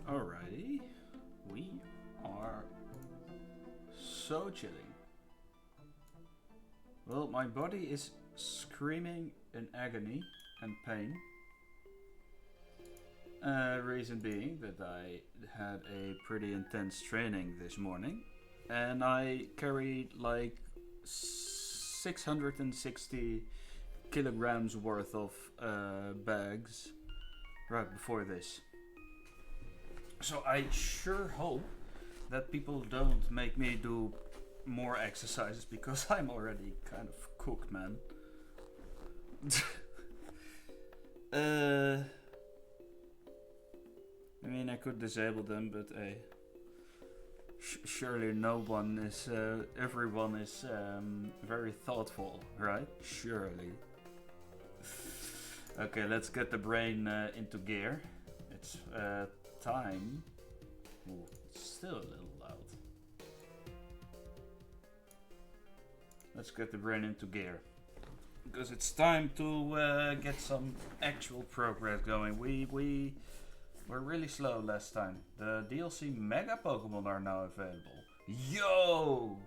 Alrighty, we are so chilling. Well, my body is screaming in agony and pain. Reason being that I had a pretty intense training this morning, and I carried like 660 kilograms worth of bags right before this. So I sure hope that people don't make me do more exercises because I'm already kind of cooked, man. I mean, I could disable them, but surely no one is, everyone is very thoughtful, right? Surely. Okay, let's get the brain into gear. It's time. Ooh, it's still a little loud. Let's get the brain into gear. Because it's time to get some actual progress going. We were really slow last time. The DLC Mega Pokemon are now available. Yo!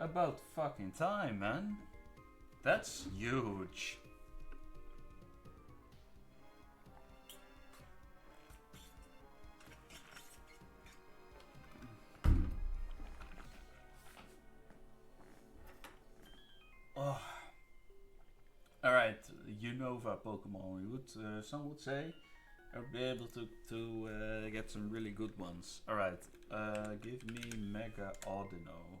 About fucking time, man. That's huge. Alright, Unova Pokemon. Some would say I would be able to get some really good ones. Alright, give me Mega Audino.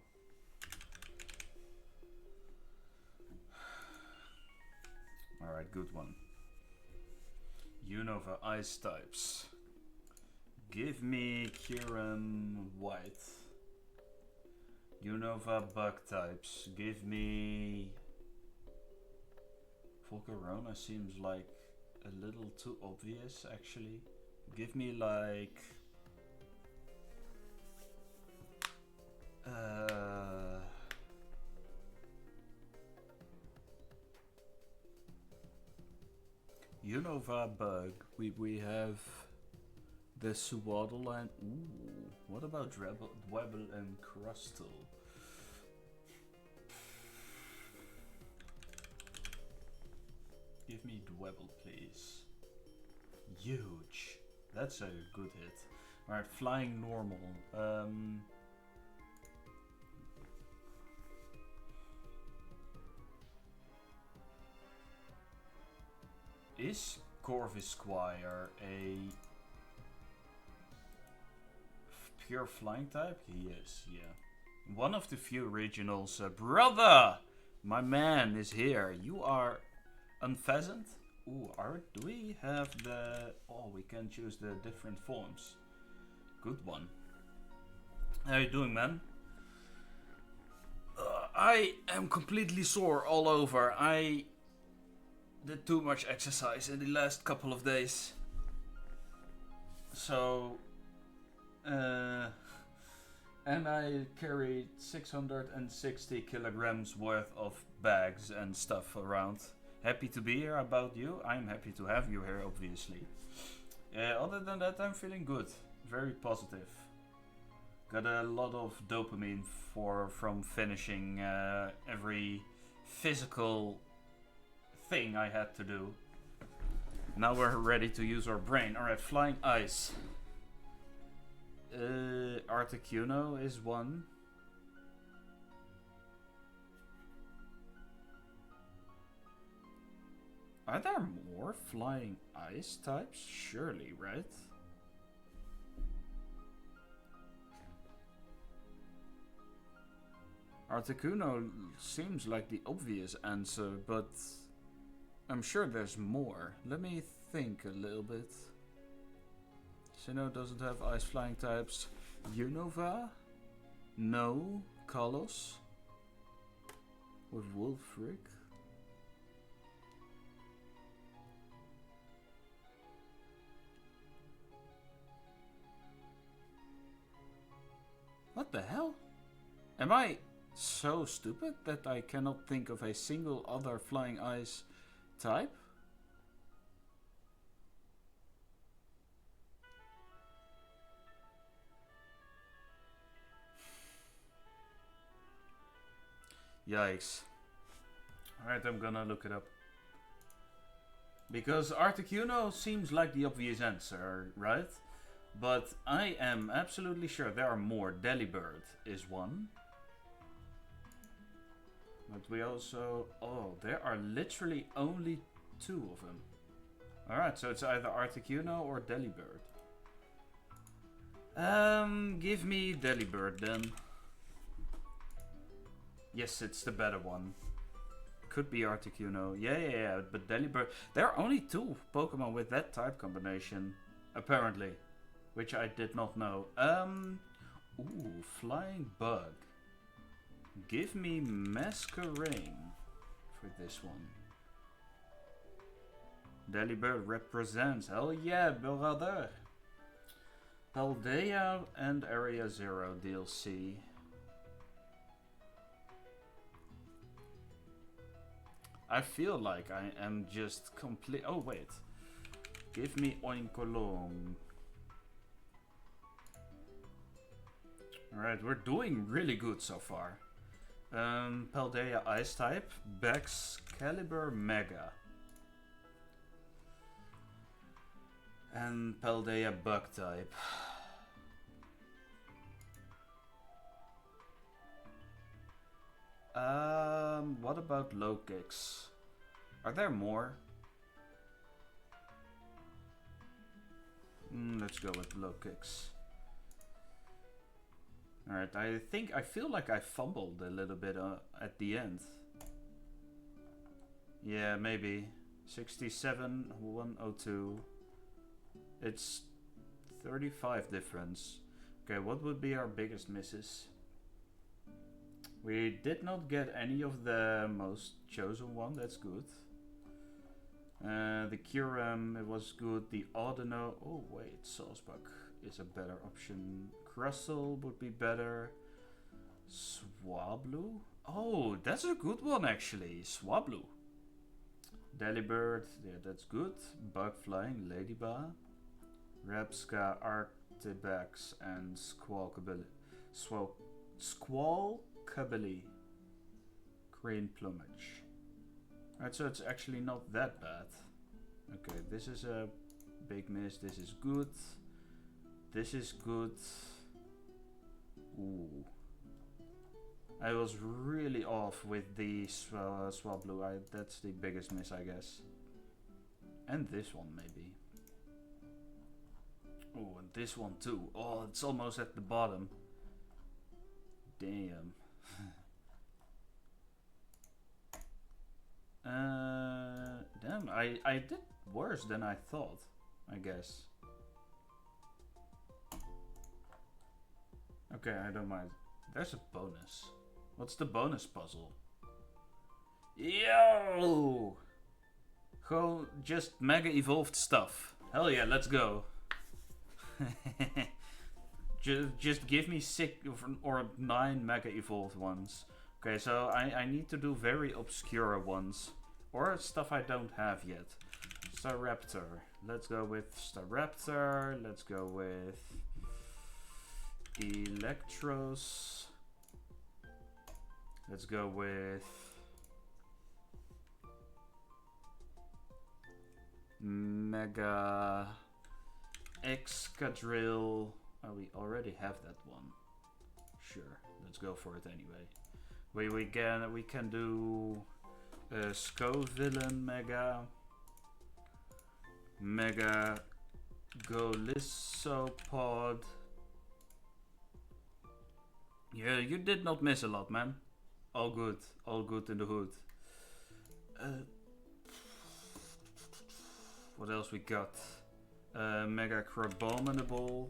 Alright, good one. Unova Ice types. Give me Kieran White. Unova Bug types. Give me... Volcarona seems like a little too obvious actually. Give me like... Unova Bug. We have the Swaddle line. Ooh, what about Dwebble and Crustle? Give me Dwebble, please. Huge. That's a good hit. Alright, Flying Normal. Is Corvisquire a pure flying type? He is, yeah. One of the few regionals. Brother! My man is here. You are Unpheasant? Ooh, do we have the... Oh, we can choose the different forms. Good one. How you doing, man? I am completely sore all over. I did too much exercise in the last couple of days. So... and I carried 660 kilograms worth of bags and stuff around. Happy to be here. About you? I'm happy to have you here, obviously. Other than that, I'm feeling good. Very positive. Got a lot of dopamine from finishing every physical thing I had to do. Now we're ready to use our brain. Alright, Flying Ice. Articuno is one. Are there more Flying Ice types? Surely, right? Articuno seems like the obvious answer, but I'm sure there's more. Let me think a little bit. Sinnoh doesn't have ice flying types. Unova? No. Kalos? With Wolfric? What the hell? Am I so stupid that I cannot think of a single other flying ice type? Yikes. Alright, I'm gonna look it up. Because Articuno seems like the obvious answer, right? But I am absolutely sure there are more. Delibird is one. But we also... Oh, there are literally only two of them. Alright, so it's either Articuno or Delibird. Give me Delibird then. Yes, it's the better one. Could be Articuno. Yeah, but Delibird... There are only two Pokemon with that type combination, apparently. Which I did not know. Ooh, Flying Bug. Give me Masquerain for this one. Delibird represents. Hell yeah, brother. Paldea and Area Zero DLC. I feel like I am just complete. Oh, wait. Give me Oinkolong. Alright, we're doing really good so far. Paldea Ice type, Baxcalibur Mega. And Paldea Bug type. What about low kicks? Are there more? Let's go with low kicks. Alright, I feel like I fumbled a little bit at the end. Yeah, maybe. 67, 102. It's 35 difference. Okay, what would be our biggest misses? We did not get any of the most chosen one, that's good. The Curum, it was good. The Audino, oh wait, Salzbuck is a better option. Crustle would be better. Swablu? Oh, that's a good one actually. Swablu. Delibird, yeah, that's good. Bug Flying, Ladybug. Repska, Arctibax, and Squawkabilly. Squawkabilly. Green Plumage. Alright, so it's actually not that bad. Okay, this is a big miss. This is good. This is good. Ooh. I was really off with the Swablu. That's the biggest miss, I guess. And this one, maybe. Oh, and this one too. Oh, it's almost at the bottom. Damn. Damn, I did worse than I thought, I guess. Okay, I don't mind. There's a bonus. What's the bonus puzzle? Yo! Go just mega evolved stuff. Hell yeah, let's go. just give me 6 or 9 mega evolved ones. Okay, so I need to do very obscure ones. Or stuff I don't have yet. Staraptor. Let's go with Staraptor. Let's go with Electros. Let's go with Mega Excadrill. Oh, we already have that one. Sure, let's go for it anyway. We can do Scovillain Mega Golissopod. Yeah, you did not miss a lot, man. All good in the hood. What else we got? Mega Crabominable.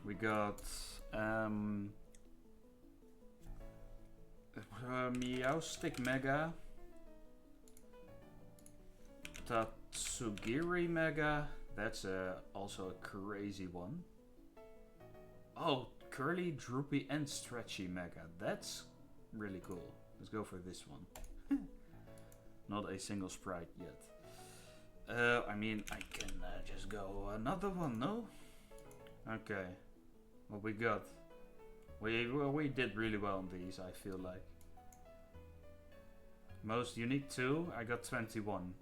We got Meowstic Mega. Tatsugiri Mega. That's also a crazy one. Oh, Curly, Droopy, and Stretchy Mega. That's really cool. Let's go for this one. Not a single sprite yet. I mean, I can just go another one, no? Okay. What we got? We did really well on these, I feel like. Most unique 2, I got 21.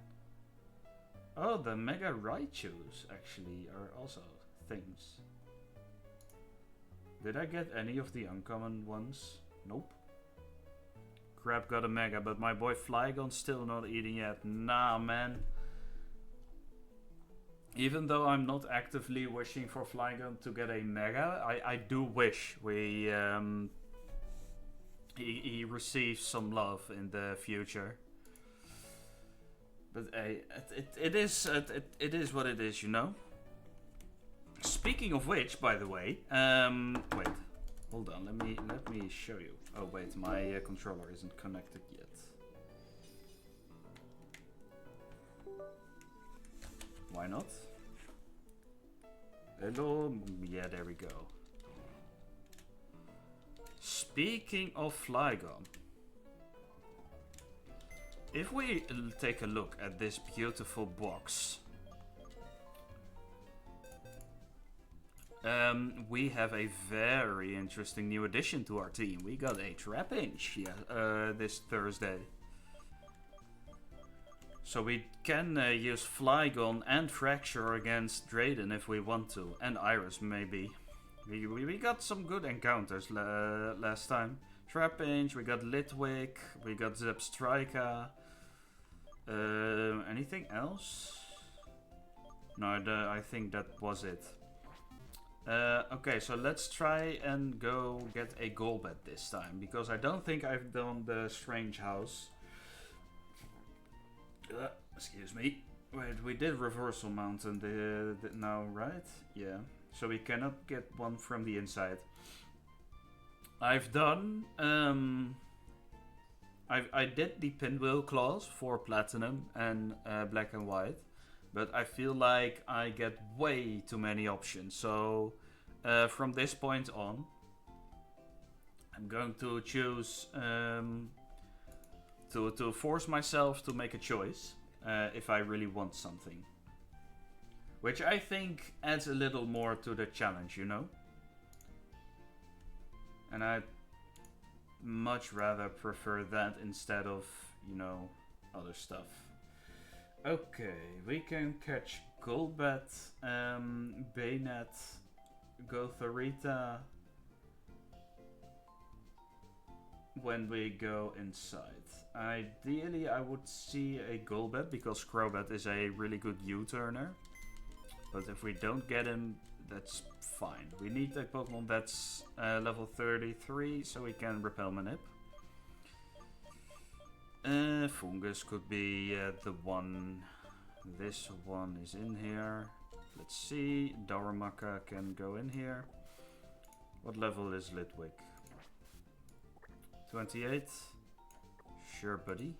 Oh, the Mega Raichus actually are also things. Did I get any of the uncommon ones? Nope. Crab got a Mega, but my boy Flygon's still not eating yet. Nah, man. Even though I'm not actively wishing for Flygon to get a Mega, I do wish he receives some love in the future. But it is what it is, you know. Speaking of which, by the way, wait, hold on, let me show you. Oh wait, my controller isn't connected yet. Why not? Hello, yeah, there we go. Speaking of Flygon, if we take a look at this beautiful box, we have a very interesting new addition to our team. We got a Trapinch this Thursday. So we can use Flygon and Fracture against Drayden if we want to, and Iris maybe. We got some good encounters last time. Trapinch, we got Litwick, we got Zebstrika. Anything else? No, I think that was it. Okay, so let's try and go get a Golbat this time, because I don't think I've done the Strange House. Excuse me. Wait, we did Reversal Mountain now, right? Yeah. So we cannot get one from the inside. I've done... I did the Pinwheel Claws for Platinum and Black and White. But I feel like I get way too many options. So from this point on, I'm going to choose to force myself to make a choice if I really want something. Which I think adds a little more to the challenge, you know? And I'd much rather prefer that instead of, you know, other stuff. Okay, we can catch Golbat, Baynet, Gothorita when we go inside. Ideally, I would see a Golbat because Crobat is a really good U-turner. But if we don't get him, that's fine. We need a Pokemon that's level 33 so we can Repel Manip. Fungus could be the one. This one is in here. Let's see. Darumaka can go in here. What level is Litwick? 28. Sure, buddy.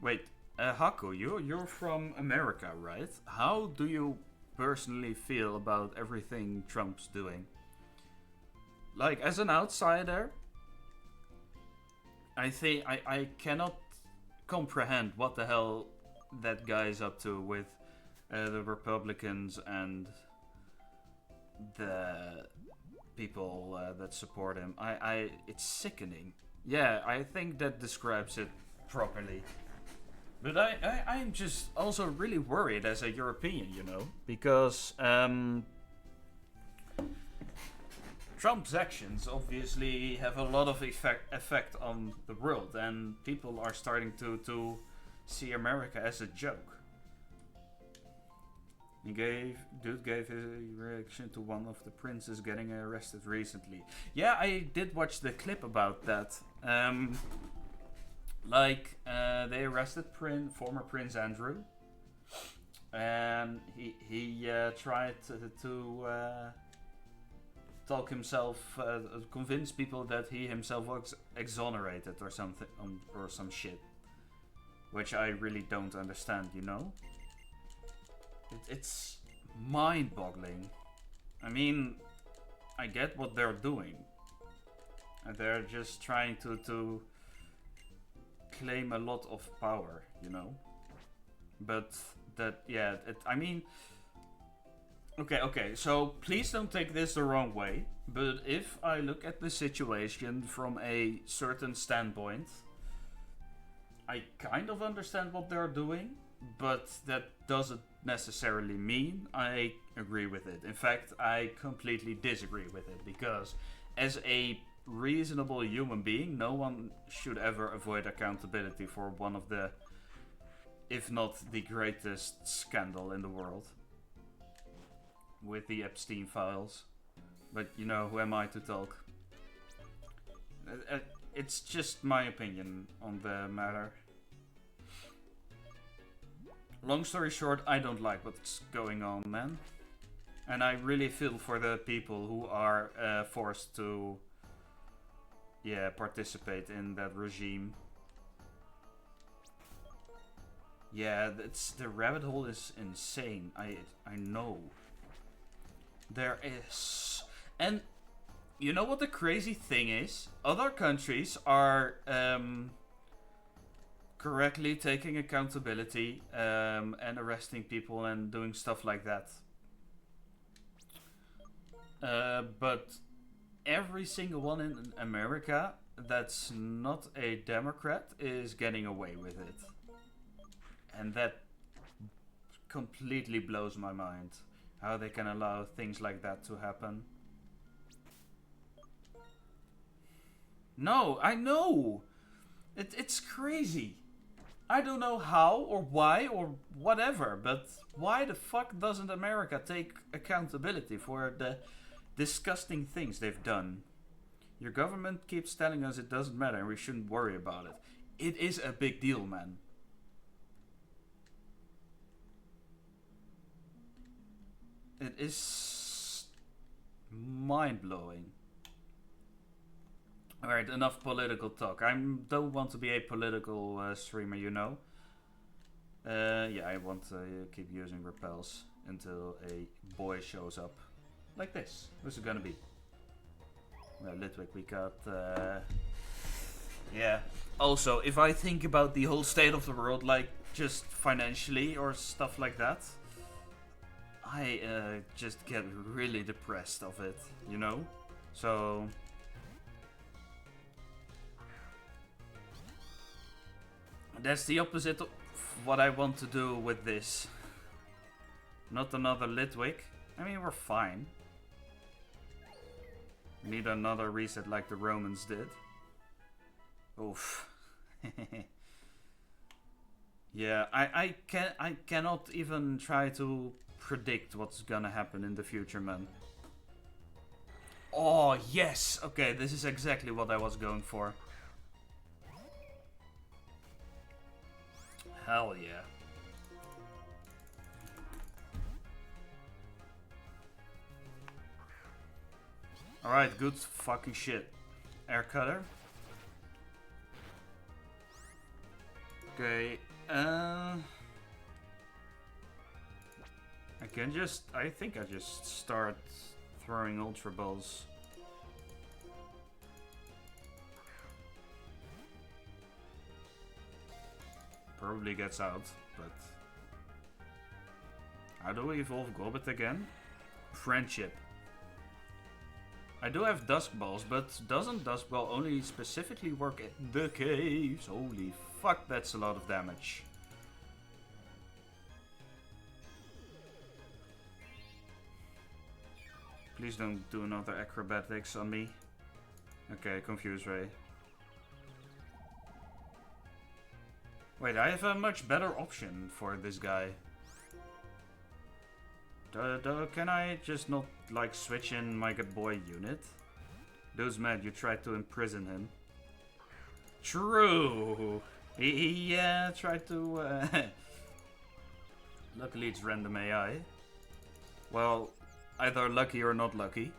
Wait, Haku, you're from America, right? How do you personally feel about everything Trump's doing? Like, as an outsider, I think I cannot comprehend what the hell that guy's up to with the Republicans and the people that support him. It's sickening. Yeah, I think that describes it properly. But I'm just also really worried as a European, you know, because Trump's actions obviously have a lot of effect on the world, and people are starting to see America as a joke. Dude gave his reaction to one of the princes getting arrested recently. Yeah, I did watch the clip about that. They arrested former Prince Andrew, and he tried to talk himself, convince people that he himself was exonerated or something, or some shit, which I really don't understand, you know? It's mind-boggling. I mean, I get what they're doing. And they're just trying to claim a lot of power, you know? But that, yeah, I mean... Okay, so please don't take this the wrong way, but if I look at the situation from a certain standpoint, I kind of understand what they're doing, but that doesn't necessarily mean I agree with it. In fact, I completely disagree with it, because as a reasonable human being, no one should ever avoid accountability for one of the, if not the greatest scandal in the world. With the Epstein files. But, you know, who am I to talk? It's just my opinion on the matter. Long story short, I don't like what's going on, man. And I really feel for the people who are forced to, yeah, participate in that regime. Yeah, the rabbit hole is insane. I know. There is. And you know what the crazy thing is? Other countries are correctly taking accountability and arresting people and doing stuff like that. But every single one in America that's not a Democrat is getting away with it. And that completely blows my mind. How they can allow things like that to happen. No, I know! It's crazy. I don't know how or why or whatever, but why the fuck doesn't America take accountability for the disgusting things they've done? Your government keeps telling us it doesn't matter and we shouldn't worry about it. It is a big deal, man. It is mind-blowing. Alright, enough political talk. I don't want to be a political streamer, you know. Yeah, I want to keep using repels until a boy shows up. Like this. Who's it gonna be? Well, Litwick, we got... yeah. Also, if I think about the whole state of the world, like, just financially or stuff like that, I just get really depressed of it, you know? So... that's the opposite of what I want to do with this. Not another Litwick. I mean, we're fine. Need another reset like the Romans did. Oof. Yeah, I cannot even try to predict what's gonna happen in the future, man. Oh, yes! Okay, this is exactly what I was going for. Hell yeah. Alright, good fucking shit. Air cutter. Okay, I think I just start throwing Ultra Balls. Probably gets out, but... how do we evolve Gobbet again? Friendship. I do have Dusk Balls, but doesn't Dusk Ball only specifically work at the caves? Holy fuck, that's a lot of damage. Please don't do another acrobatics on me. Okay, Confuse Ray. Wait, I have a much better option for this guy. Can I just not, like, switch in my good boy unit? Dude's mad you tried to imprison him. True! He tried to... luckily it's random AI. Well, either lucky or not lucky.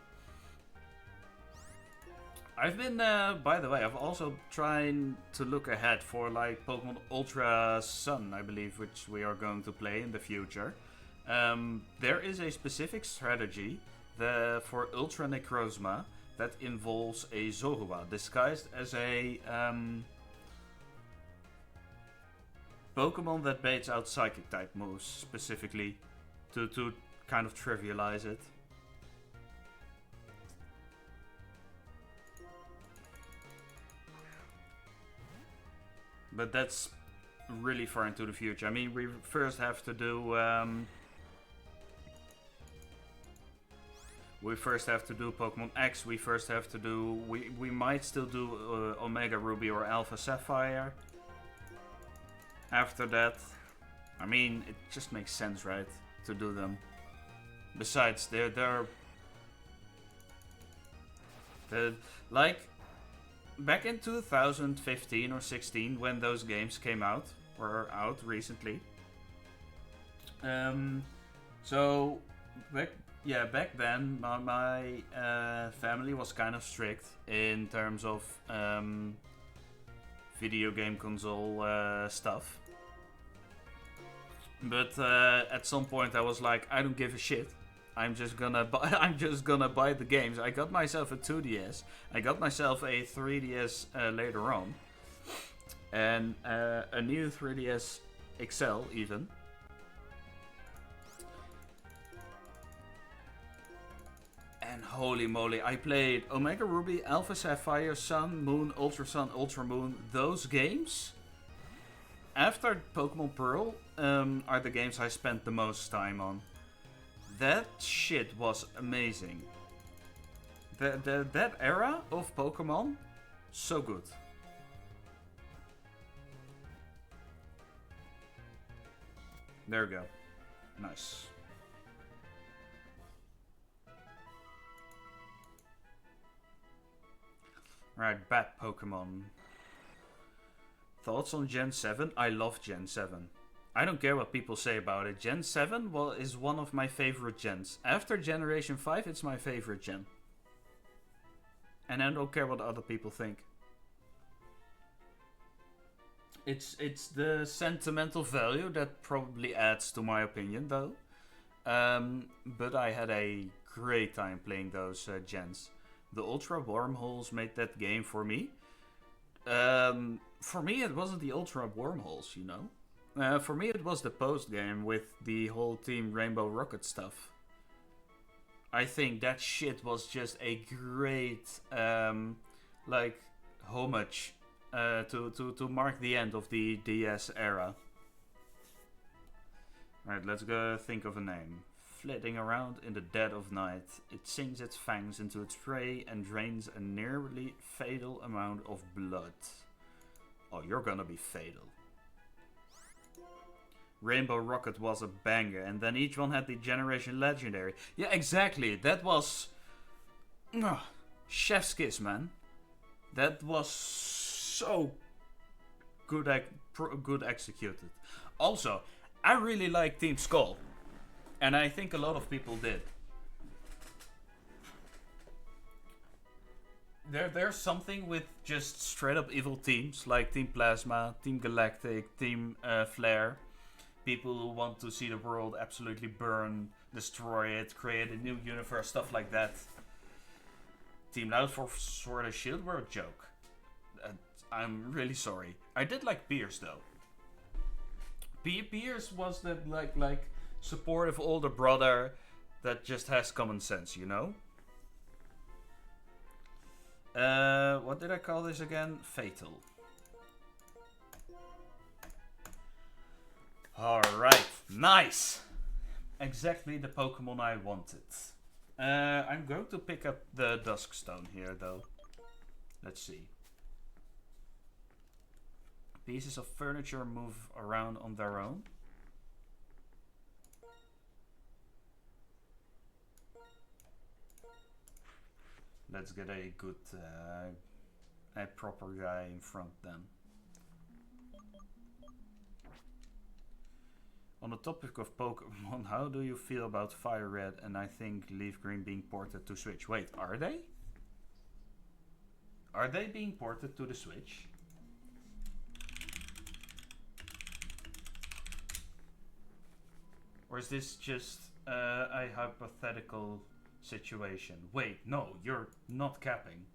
I've been, by the way, I've also trying to look ahead for, like, Pokemon Ultra Sun, I believe, which we are going to play in the future. There is a specific strategy for Ultra Necrozma that involves a Zorua disguised as a Pokemon that baits out Psychic type moves specifically to kind of trivialize it. But that's really far into the future. I mean, we first have to do Pokemon X. We first have to do... We might still do Omega Ruby or Alpha Sapphire. After that, I mean, it just makes sense, right? To do them. Besides, they're like back in 2015 or 16 when those games came out or out recently. So back then my family was kind of strict in terms of video game console stuff. But at some point I was like, I don't give a shit. I'm just gonna buy the games. I got myself a 2DS. I got myself a 3DS later on, and a new 3DS XL even. And holy moly, I played Omega Ruby, Alpha Sapphire, Sun, Moon, Ultra Moon. Those games, after Pokemon Pearl, are the games I spent the most time on. That shit was amazing. That era of Pokemon, so good. There we go. Nice. Right, bat Pokemon. Thoughts on Gen 7? I love Gen 7. I don't care what people say about it. Gen 7 is one of my favorite gens. After Generation 5, it's my favorite gen. And I don't care what other people think. It's the sentimental value that probably adds to my opinion, though. But I had a great time playing those gens. The Ultra Wormholes made that game for me. For me, it wasn't the Ultra Wormholes, you know. For me, it was the post game with the whole Team Rainbow Rocket stuff. I think that shit was just a great, like, homage to mark the end of the DS era. Right, let's go think of a name. Flitting around in the dead of night, it sinks its fangs into its prey and drains a nearly fatal amount of blood. Oh, you're gonna be fatal. Rainbow Rocket was a banger, and then each one had the Generation Legendary. Yeah, exactly. That was chef's kiss, man. That was so good executed. Also, I really like Team Skull, and I think a lot of people did. There's something with just straight up evil teams like Team Plasma, Team Galactic, Team Flare. People who want to see the world absolutely burn, destroy it, create a new universe, stuff like that. Team Loud for Sword and Shield were a joke. I'm really sorry. I did like Pierce though. Pierce was the like supportive older brother that just has common sense, you know? What did I call this again? Fatal. Alright, nice! Exactly the Pokemon I wanted. I'm going to pick up the Duskstone here though. Let's see. Pieces of furniture move around on their own. Let's get a good, a proper guy in front then. On the topic of Pokemon, how do you feel about Fire Red and I think Leaf Green being ported to Switch? Wait, are they? Are they being ported to the Switch? Or is this just a hypothetical situation? Wait, no, you're not capping.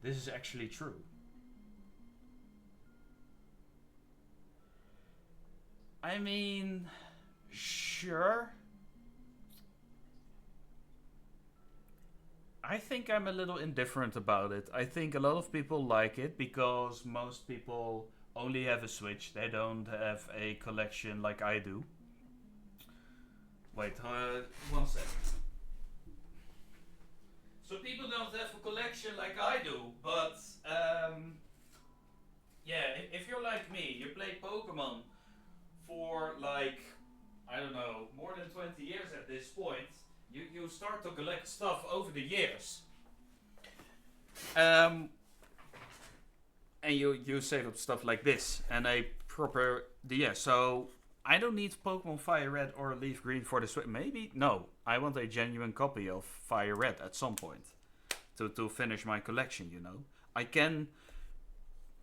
This is actually true. I mean, sure. I think I'm a little indifferent about it. I think a lot of people like it because most people only have a Switch. They don't have a collection like I do. Wait, 1 second. So people don't have a collection like I do, but yeah, if you're like me, you play Pokemon for like, I don't know, more than 20 years at this point, you start to collect stuff over the years. And you save up stuff like this and a proper DS. So I don't need Pokemon Fire Red or Leaf Green for the Switch. Maybe? No. I want a genuine copy of Fire Red at some point. To finish my collection, you know. I can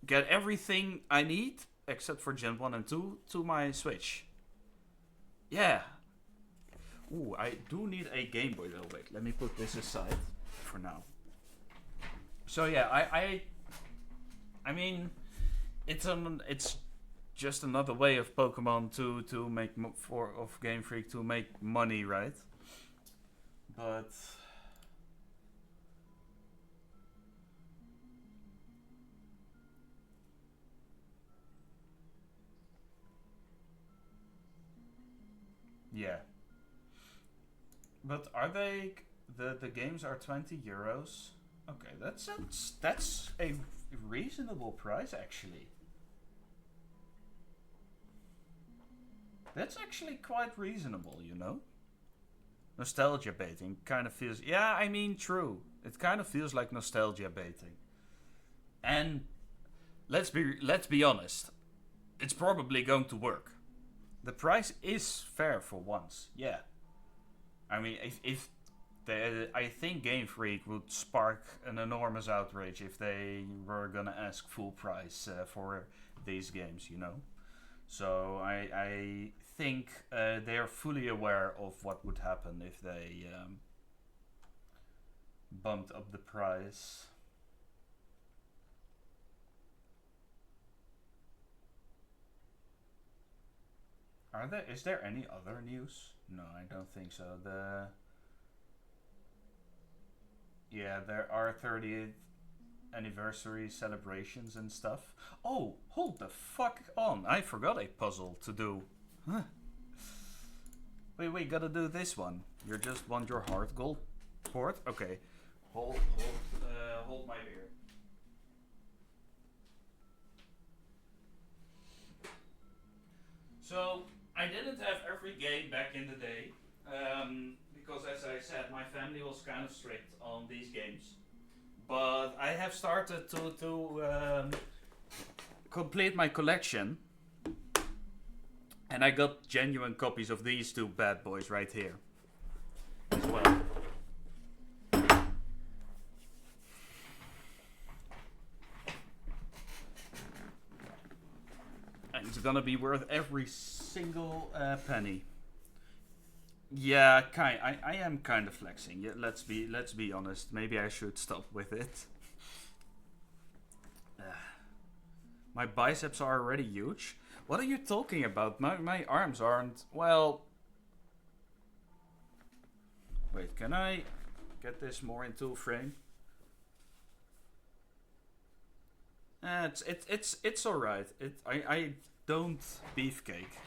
get everything I need, except for Gen 1 and 2, to my Switch. Yeah. Ooh, I do need a Game Boy though. Wait, let me put this aside for now. So yeah, I mean, it's just another way of Pokemon to make of Game Freak to make money, right? But yeah. But are they the games are 20 euros? Okay, that's a reasonable price actually. That's actually quite reasonable, you know? Nostalgia baiting kind of feels. Yeah, I mean, true. It kind of feels like nostalgia baiting. And let's be honest. It's probably going to work. The price is fair for once. Yeah. I mean, if I think Game Freak would spark an enormous outrage if they were gonna ask full price for these games, you know. So I think they are fully aware of what would happen if they bumped up the price. Is there any other news? No, I don't think so. Yeah, there are 30th anniversary celebrations and stuff. Oh, hold the fuck on! I forgot a puzzle to do. Huh. Wait, gotta do this one. You just want your heart gold port? Okay. Hold my beer. So I didn't have every game back in the day, because as I said, my family was kind of strict on these games. But I have started to complete my collection, and I got genuine copies of these two bad boys right here as well. And it's gonna be worth every single penny. Yeah, I am kind of flexing. Yeah, let's be honest. Maybe I should stop with it. My biceps are already huge. What are you talking about? My arms aren't. Well, wait. Can I get this more into frame? It's all right. I don't beefcake.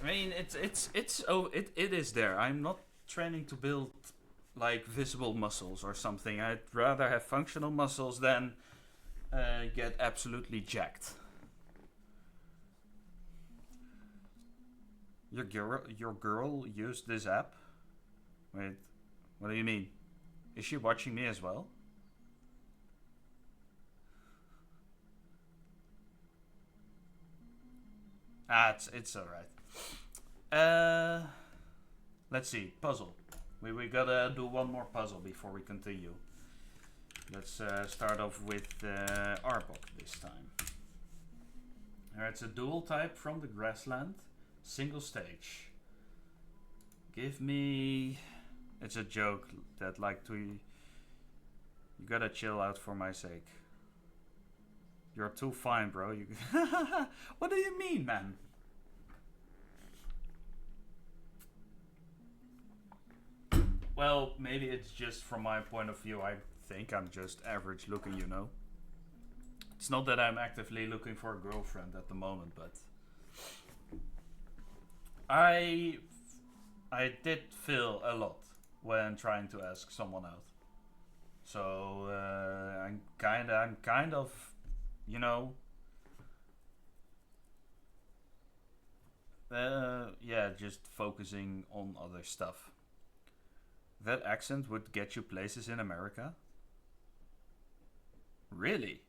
I mean, it is there. I'm not training to build like visible muscles or something. I'd rather have functional muscles than get absolutely jacked. Your girl used this app? Wait, what do you mean? Is she watching me as well? Ah, it's alright. Uh, let's see. Puzzle. We gotta do one more puzzle before we continue. Let's start off with Arbok this time. Alright, it's a dual type from the grassland. Single stage. Give me... It's a joke that like to... You gotta chill out for my sake. You're too fine, bro. You what do you mean, man? Well, maybe it's just from my point of view. I think I'm just average looking, you know. It's not that I'm actively looking for a girlfriend at the moment, but I I did feel a lot when trying to ask someone out. So I'm kind of, you know, yeah, just focusing on other stuff. That accent would get you places in America. Really?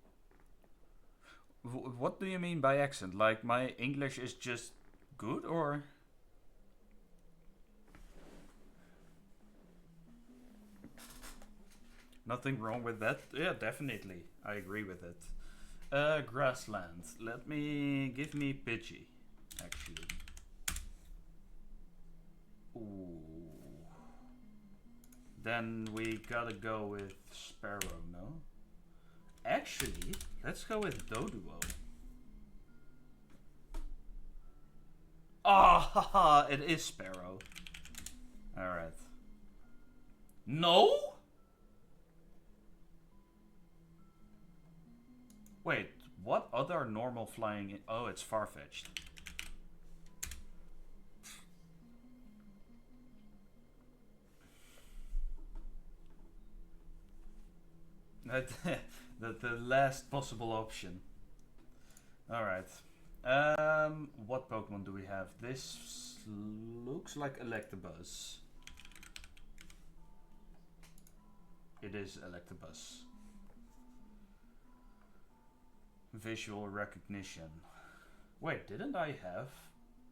What do you mean by accent? Like my English is just good, or nothing wrong with that? Yeah, definitely. I agree with it. Grassland. Give me Pidgey, actually. Ooh. Then we gotta go with Sparrow, no? Actually, let's go with Doduo. Ah, haha, it is Sparrow. Alright. No? Wait, what other normal flying... Oh, it's Farfetch'd. The last possible option. Alright. What Pokemon do we have? This looks like Electabuzz. It is Electabuzz. Visual recognition. Wait, didn't I have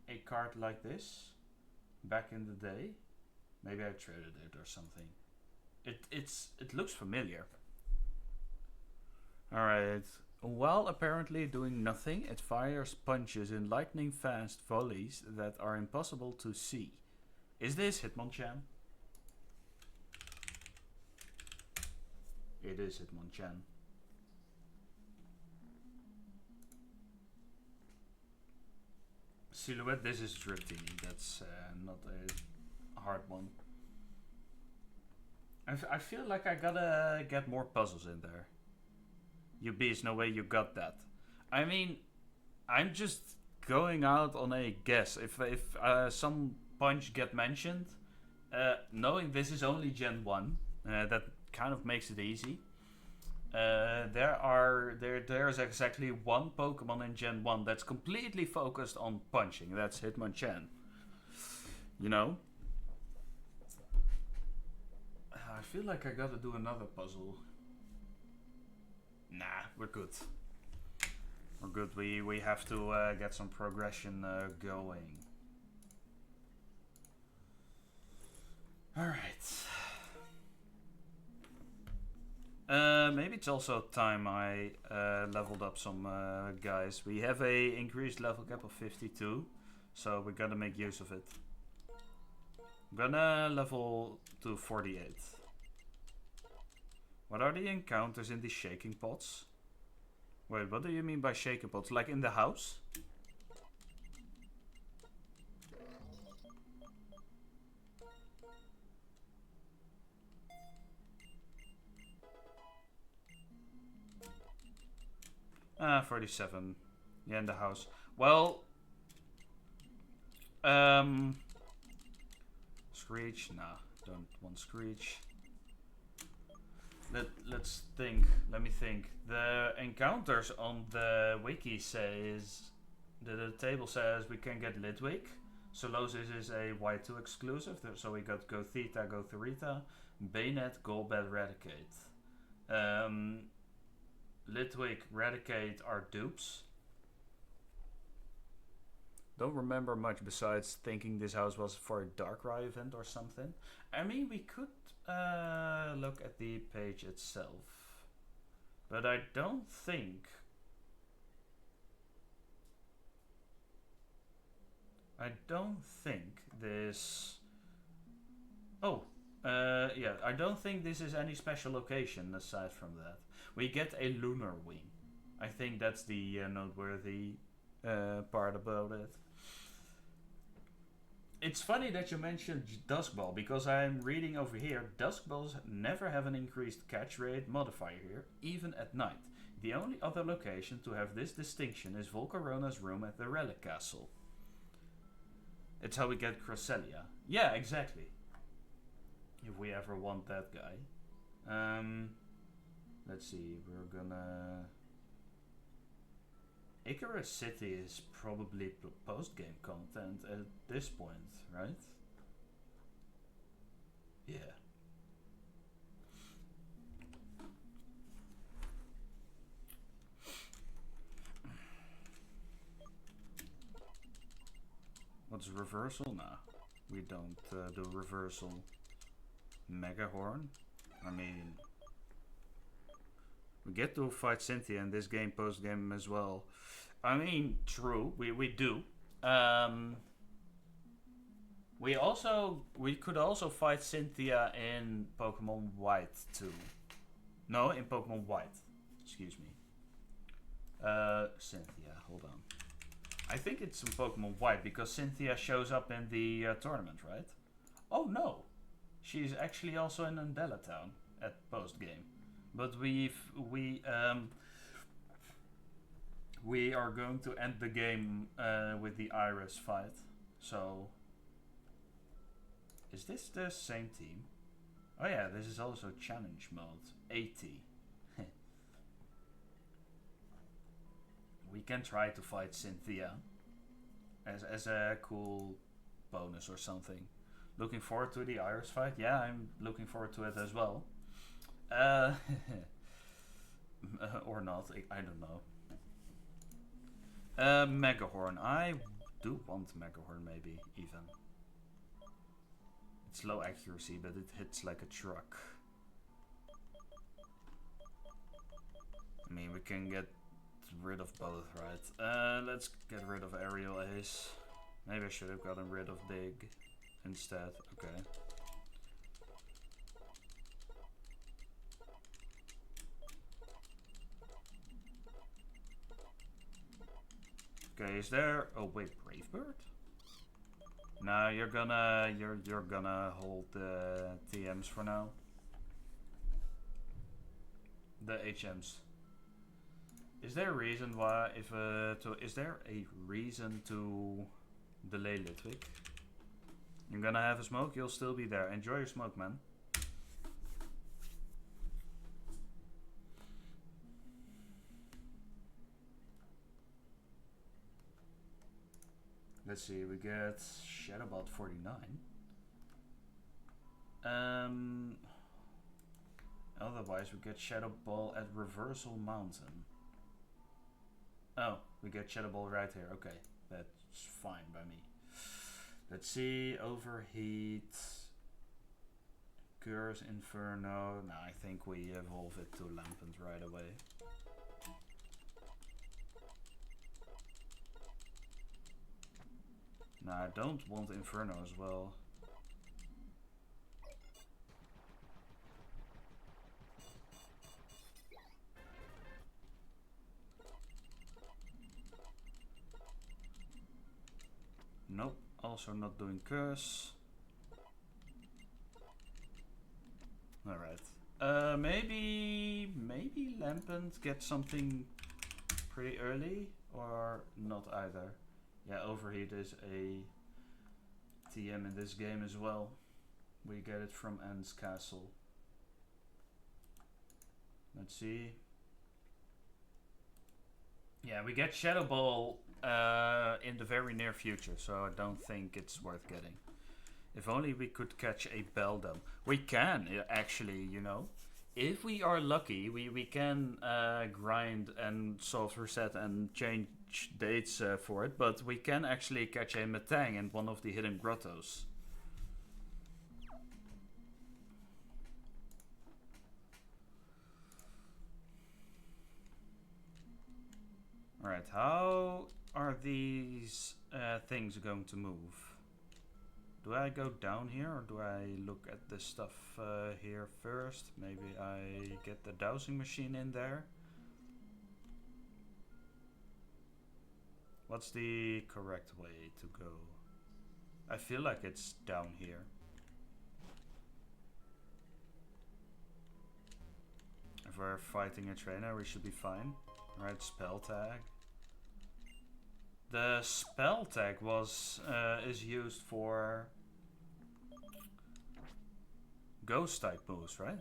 a card like this back in the day? Maybe I traded it or something. It looks familiar. Alright. While apparently doing nothing, it fires punches in lightning fast volleys that are impossible to see. Is this Hitmonchan? It is Hitmonchan. Silhouette, this is Driptini. That's not a hard one. I feel like I gotta get more puzzles in there. You beast, no way you got that. I mean, I'm just going out on a guess. If some punch get mentioned, knowing this is only Gen 1, that kind of makes it easy. There's exactly one Pokemon in Gen 1 that's completely focused on punching. That's Hitmonchan. You know? I feel like I gotta do another puzzle. Nah, we're good. We're good. We have to get some progression going. Alright. Maybe it's also time I leveled up some guys. We have a increased level cap of 52, so we gotta make use of it. I'm gonna level to 48. What are the encounters in these shaking pots? Wait, what do you mean by shaking pots? Like in the house? Ah, 47. Yeah, in the house. Well, Screech? Nah, don't want Screech. Let's think. Let me think. The encounters on the wiki says the table says we can get Litwick. Solosis is a Y2 exclusive, so we got Gothita, Gothorita, Bayonet, Golbat, Raticate. Litwick, Raticate are dupes. Don't remember much besides thinking this house was for a Darkrai event or something. I mean, we could look at the page itself, but I don't think this. Oh, yeah, I don't think this is any special location aside from that. We get a lunar wing. I think that's the noteworthy part about it. It's funny that you mentioned Duskball, because I'm reading over here, Duskballs never have an increased catch rate modifier here, even at night. The only other location to have this distinction is Volcarona's room at the Relic Castle. It's how we get Cresselia. Yeah, exactly. If we ever want that guy. Let's see, we're gonna... Icarus City is probably post-game content at this point, right? Yeah. What's reversal? Nah, we don't do reversal. Megahorn? I mean... We get to fight Cynthia in this game, post-game as well. I mean, true, we do. We could also fight Cynthia in Pokemon White too. No, in Pokemon White. Excuse me. Cynthia, hold on. I think it's in Pokemon White because Cynthia shows up in the tournament, right? Oh no, she's actually also in Undella Town at post-game. But we are going to end the game with the Iris fight. So, is this the same team? Oh yeah, this is also challenge mode. 80. can try to fight Cynthia as a cool bonus or something. Looking forward to the Iris fight? Yeah, I'm looking forward to it as well. Or not, I don't know. Megahorn. I do want Megahorn maybe, even. It's low accuracy, but it hits like a truck. I mean, we can get rid of both, right? Let's get rid of Aerial Ace. Maybe I should have gotten rid of Big instead. Okay. Okay, is there... Oh wait, Brave Bird? No, you're gonna hold the TMs for now. The HMs. Is there a reason why is there a reason to delay Litwick? You're gonna have a smoke, you'll still be there. Enjoy your smoke, man. Let's see, we get Shadowbot 49. Otherwise we get Shadow Ball at Reversal Mountain. Oh, we get Shadow Ball right here. Okay, that's fine by me. Let's see, Overheat, Curse, Inferno. No, I think we evolve it to Lampent right away. No, I don't want Inferno as well. Nope, also not doing Curse. Alright. Maybe Lampent gets something pretty early, or not either. Yeah, Overheat is a TM in this game as well. We get it from Anne's Castle. Let's see. Yeah, we get Shadow Ball in the very near future, so I don't think it's worth getting. If only we could catch a Beldum. We can, actually, you know. If we are lucky, we can grind and soft reset and change dates for it, but we can actually catch a Metang in one of the hidden grottos. Alright, how are these things going to move? Do I go down here or do I look at this stuff here first? Maybe I get the dowsing machine in there. What's the correct way to go? I feel like it's down here. If we're fighting a trainer, we should be fine. Right, spell tag. The spell tag is used for ghost type moves, right?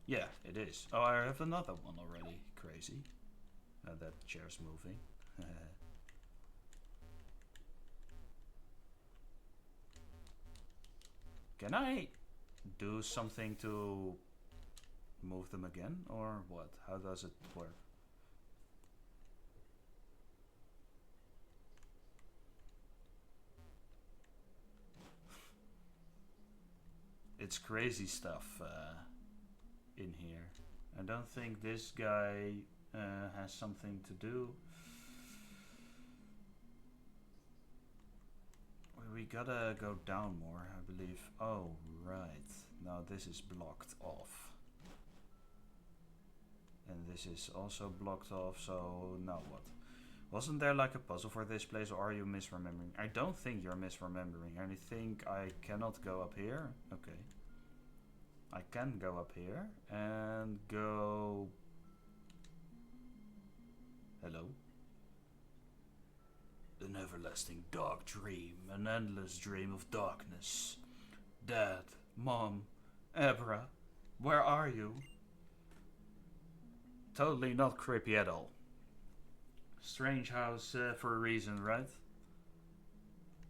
Yeah, it is. Oh, I have another one already. Crazy. That chair's moving. Can I do something to move them again, or what? How does it work? It's crazy stuff in here. I don't think this guy has something to do. We gotta go down more, I believe. Oh, right. Now this is blocked off. And this is also blocked off, so now what? Wasn't there like a puzzle for this place, or are you misremembering? I don't think you're misremembering. I think I cannot go up here. Okay. I can go up here and go... Hello? everlasting dark dream, an endless dream of darkness. Dad, Mom, Abra, where are you? Totally not creepy at all. Strange house for a reason, right?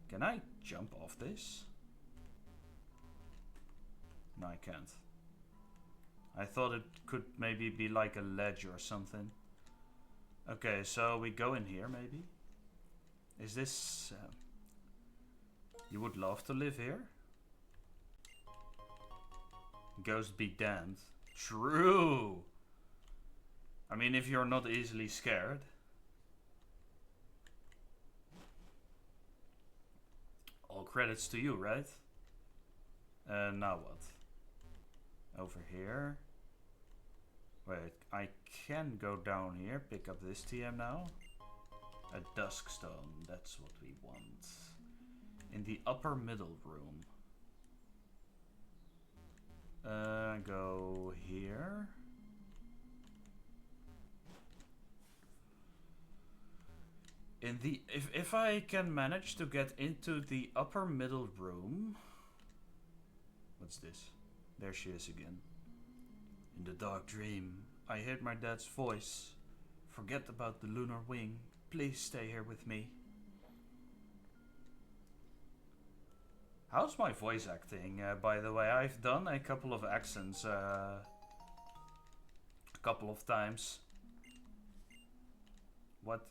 Can I jump off this? No, I can't. I thought it could maybe be like a ledge or something. Okay, so we go in here maybe. Is this... you would love to live here? Ghost be damned. True! I mean, if you're not easily scared. All credits to you, right? Now what? Over here. Wait, I can go down here, pick up this TM now. A dusk stone, that's what we want. In the upper middle room. Go here. In the if I can manage to get into the upper middle room. What's this? There she is again. In the dark dream, I heard my dad's voice. Forget about the lunar wing. Please stay here with me. How's my voice acting, by the way? I've done a couple of accents a couple of times. What?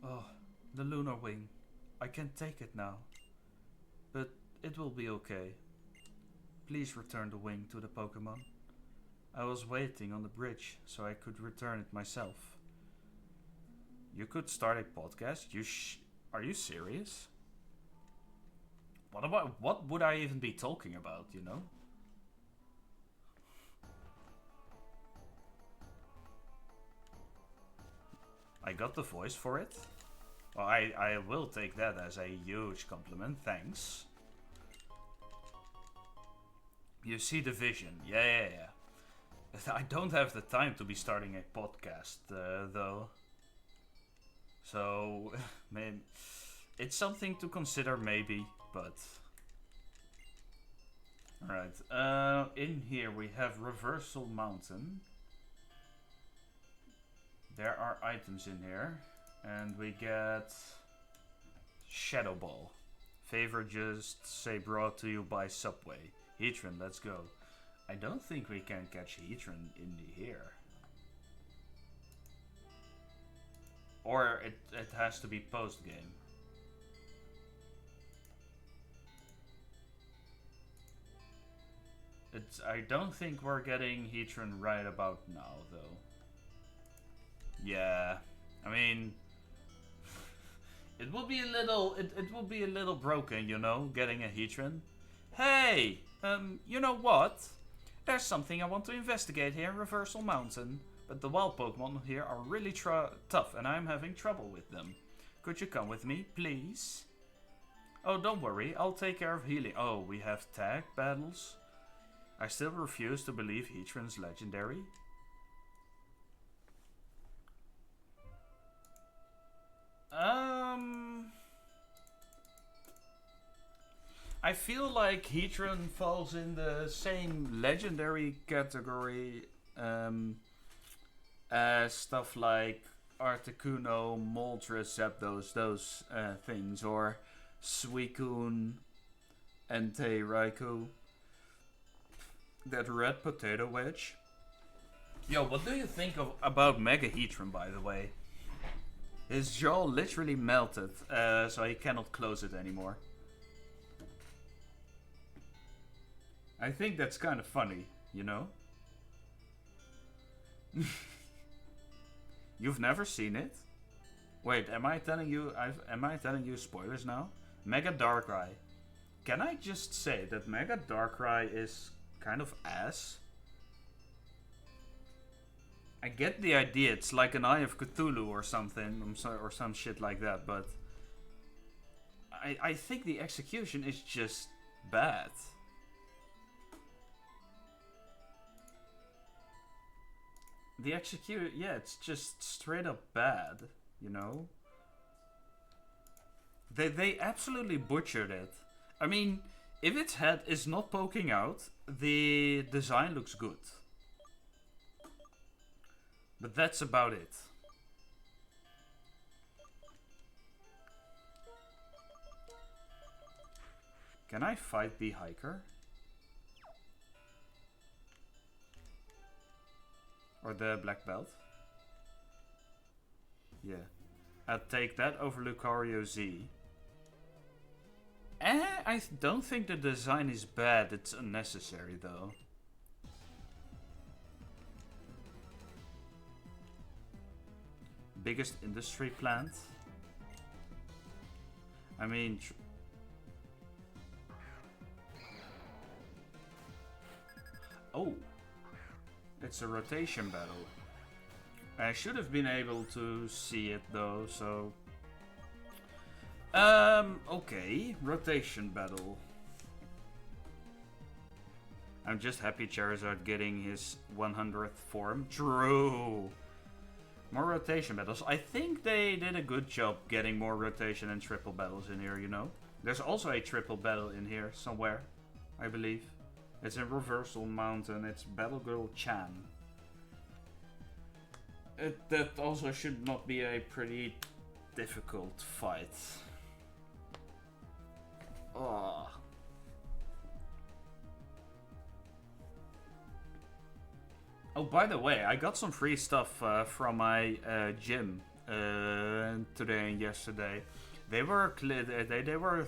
Oh, the lunar wing. I can't take it now. But it will be okay. Please return the wing to the Pokémon. I was waiting on the bridge so I could return it myself. You could start a podcast? Are you serious? What would I even be talking about, you know? I got the voice for it. Well, I will take that as a huge compliment, thanks. You see the vision, yeah. I don't have the time to be starting a podcast, though. So, man, it's something to consider maybe, but... Alright, in here we have Reversal Mountain. There are items in here. And we get Shadow Ball. Favor just say brought to you by Subway. Heatran, let's go. I don't think we can catch Heatran in here. Or it has to be post-game. I don't think we're getting Heatran right about now, though. Yeah, I mean... It will be a little, it will be a little broken, you know, getting a Heatran. Hey, you know what? There's something I want to investigate here in Reversal Mountain. But the wild Pokemon here are really tough and I'm having trouble with them. Could you come with me, please? Oh, don't worry, I'll take care of healing. Oh, we have tag battles? I still refuse to believe Heatran's legendary. I feel like Heatran falls in the same legendary category as stuff like Articuno, Moltres, Zapdos, those things, or Suicune, Entei, Raikou. That red potato wedge. Yo, what do you think about Mega Heatran, by the way? His jaw literally melted, so he cannot close it anymore. I think that's kind of funny, you know? You've never seen it? Wait, am I telling you spoilers now? Mega Darkrai. Can I just say that Mega Darkrai is kind of ass? I get the idea, it's like an Eye of Cthulhu or something, or some shit like that, but I think the execution is just bad. the execute, yeah, it's just straight up bad, you know? They absolutely butchered it. I mean, if its head is not poking out, the design looks good. But that's about it. Can I fight the hiker? Or the black belt? Yeah. I'd take that over Lucario Z. I don't think the design is bad, it's unnecessary though. Biggest industry plant? I mean... Oh! It's a rotation battle. I should have been able to see it though, so... okay. Rotation battle. I'm just happy Charizard getting his 100th form. True! More rotation battles. I think they did a good job getting more rotation and triple battles in here, you know? There's also a triple battle in here somewhere, I believe. It's in Reversal Mountain. It's Battle Girl Chan. That also should not be a pretty difficult fight. Oh. Oh, by the way, I got some free stuff from my gym today and yesterday. They were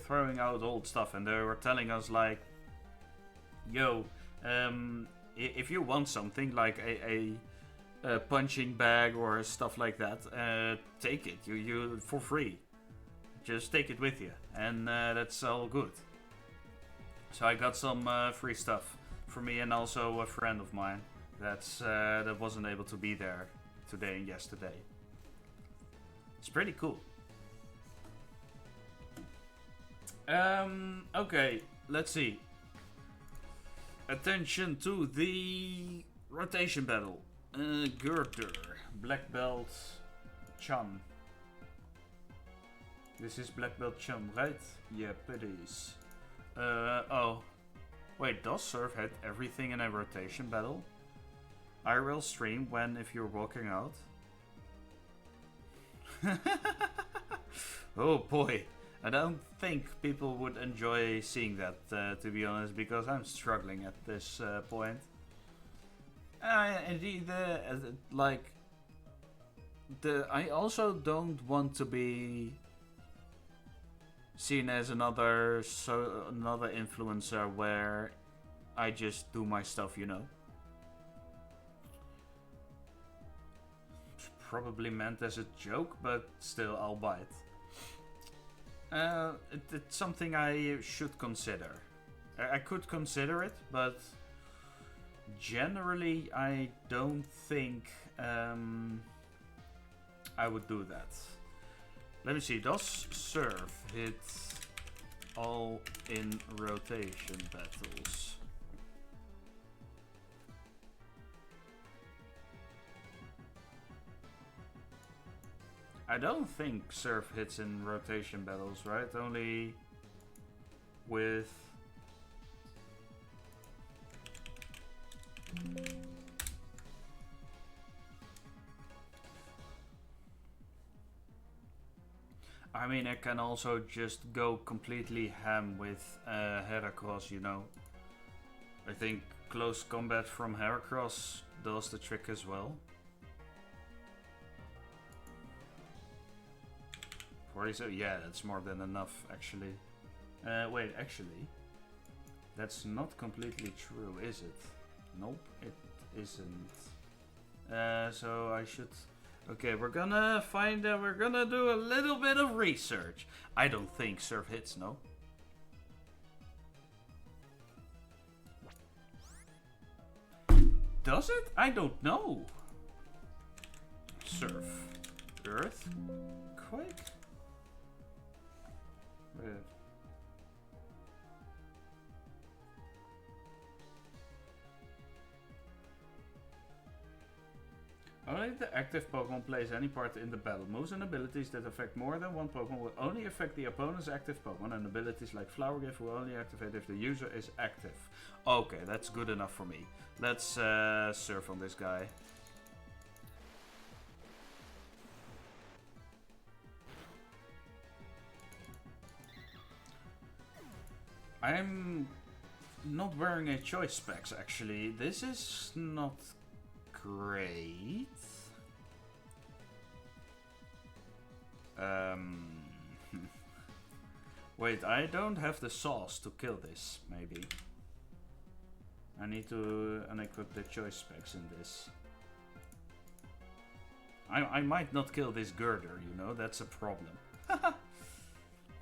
throwing out old stuff and they were telling us like, yo, if you want something like a punching bag or stuff like that, take it. You for free. Just take it with you, and that's all good. So I got some free stuff for me and also a friend of mine that wasn't able to be there today and yesterday. It's pretty cool. Okay, let's see. Attention to the rotation battle. Girder, Black Belt, Chun. This is Black Belt Chun, right? Yep, it is. Oh. Wait, does Surf hit everything in a rotation battle? I will stream when if you're walking out. Oh boy. I don't think people would enjoy seeing that, to be honest, because I'm struggling at this point. Indeed, I also don't want to be seen as another influencer where I just do my stuff, you know. It's probably meant as a joke, but still, I'll buy it. It's something I should consider. I could consider it, but generally I don't think I would do that. Let me see, does Surf hit all in rotation battles? I don't think Surf hits in rotation battles, right? Only with... I mean, I can also just go completely ham with Heracross, you know. I think close combat from Heracross does the trick as well. 47, yeah, that's more than enough, actually. Wait, actually, that's not completely true, is it? Nope, it isn't. So I should... Okay, we're gonna find out, we're gonna do a little bit of research. I don't think Surf hits, no? Does it? I don't know. Surf. Earth. Quake. Wait. Only the active Pokemon plays any part in the battle. Moves and abilities that affect more than one Pokemon will only affect the opponent's active Pokemon, and abilities like Flower Gift will only activate if the user is active. Okay, that's good enough for me. Let's surf on this guy. I'm not wearing a choice specs actually. This is not great. Wait, I don't have the sauce to kill this, maybe. I need to unequip the choice specs in this. I might not kill this girder, you know, that's a problem.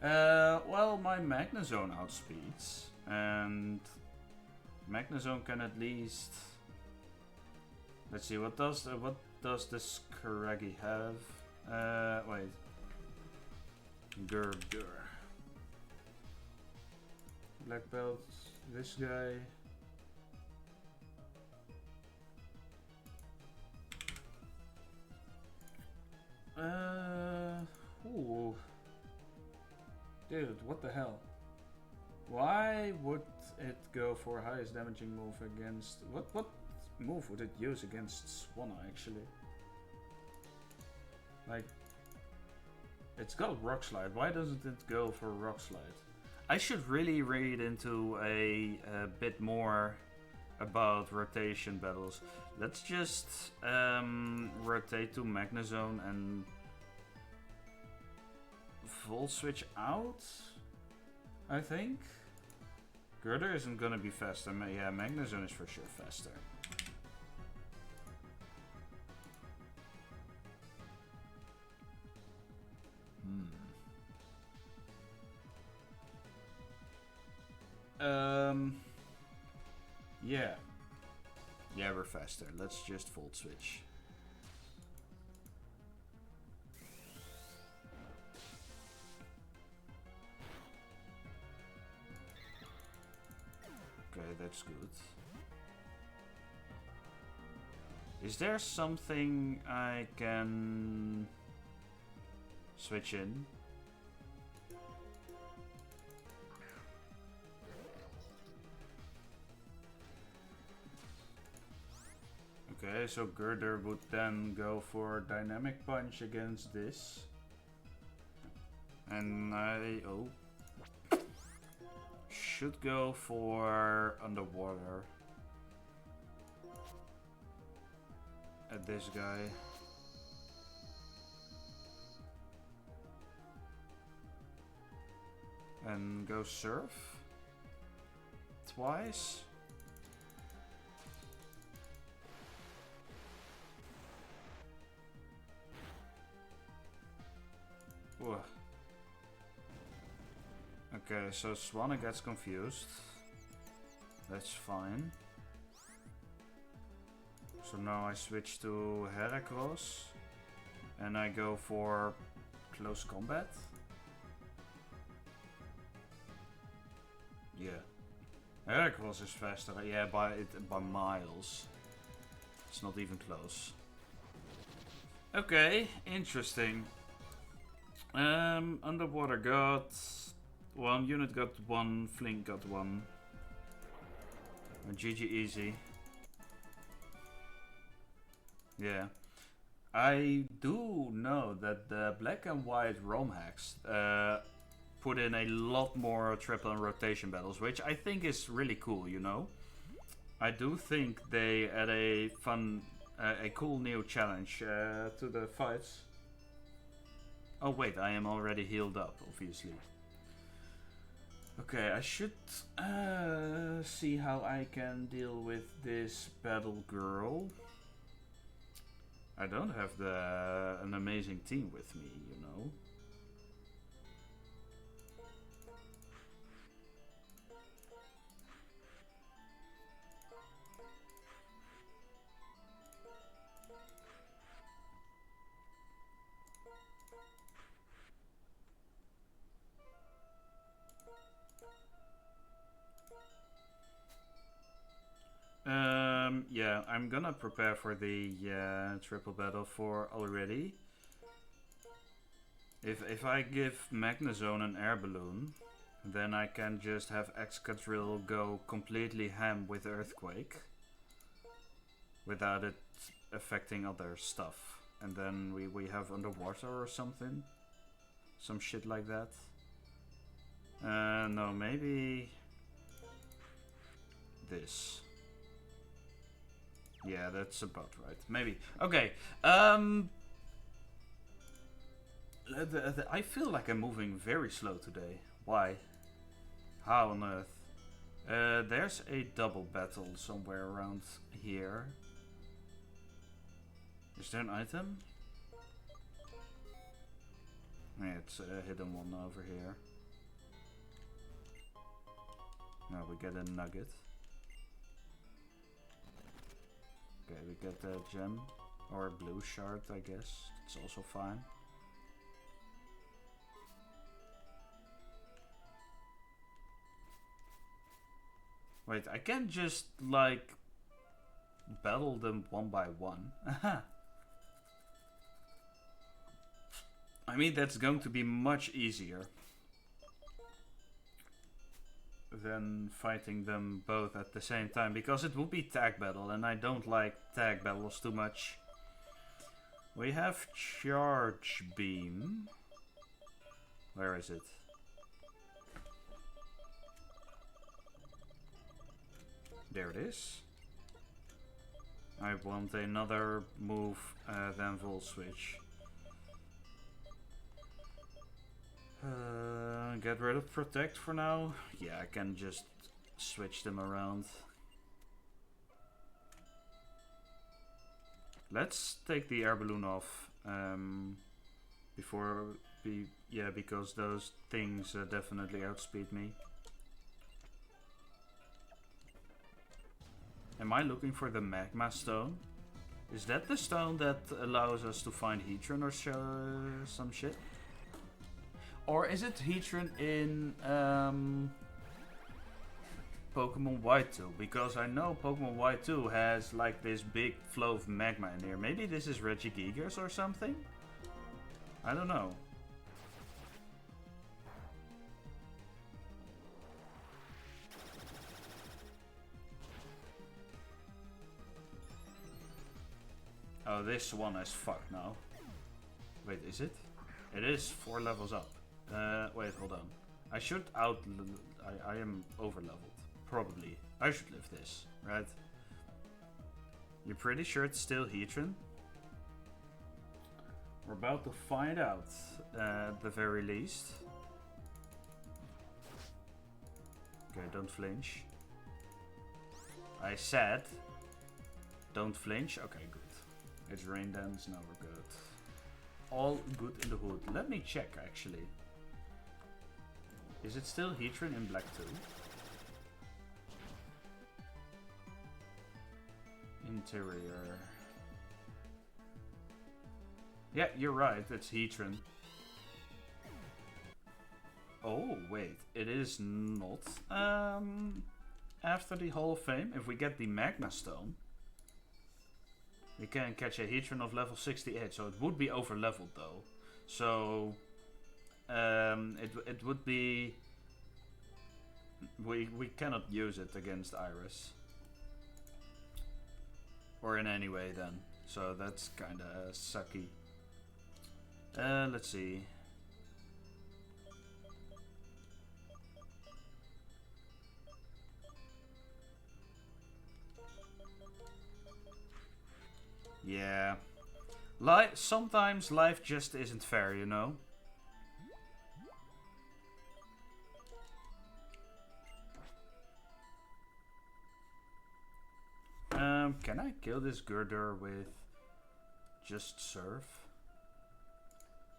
Well, my Magnezone outspeeds, and Magnezone can at least... Let's see, what does this Scraggy have? Wait. Girder. Black belt, this guy. Ooh. Dude, what the hell? Why would it go for highest damaging move against... What move would it use against Swanna, actually? Like... It's got Rock Slide. Why doesn't it go for Rock Slide? I should really read into a bit more about rotation battles. Let's just rotate to Magnezone and Volt Switch out, I think. Girder isn't gonna be faster. Yeah, Magnezone is for sure faster. Yeah. Yeah, we're faster. Let's just Volt Switch. Okay, that's good. Is there something I can switch in? Okay, so Girder would then go for Dynamic Punch against this. And I should go for Underwater at this guy. And go Surf twice. Whoa. Okay, so Swanna gets confused. That's fine. So now I switch to Heracross. And I go for Close Combat. Yeah. Heracross is faster. Yeah, by miles. It's not even close. Okay, interesting. Underwater got one, Unit got one, Flink got one. GG easy. Yeah. I do know that the black and white ROM hacks put in a lot more triple and rotation battles, which I think is really cool, you know? I do think they add a fun, a cool new challenge to the fights. Oh wait, I am already healed up, obviously. Okay, I should see how I can deal with this battle girl. I don't have an amazing team with me, you know. yeah, I'm gonna prepare for the triple battle for already. If I give Magnezone an air balloon, then I can just have Excadrill go completely ham with Earthquake without it affecting other stuff. And then we have underwater or something. Some shit like that. No, maybe this. Yeah, that's about right. Maybe. Okay. I feel like I'm moving very slow today. Why? How on earth? There's a double battle somewhere around here. Is there an item? Yeah, it's a hidden one over here. Now we get a nugget. Okay, we get a gem. Or a blue shard, I guess. It's also fine. Wait, I can't just, like, battle them one by one. I mean, that's going to be much easier than fighting them both at the same time, because it will be tag battle, and I don't like tag battles too much. We have Charge Beam. Where is it? There it is. I want another move than Volt Switch. Get rid of Protect for now. Yeah, I can just switch them around. Let's take the air balloon off because those things definitely outspeed me. Am I looking for the Magma Stone? Is that the stone that allows us to find Heatran or some shit? Or is it Heatran in Pokemon White 2? Because I know Pokemon White 2 has like this big flow of magma in here. Maybe this is Regigigas or something? I don't know. Oh, this one is fucked now. Wait, is it? It is 4 levels up. Wait, hold on. I should I am over leveled. Probably. I should live this, right? You're pretty sure it's still Heatran? We're about to find out, at the very least. Okay, don't flinch. I said, don't flinch. Okay, good. It's Rain Dance, now we're good. All good in the hood. Let me check, actually. Is it still Heatran in Black 2? Interior. Yeah, you're right, it's Heatran. Oh, wait, it is not. After the Hall of Fame, if we get the Magma Stone, we can catch a Heatran of level 68, so it would be over leveled though. So it would be we cannot use it against Iris. Or in any way then. So that's kinda sucky. Let's see. Yeah. Sometimes life just isn't fair, you know? Can I kill this Girder with just Surf?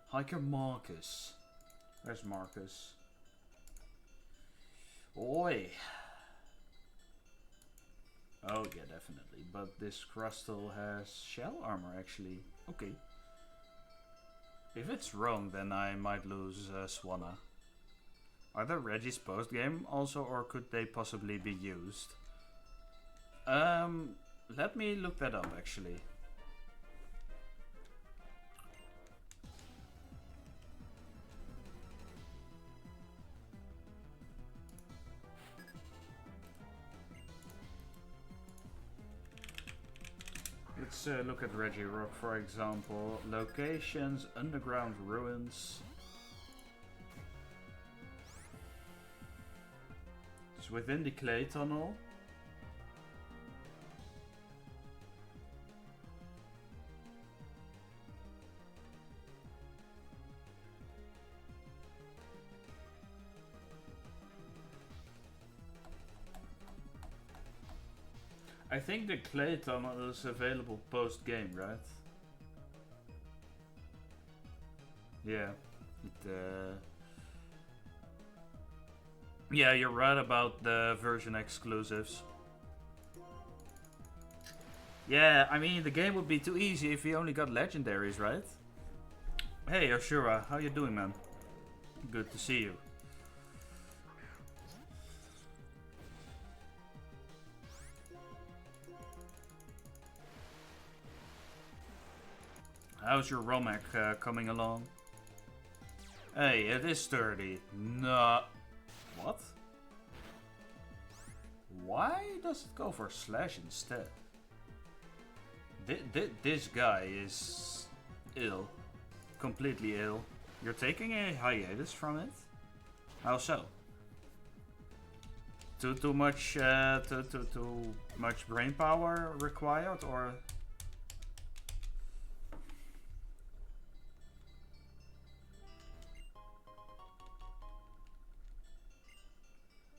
Hiker Marcus. Where's Marcus? Oi! Oh yeah, definitely. But this Crustle has shell armor actually. Okay. If it's wrong, then I might lose Swanna. Are there Regis post game also, or could they possibly be used? let me look that up actually. Let's look at Reggie Rock, for example. Locations, underground ruins. It's within the clay tunnel. I think the clay tunnel is available post-game, right? Yeah. Yeah, you're right about the version exclusives. Yeah, I mean, the game would be too easy if you only got legendaries, right? Hey, Ashura, how you doing, man? Good to see you. How's your Romek coming along? Hey, it is sturdy. No. What? Why does it go for slash instead? This guy is ill. Completely ill. You're taking a hiatus from it? How so? Too much too much brain power required, or?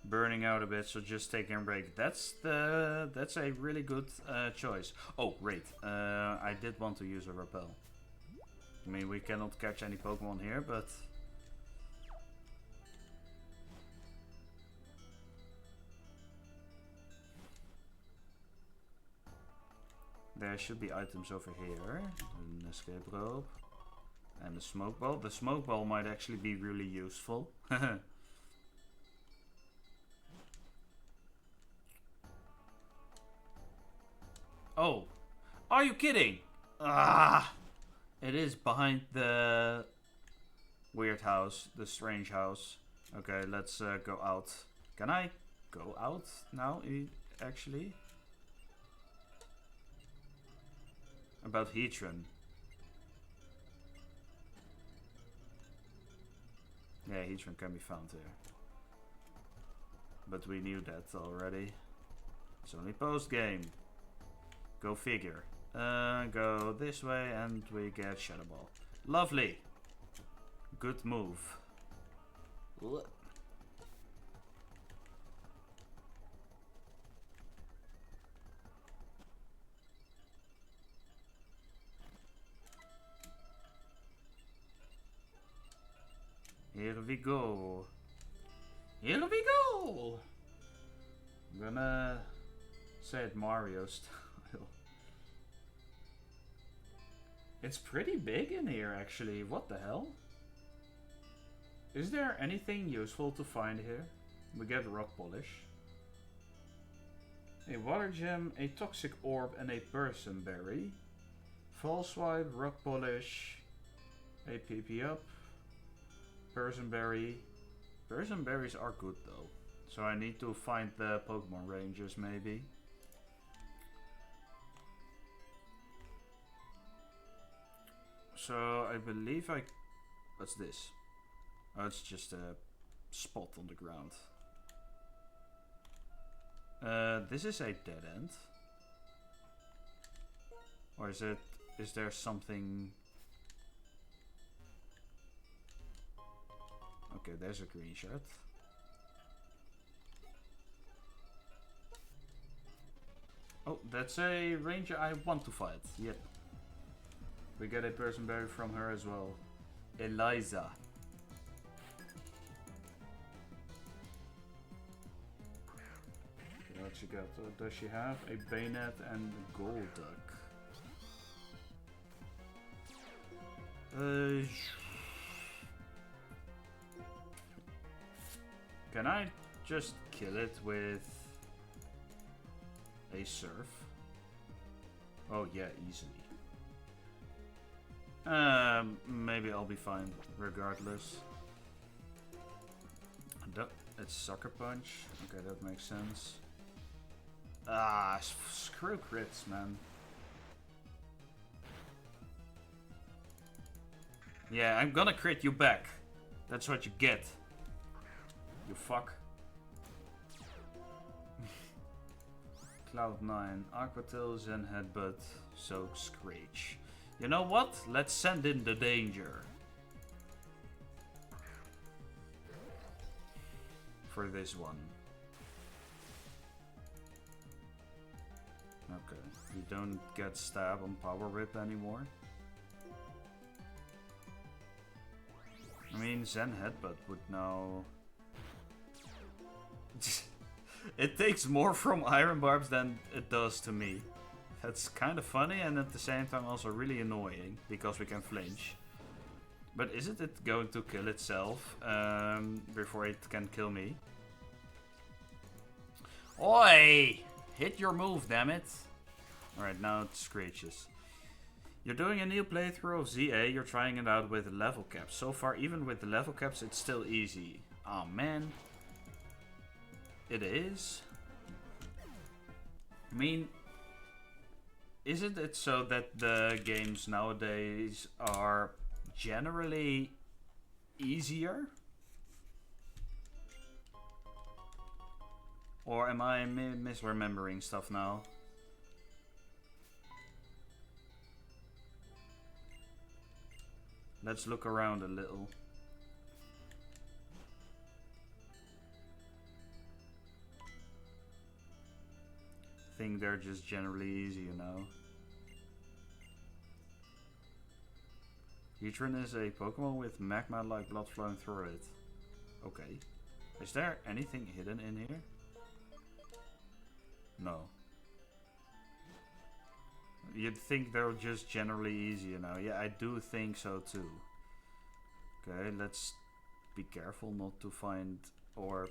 Burning out a bit, so just taking a break. That's a really good choice. Oh, great. I did want to use a repel. I mean, we cannot catch any Pokemon here, but there should be items over here. An escape rope and a smoke ball. The smoke ball might actually be really useful. Oh, are you kidding? Ah, it is behind the weird house, the strange house. Okay, let's go out. Can I go out now, actually? About Heatran. Yeah, Heatran can be found here. But we knew that already. It's only post-game. Go figure. Go this way and we get Shadow Ball. Lovely. Good move. Here we go. Here we go. I'm gonna say it Mario style. It's pretty big in here, actually. What the hell? Is there anything useful to find here? We get rock polish. A water gem, a toxic orb, and a person berry. False swipe, rock polish, a PP up, person berry. Person berries are good though. So I need to find the Pokemon Rangers maybe. So I believe what's this? Oh, it's just a spot on the ground. This is a dead end. Or is there something? Okay, there's a green shirt. Oh, that's a ranger I want to fight. Yep. We get a person berry from her as well. Eliza. Okay, what she got? Does she have a Bayonet and a Golduck? Can I just kill it with a Surf? Oh yeah, easily. Maybe I'll be fine regardless. It's Sucker Punch. Okay, that makes sense. Ah, screw crits, man. Yeah, I'm gonna crit you back. That's what you get. You fuck. Cloud9, Aqua Tail, Zen Headbutt, Soak, Screech. You know what? Let's send in the danger. For this one. Okay, you don't get stab on Power Whip anymore. I mean, Zen Headbutt would now... It takes more from Iron Barbs than it does to me. That's kind of funny and at the same time also really annoying, because we can flinch. But isn't it going to kill itself before it can kill me? Oi! Hit your move, damn it! Alright, now it screeches. You're doing a new playthrough of ZA, you're trying it out with level caps. So far, even with the level caps, it's still easy. Aw, man. It is? I mean, isn't it so that the games nowadays are generally easier? Or am I misremembering stuff now? Let's look around a little. I think they're just generally easy, you know. Heatran is a Pokemon with magma-like blood flowing through it. Okay. Is there anything hidden in here? No. You'd think they're just generally easy, you know. Yeah, I do think so too. Okay, let's be careful not to find or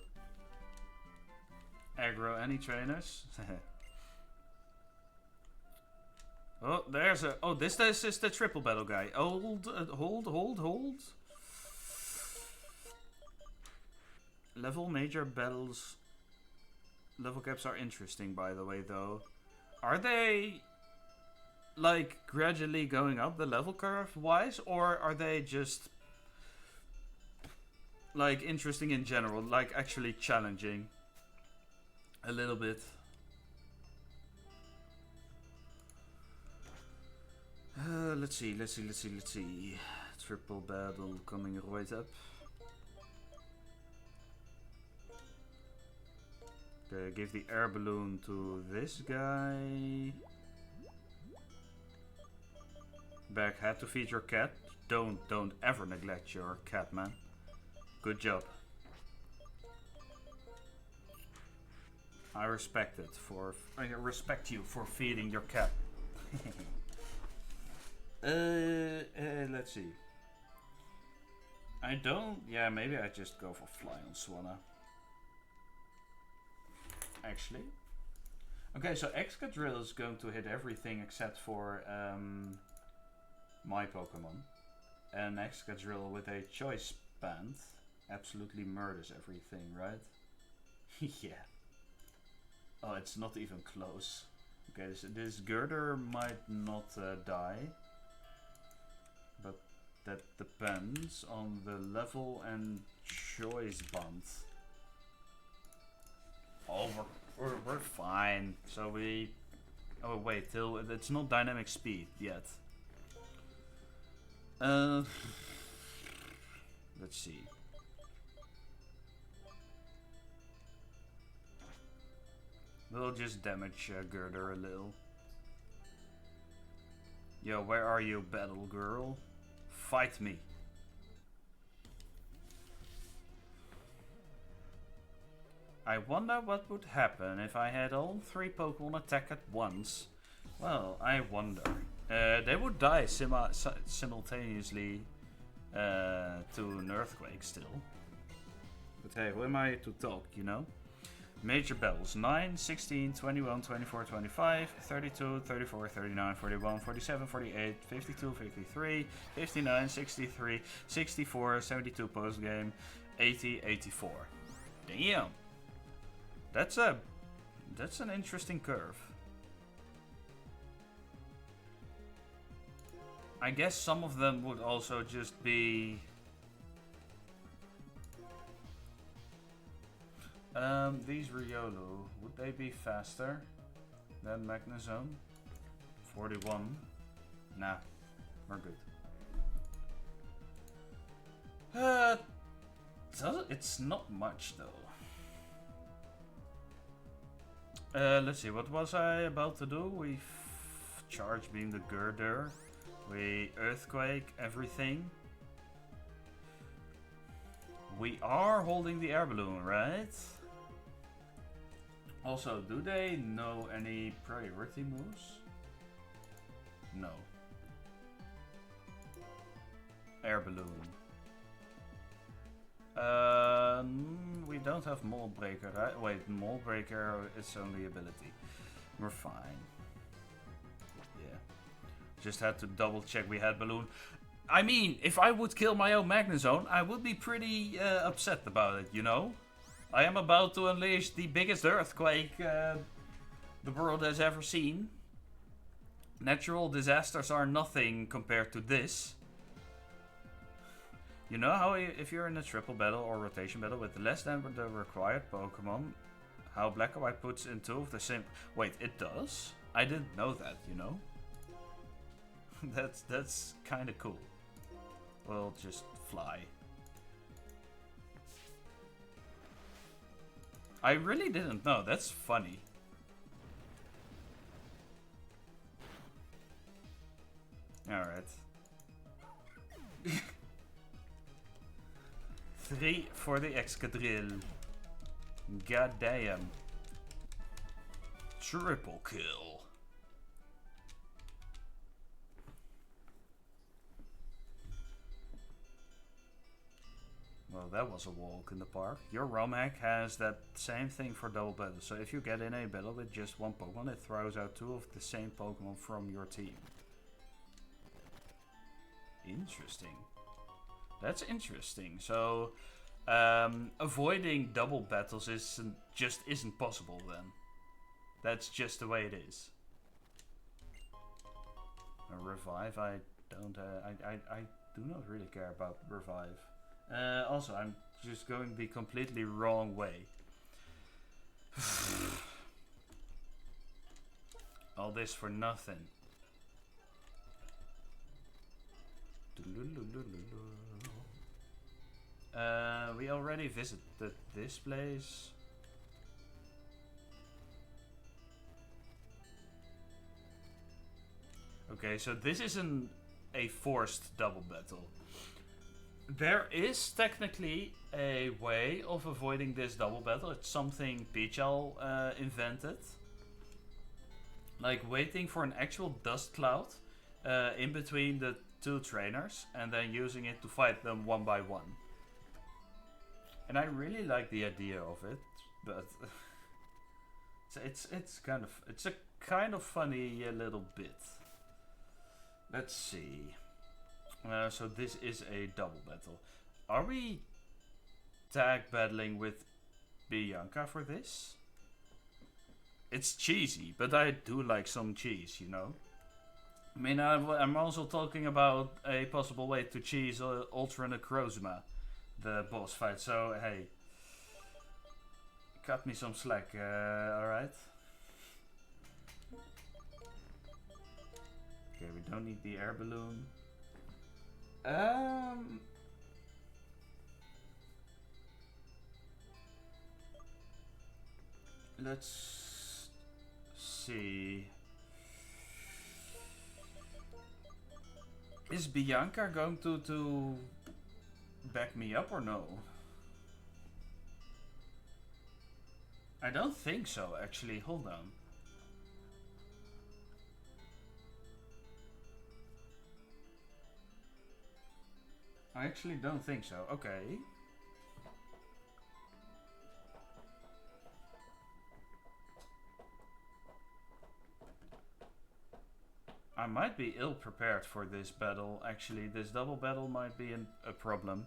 aggro any trainers. Oh, there's a... Oh, this is the triple battle guy. Hold. Level major battles. Level caps are interesting, by the way, though. Are they, like, gradually going up the level curve-wise? Or are they just, like, interesting in general? Like, actually challenging? A little bit. Let's see. Triple battle coming right up. Okay, give the air balloon to this guy. Back, had to feed your cat. Don't ever neglect your cat, man. Good job. I respect you for feeding your cat. Let's see. Yeah, maybe I just go for Fly on Swanna. Actually. Okay, so Excadrill is going to hit everything except for my Pokemon. And Excadrill with a Choice Band absolutely murders everything, right? Yeah. Oh, it's not even close. Okay, this Girder might not die. But that depends on the level and Choice Band. Oh, we're fine. So we... Oh wait, till it's not dynamic speed yet. Let's see. We'll just damage Girder a little. Yo, where are you, battle girl? Fight me. I wonder what would happen if I had all 3 Pokemon attack at once. Well, I wonder. They would die simultaneously to an earthquake still. But hey, who am I to talk, you know? Major battles 9, 16, 21, 24, 25, 32, 34, 39, 41, 47, 48, 52, 53, 59, 63, 64, 72 post game, 80, 84. Damn. That's an interesting curve. I guess some of them would also just be these Riolu, would they be faster than Magnezone? 41. Nah, we're good. It's not much though. Let's see, what was I about to do? We charge beam the girder. We earthquake everything. We are holding the air balloon, right? Also, do they know any priority moves? No. Air balloon. We don't have mold breaker, right? Wait, mold breaker is only ability. We're fine. Yeah. Just had to double check we had balloon. I mean, if I would kill my own Magnezone, I would be pretty upset about it, you know? I am about to unleash the biggest earthquake the world has ever seen. Natural disasters are nothing compared to this. You know how if you're in a triple battle or rotation battle with less than the required Pokemon, how Black and White puts in two of the same... Wait, it does? I didn't know that, you know? That's kind of cool. We'll just fly. I really didn't know. That's funny. Alright. 3 for the Excadrill. God damn. Triple kill. Well, that was a walk in the park. Your Romek has that same thing for double battle. So if you get in a battle with just one Pokemon, it throws out 2 of the same Pokemon from your team. Interesting. That's interesting. So avoiding double battles isn't possible then. That's just the way it is. A revive, I don't. I do not really care about revive. Also, I'm just going the completely wrong way. All this for nothing. We already visited this place. Okay, so this isn't a forced double battle. There is technically a way of avoiding this double battle. It's something Pichal invented. Like waiting for an actual dust cloud in between the 2 trainers and then using it to fight them one by one. And I really like the idea of it, but it's a kind of funny little bit. Let's see. So this is a double battle. Are we tag battling with Bianca for this? It's cheesy, but I do like some cheese, you know. I mean, I'm also talking about a possible way to cheese Ultra Necrozma, the boss fight. So hey, cut me some slack, alright? Okay, we don't need the air balloon. Let's see. Is Bianca going to back me up or no? I don't think so, actually. Hold on. I actually don't think so. Okay. I might be ill prepared for this battle. Actually, this double battle might be a problem.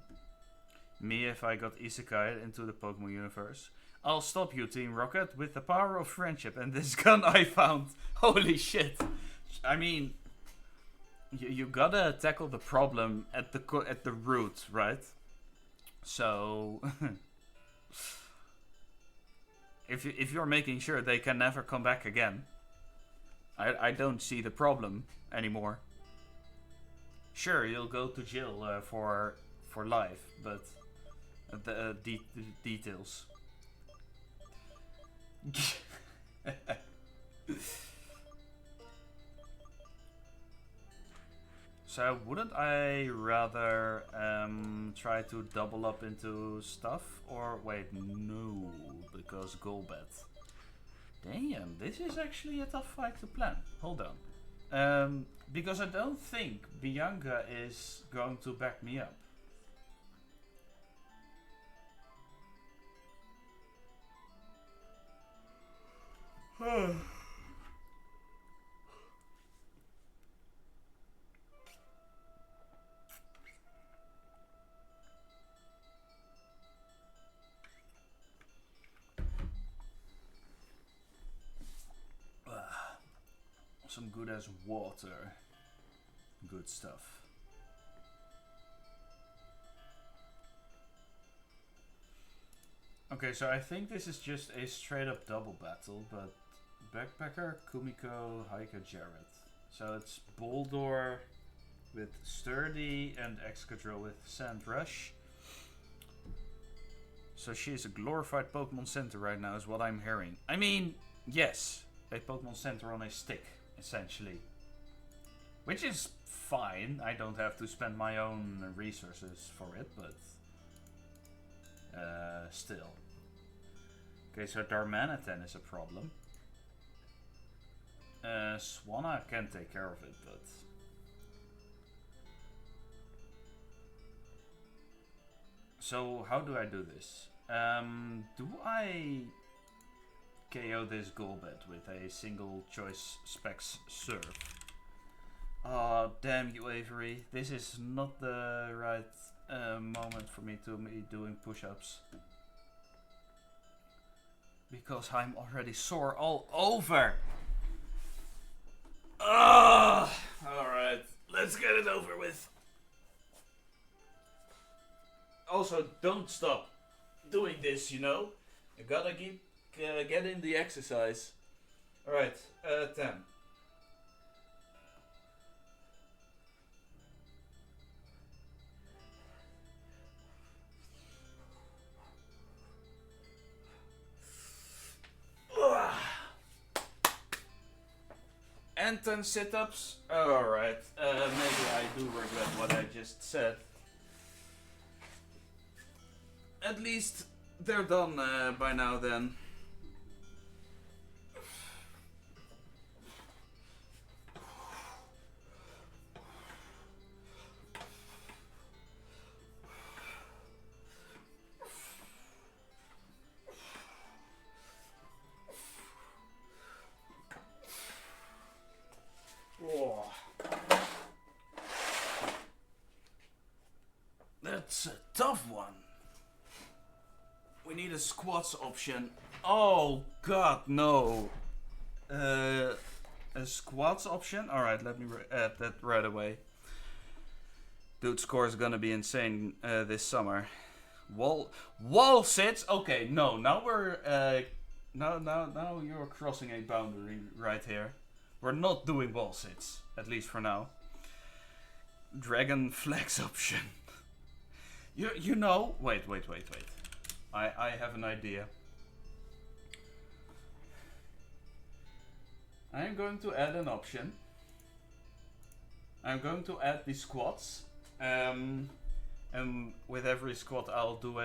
Me if I got isekai into the Pokemon universe. I'll stop you, Team Rocket, with the power of friendship and this gun I found. Holy shit. I mean, you gotta tackle the problem at the root, right? So, if you're making sure they can never come back again, I don't see the problem anymore. Sure, you'll go to jail for life, but the details. So wouldn't I rather try to double up into stuff? Or wait, no, because Golbat. Damn, this is actually a tough fight to plan. Hold on. Because I don't think Bianca is going to back me up. Some good as water. Good stuff. Okay, so I think this is just a straight up double battle, but Backpacker, Kumiko, Haika, Jared. So it's Boldor with Sturdy and Excadrill with Sand Rush. So she's a glorified Pokemon Center right now is what I'm hearing. I mean, yes, a Pokemon Center on a stick, essentially. Which is fine, I don't have to spend my own resources for it, but still. Okay, so Darmanitan is a problem. Swanna can take care of it, but so how do I do this? Do I KO this Golbat with a single choice specs serve? Oh, damn you, Avery. This is not the right moment for me to be doing push-ups. Because I'm already sore all over. Ugh! Alright, let's get it over with. Also, don't stop doing this, you know? You gotta keep get in the exercise. Alright, 10. And 10 sit-ups. Alright, maybe I do regret what I just said. At least they're done by now then. That's a tough one. We need a squats option. Oh god, no. A squats option? Alright, let me add that right away. Dude's score is gonna be insane this summer. Wall sits? Okay, no, now we're now you're crossing a boundary right here. We're not doing wall sits, at least for now. Dragon flex option. You know, wait. I have an idea. I am going to add an option. I'm going to add the squats. And with every squat I'll do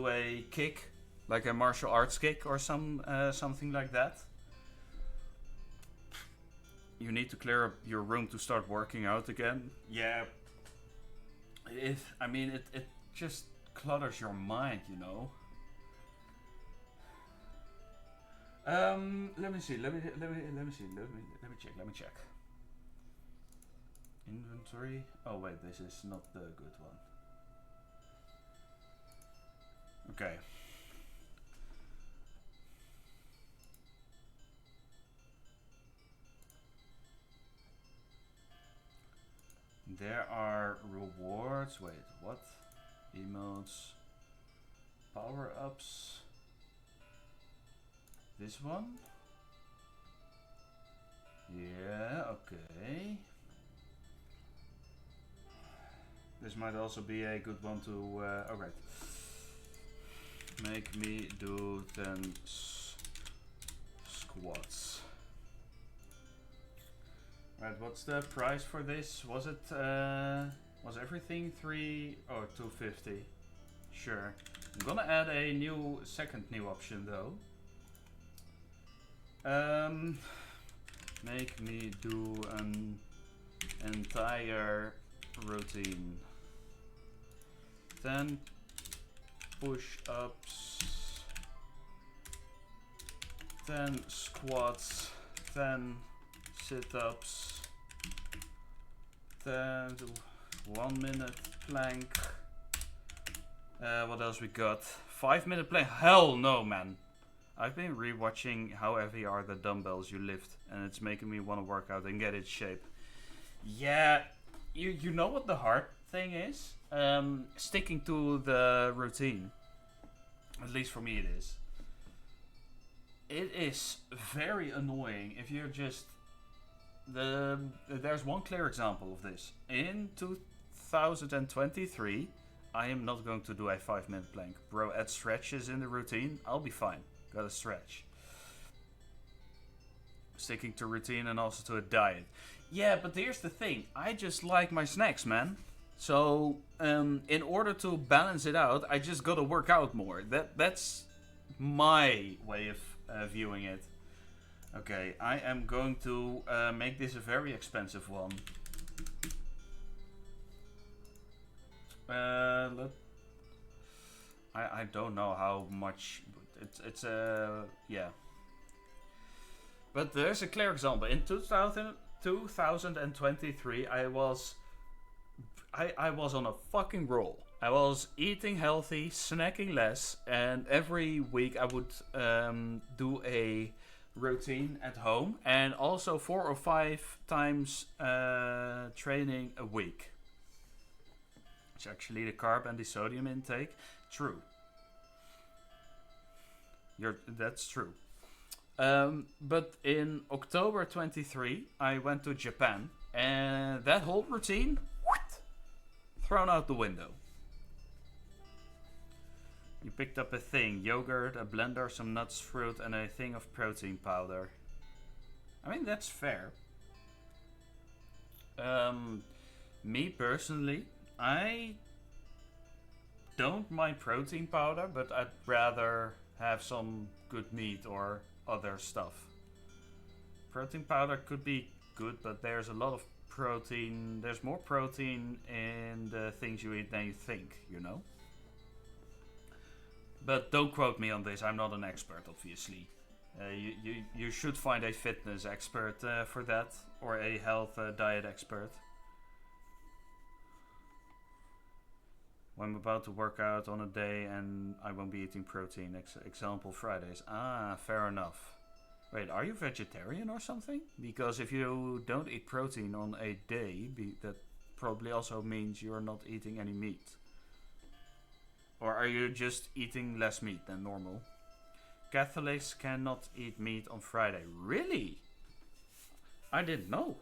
a kick, like a martial arts kick or something like that. You need to clear up your room to start working out again. Yeah. It just clutters your mind, you know. Let me see. Let me see. Let me check. Let me check. Inventory. Oh wait, this is not the good one. Okay. There are rewards. Wait, what? Emotes. Power ups. This one? Yeah, okay. This might also be a good one to. Alright. Make me do 10 squats. Right, what's the price for this? Was it, was everything 3 or 250? Sure. I'm gonna add a second new option though. Make me do an entire routine. 10 push-ups, 10 squats, 10 sit-ups, 10 1 minute plank. What else we got? 5 minute plank. Hell no, man. I've been rewatching How Heavy Are the Dumbbells You Lift, and it's making me want to work out and get in shape. Yeah, you know what the hard thing is? Sticking to the routine. At least for me it is. It is very annoying if you're just... There's one clear example of this. In 2023, I am not going to do a 5 minute plank. Bro, add stretches in the routine, I'll be fine. Gotta stretch. Sticking to routine and also to a diet. Yeah, but here's the thing. I just like my snacks, man. So, in order to balance it out, I just gotta work out more. That's my way of viewing it. Okay, I am going to make this a very expensive one. I don't know how much. It's yeah. But there's a clear example. In 2023, I was on a fucking roll. I was eating healthy, snacking less, and every week I would do a routine at home, and also 4 or 5 times training a week. It's actually the carb and the sodium intake. True. That's true. But in October 23, I went to Japan, and that whole routine, thrown out the window. You picked up a thing, yogurt, a blender, some nuts, fruit, and a thing of protein powder. I mean, that's fair. Me personally, I don't mind protein powder, but I'd rather have some good meat or other stuff. Protein powder could be good, but there's a lot of protein. There's more protein in the things you eat than you think, you know? But don't quote me on this, I'm not an expert, obviously. You should find a fitness expert for that, or a health diet expert. I'm about to work out on a day and I won't be eating protein. Example, Fridays. Ah, fair enough. Wait, are you vegetarian or something? Because if you don't eat protein on a day, that probably also means you're not eating any meat. Or are you just eating less meat than normal? Catholics cannot eat meat on Friday. Really? I didn't know.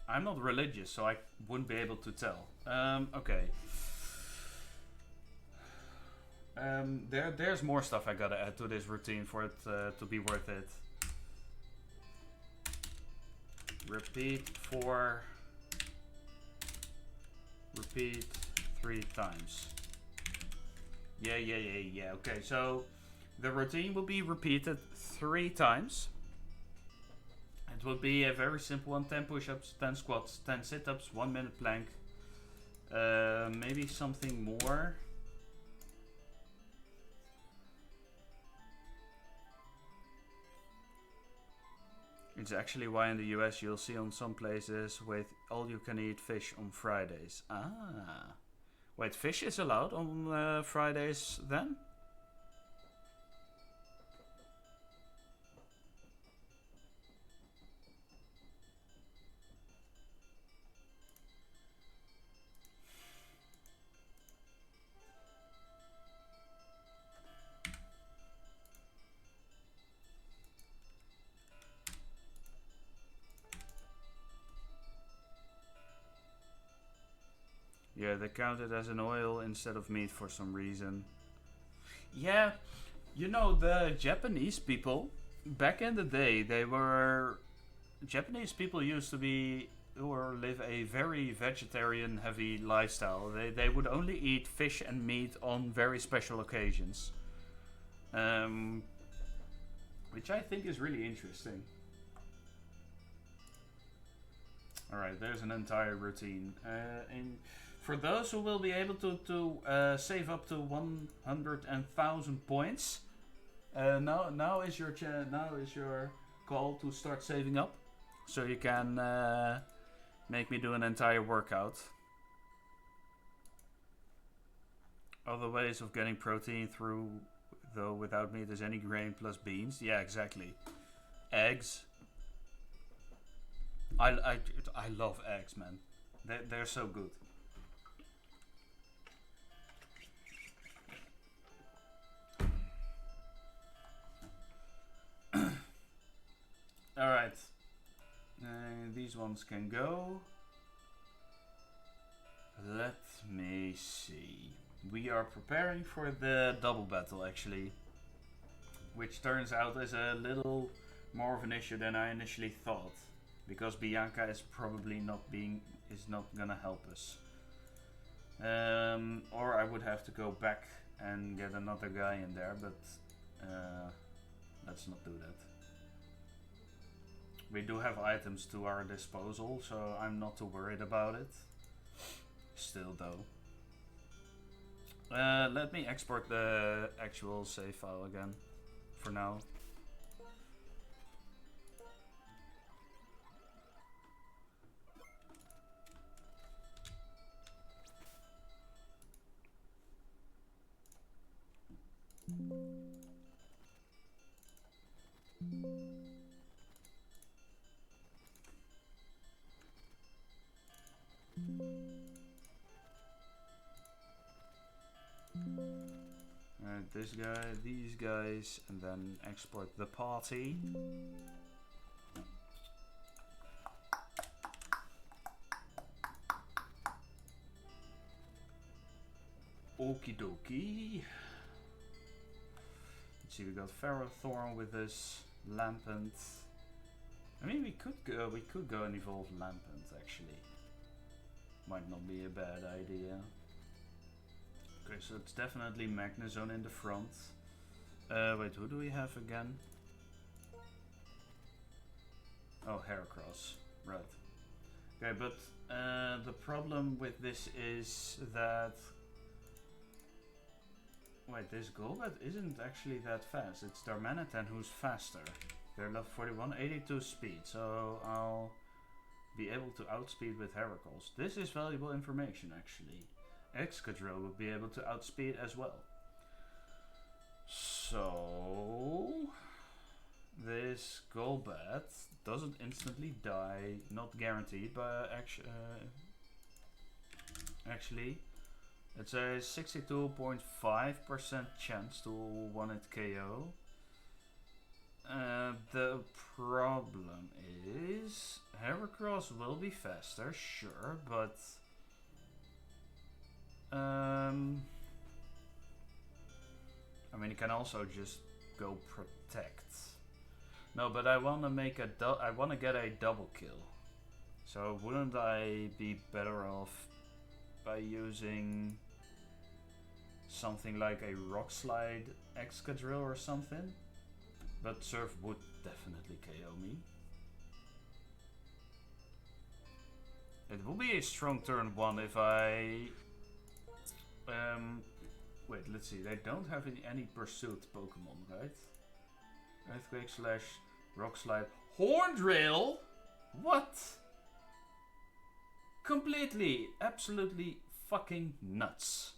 I'm not religious, so I wouldn't be able to tell. Okay. There's more stuff I gotta add to this routine for it to be worth it. Repeat 4. Repeat 3 times. Yeah. Okay, so the routine will be repeated 3 times. It would be a very simple one: 10 push-ups, 10 squats, 10 sit-ups, 1 minute plank. Maybe something more. It's actually why in the US you'll see on some places with all-you-can-eat fish on Fridays. Ah. Wait, fish is allowed on Fridays then? Yeah, they count it as an oil instead of meat for some reason. Yeah, you know, the Japanese people, back in the day, Japanese people used to be or live a very vegetarian heavy lifestyle. They would only eat fish and meat on very special occasions. Um, which I think is really interesting. Alright, there's an entire routine. And for those who will be able to save up to 100,000 points, now is your call to start saving up, so you can make me do an entire workout. Other ways of getting protein through, though, without meat is any grain plus beans. Yeah, exactly. Eggs. I love eggs, man. They're so good. Alright. These ones can go. Let me see. We are preparing for the double battle, actually. Which turns out is a little more of an issue than I initially thought. Because Bianca is probably not gonna help us. Or I would have to go back and get another guy in there, but let's not do that. We do have items to our disposal, so I'm not too worried about it. Still though. Let me export the actual save file again, for now. This guy, these guys, and then export the party. Okie dokie. Let's see, we got Ferrothorn with this Lampent. I mean, we could go and evolve Lampent actually. Might not be a bad idea. Okay, so it's definitely Magnezone in the front. Wait, who do we have again? Oh, Heracross. Right. Okay, but the problem with this is that... Wait, this Golbat isn't actually that fast. It's Darmanitan who's faster. They're level 41, 82 speed, so I'll be able to outspeed with Heracross. This is valuable information, actually. Excadrill would be able to outspeed as well. So this Golbat doesn't instantly die, not guaranteed, but actually it's a 62.5% chance to one hit KO. The problem is Heracross will be faster, sure, but I mean, you can also just go protect. No, but I want to make I want to get a double kill. So wouldn't I be better off by using something like a Rock Slide Excadrill or something? But Surf would definitely KO me. It will be a strong turn 1 if I... wait, let's see. They don't have any pursuit Pokemon, right? Earthquake slash Rock Slide. Horned rail? What? Completely, absolutely fucking nuts.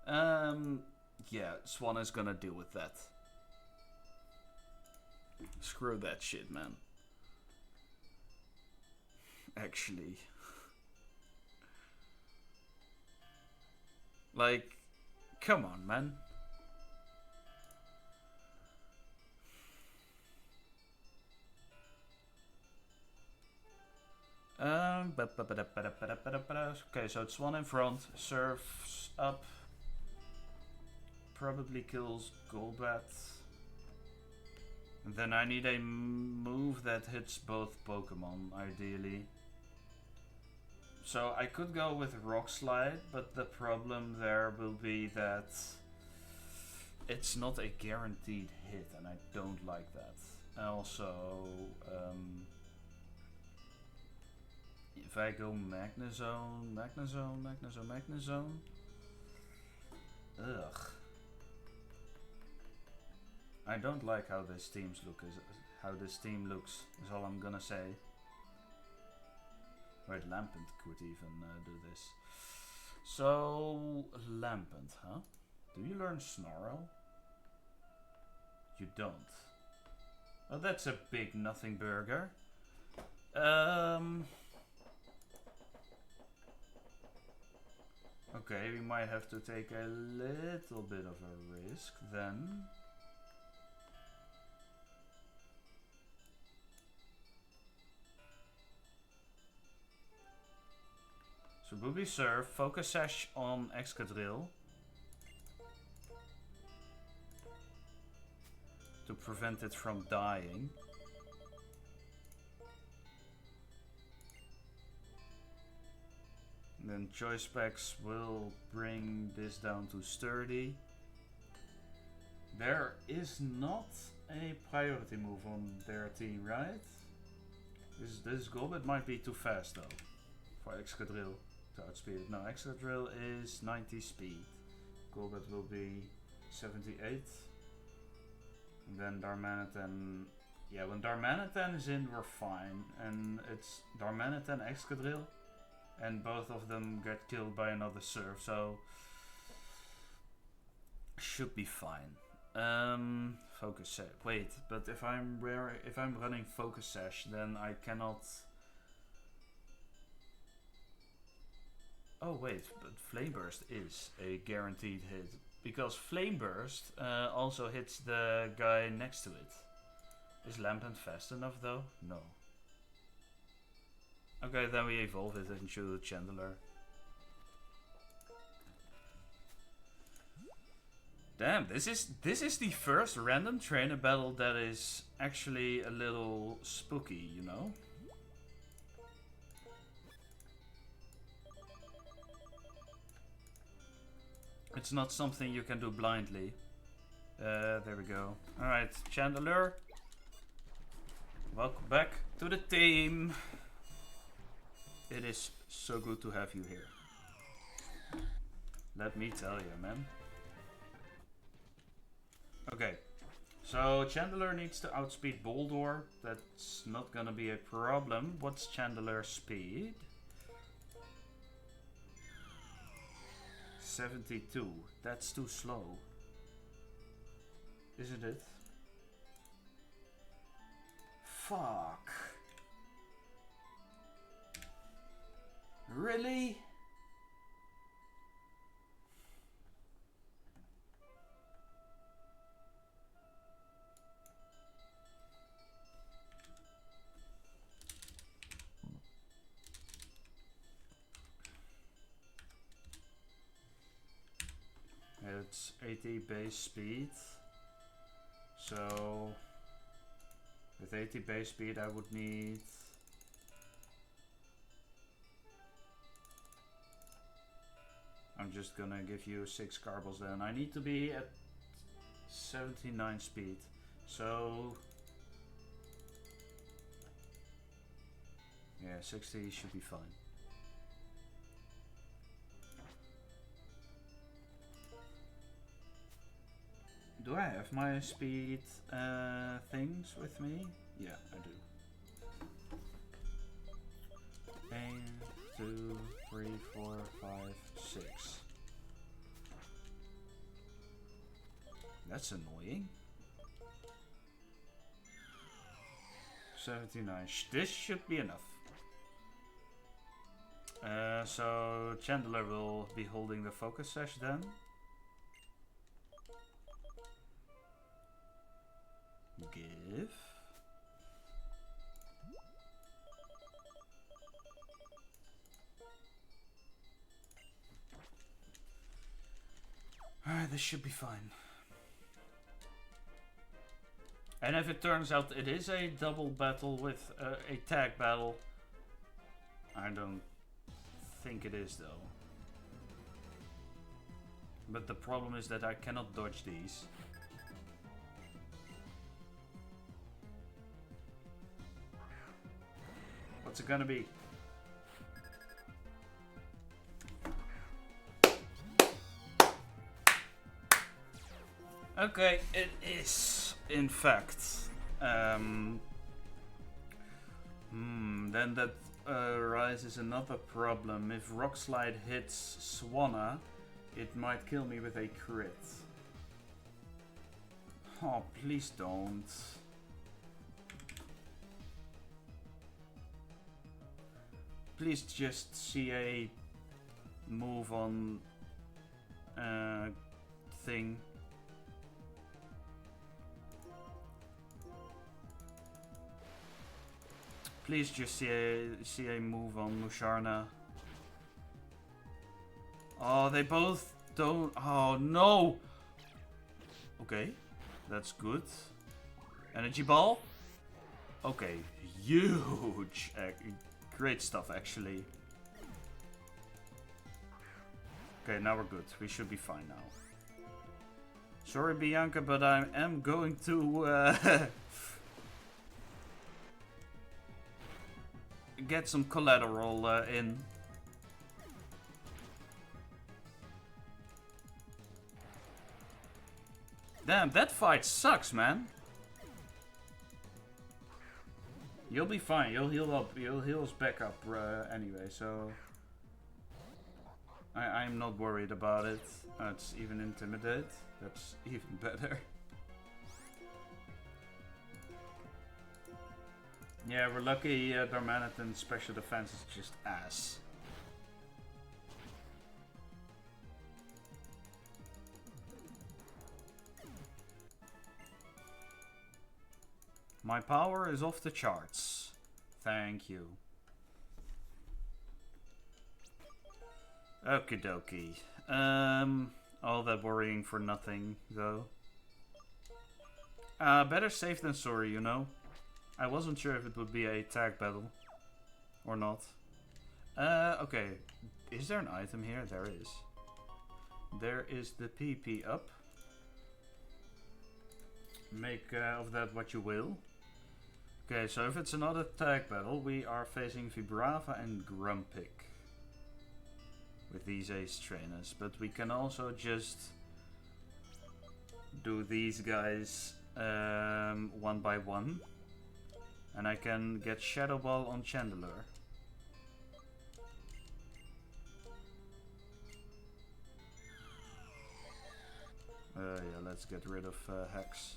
Yeah, Swan is gonna deal with that. Screw that shit, man. Actually. Like, come on, man. Okay, so it's one in front, serves up, probably kills Golbat. And then I need a move that hits both Pokemon, ideally. So I could go with Rock Slide, but the problem there will be that it's not a guaranteed hit, and I don't like that. Also, if I go Magnezone, ugh. I don't like how this team looks. Is all I'm gonna say. Wait, Lampent could even do this. So Lampent, huh? Do you learn Snarl? You don't. Oh, that's a big nothing burger. Okay, we might have to take a little bit of a risk then. So Booby Surf, Focus Sash on Excadrill to prevent it from dying. And then Choice Specs will bring this down to Sturdy. There is not a priority move on their team, right? This Golbat might be too fast though for Excadrill to outspeed it. No, Excadrill is 90 speed. Golbat will be 78. And then Darmanitan. Yeah, when Darmanitan is in, we're fine. And it's Darmanitan, Excadrill. And both of them get killed by another Surf, so should be fine. Focus Sash. Wait, but if I'm running Focus Sash, then I cannot. Oh wait, but Flame Burst is a guaranteed hit because Flame Burst also hits the guy next to it. Is Lampent fast enough though? No. Okay, then we evolve it into Chandler. Damn, this is the first random trainer battle that is actually a little spooky, you know? It's not something you can do blindly. There we go. Alright, Chandler. Welcome back to the team. It is so good to have you here. Let me tell you, man. Okay, so Chandler needs to outspeed Boldor. That's not gonna be a problem. What's Chandler's speed? 72. That's too slow. Isn't it? Fuck. Really? It's 80 base speed. So with 80 base speed I would need I'm just gonna give you 6 Carbles then. I need to be at 79 speed. So yeah, 60 should be fine. Do I have my speed things with me? Yeah, I do. 1, 2, 3, 4, 5, 6. That's annoying. 79. This should be enough. So Chandler will be holding the focus sash then. Give. Alright, this should be fine. And if it turns out it is a double battle with a tag battle, I don't think it is though. But the problem is that I cannot dodge these. What's it gonna be? Okay, it is in fact. Then that raises another problem. If Rock Slide hits Swanna, it might kill me with a crit. Oh, please don't. Please just CA move on thing. Please just see a move on Musharna. Oh, they both don't. Oh no! Okay, that's good. Energy ball? Okay, huge. Great stuff, actually. Okay, now we're good. We should be fine now. Sorry, Bianca, but I am going to get some collateral in. Damn, that fight sucks, man. You'll be fine. You'll heal up. You'll heal us back up anyway, so I'm not worried about it. It's even intimidate. That's even better. Yeah, we're lucky Darmanitan's special defense is just ass. My power is off the charts. Thank you. Okie dokie. All that worrying for nothing, though. Better safe than sorry, you know. I wasn't sure if it would be a tag battle or not. Okay. Is there an item here? There is. There is the PP up. Make of that what you will. Okay, so if it's another tag battle, we are facing Vibrava and Grumpig with these ace trainers. But we can also just do these guys one by one. And I can get Shadow Ball on Chandler. Yeah, let's get rid of Hex.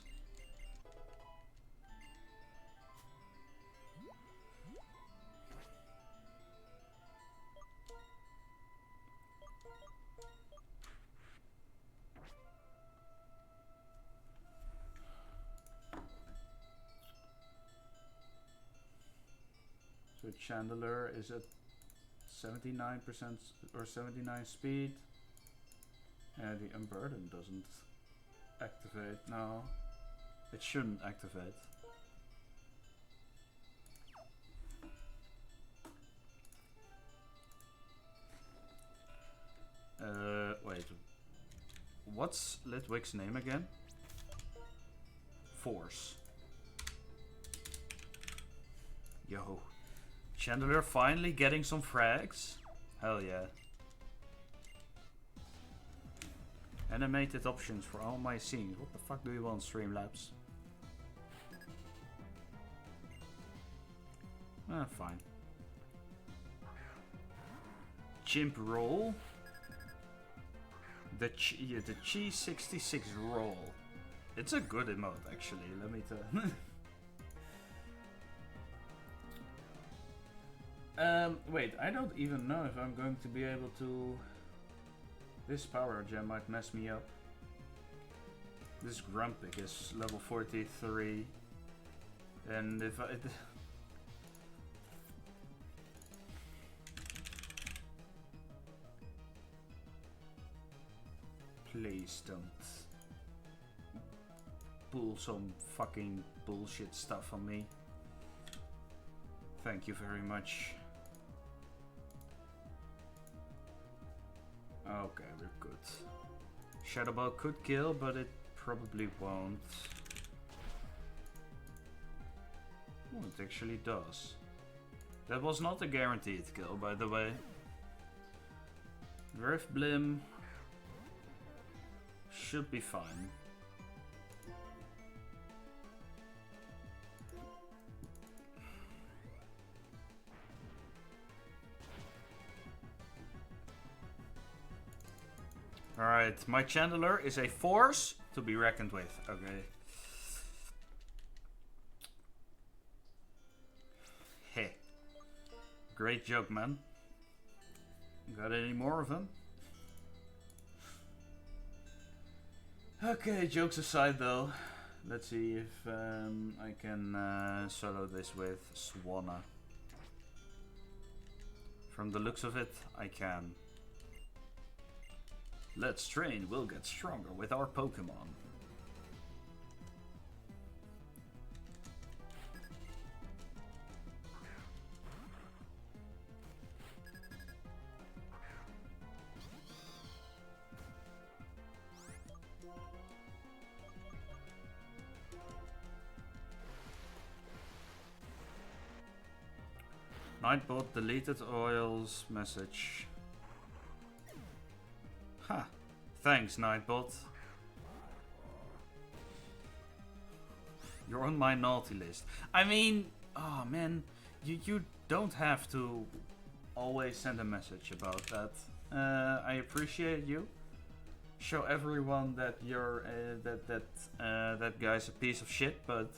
So Chandler is at 79% or 79 speed. And the Unburden doesn't activate. No, it shouldn't activate. Wait. What's Litwick's name again? Force. Yo. Chandler finally getting some frags? Hell yeah. Animated options for all my scenes. What the fuck do you want, Streamlabs? Fine. Chimp roll. The cheese 66 roll. It's a good emote, actually. Let me tell. Wait, I don't even know if I'm going to be able to... This power gem might mess me up. This Grumpig is level 43. And if I... Please don't pull some fucking bullshit stuff on me. Thank you very much. Okay, we're good. Shadow Ball could kill, but it probably won't. Oh, it actually does. That was not a guaranteed kill, by the way. Rift Blim should be fine. Alright, my Chandler is a force to be reckoned with. Okay. Hey. Great joke, man. Got any more of them? Okay, jokes aside though. Let's see if I can solo this with Swanna. From the looks of it, I can. Let's train, we'll get stronger with our Pokémon. Nightbot deleted Oil's message. Ha! Huh. Thanks, Nightbot. You're on my naughty list. I mean, oh man, you don't have to always send a message about that. I appreciate you. Show everyone that you're that guy's a piece of shit, but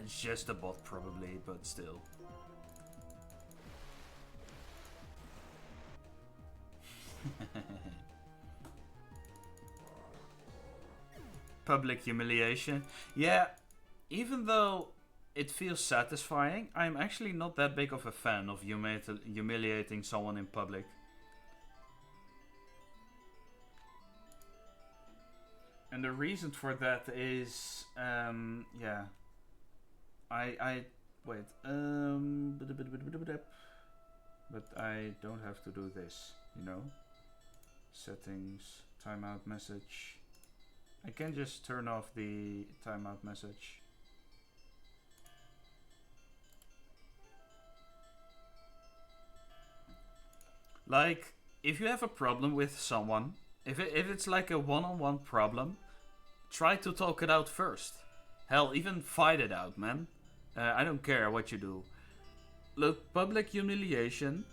it's just a bot probably, but still. Public humiliation. Yeah, even though it feels satisfying, I'm actually not that big of a fan of humiliating someone in public. And the reason for that is, yeah. Wait, but I don't have to do this, you know? Settings, timeout message. I can just turn off the timeout message. Like, if you have a problem with someone, if it's like a one-on-one problem, try to talk it out first. Hell, even fight it out, man. I don't care what you do. Look, public humiliation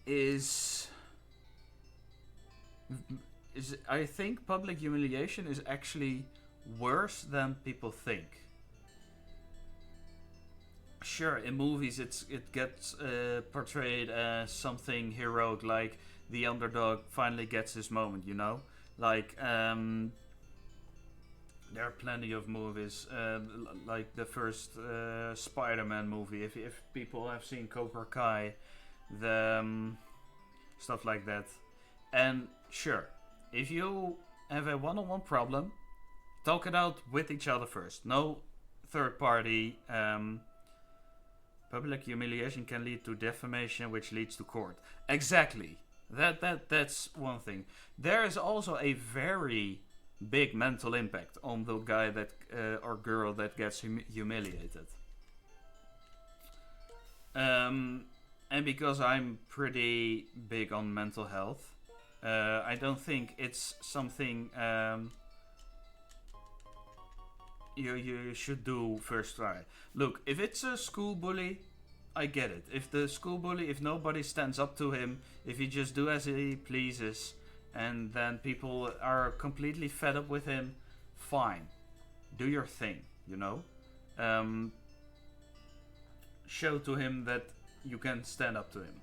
is I think public humiliation is actually worse than people think. Sure, in movies it gets portrayed as something heroic, like the underdog finally gets his moment, you know? Like, there are plenty of movies, like the first Spider-Man movie, if people have seen Cobra Kai, the stuff like that. And sure, if you have a one-on-one problem, talk it out with each other first. No third party. Public humiliation can lead to defamation, which leads to court. Exactly. That's one thing. There is also a very big mental impact on the guy that or girl that gets humiliated. And because I'm pretty big on mental health, I don't think it's something you should do first try. Look, if it's a school bully, I get it. If the school bully, if nobody stands up to him, if he just do as he pleases, and then people are completely fed up with him, fine. Do your thing, you know? Show to him that you can stand up to him.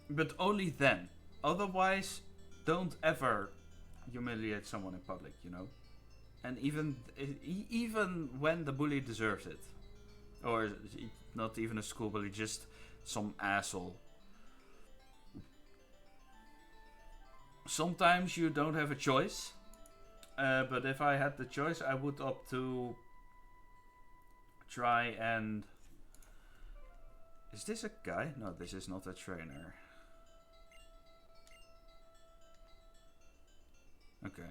But only then. Otherwise, don't ever humiliate someone in public, you know? And even when the bully deserves it. Or not even a school bully, just some asshole. Sometimes you don't have a choice. But if I had the choice, I would opt to try and... Is this a guy? No, this is not a trainer. Okay.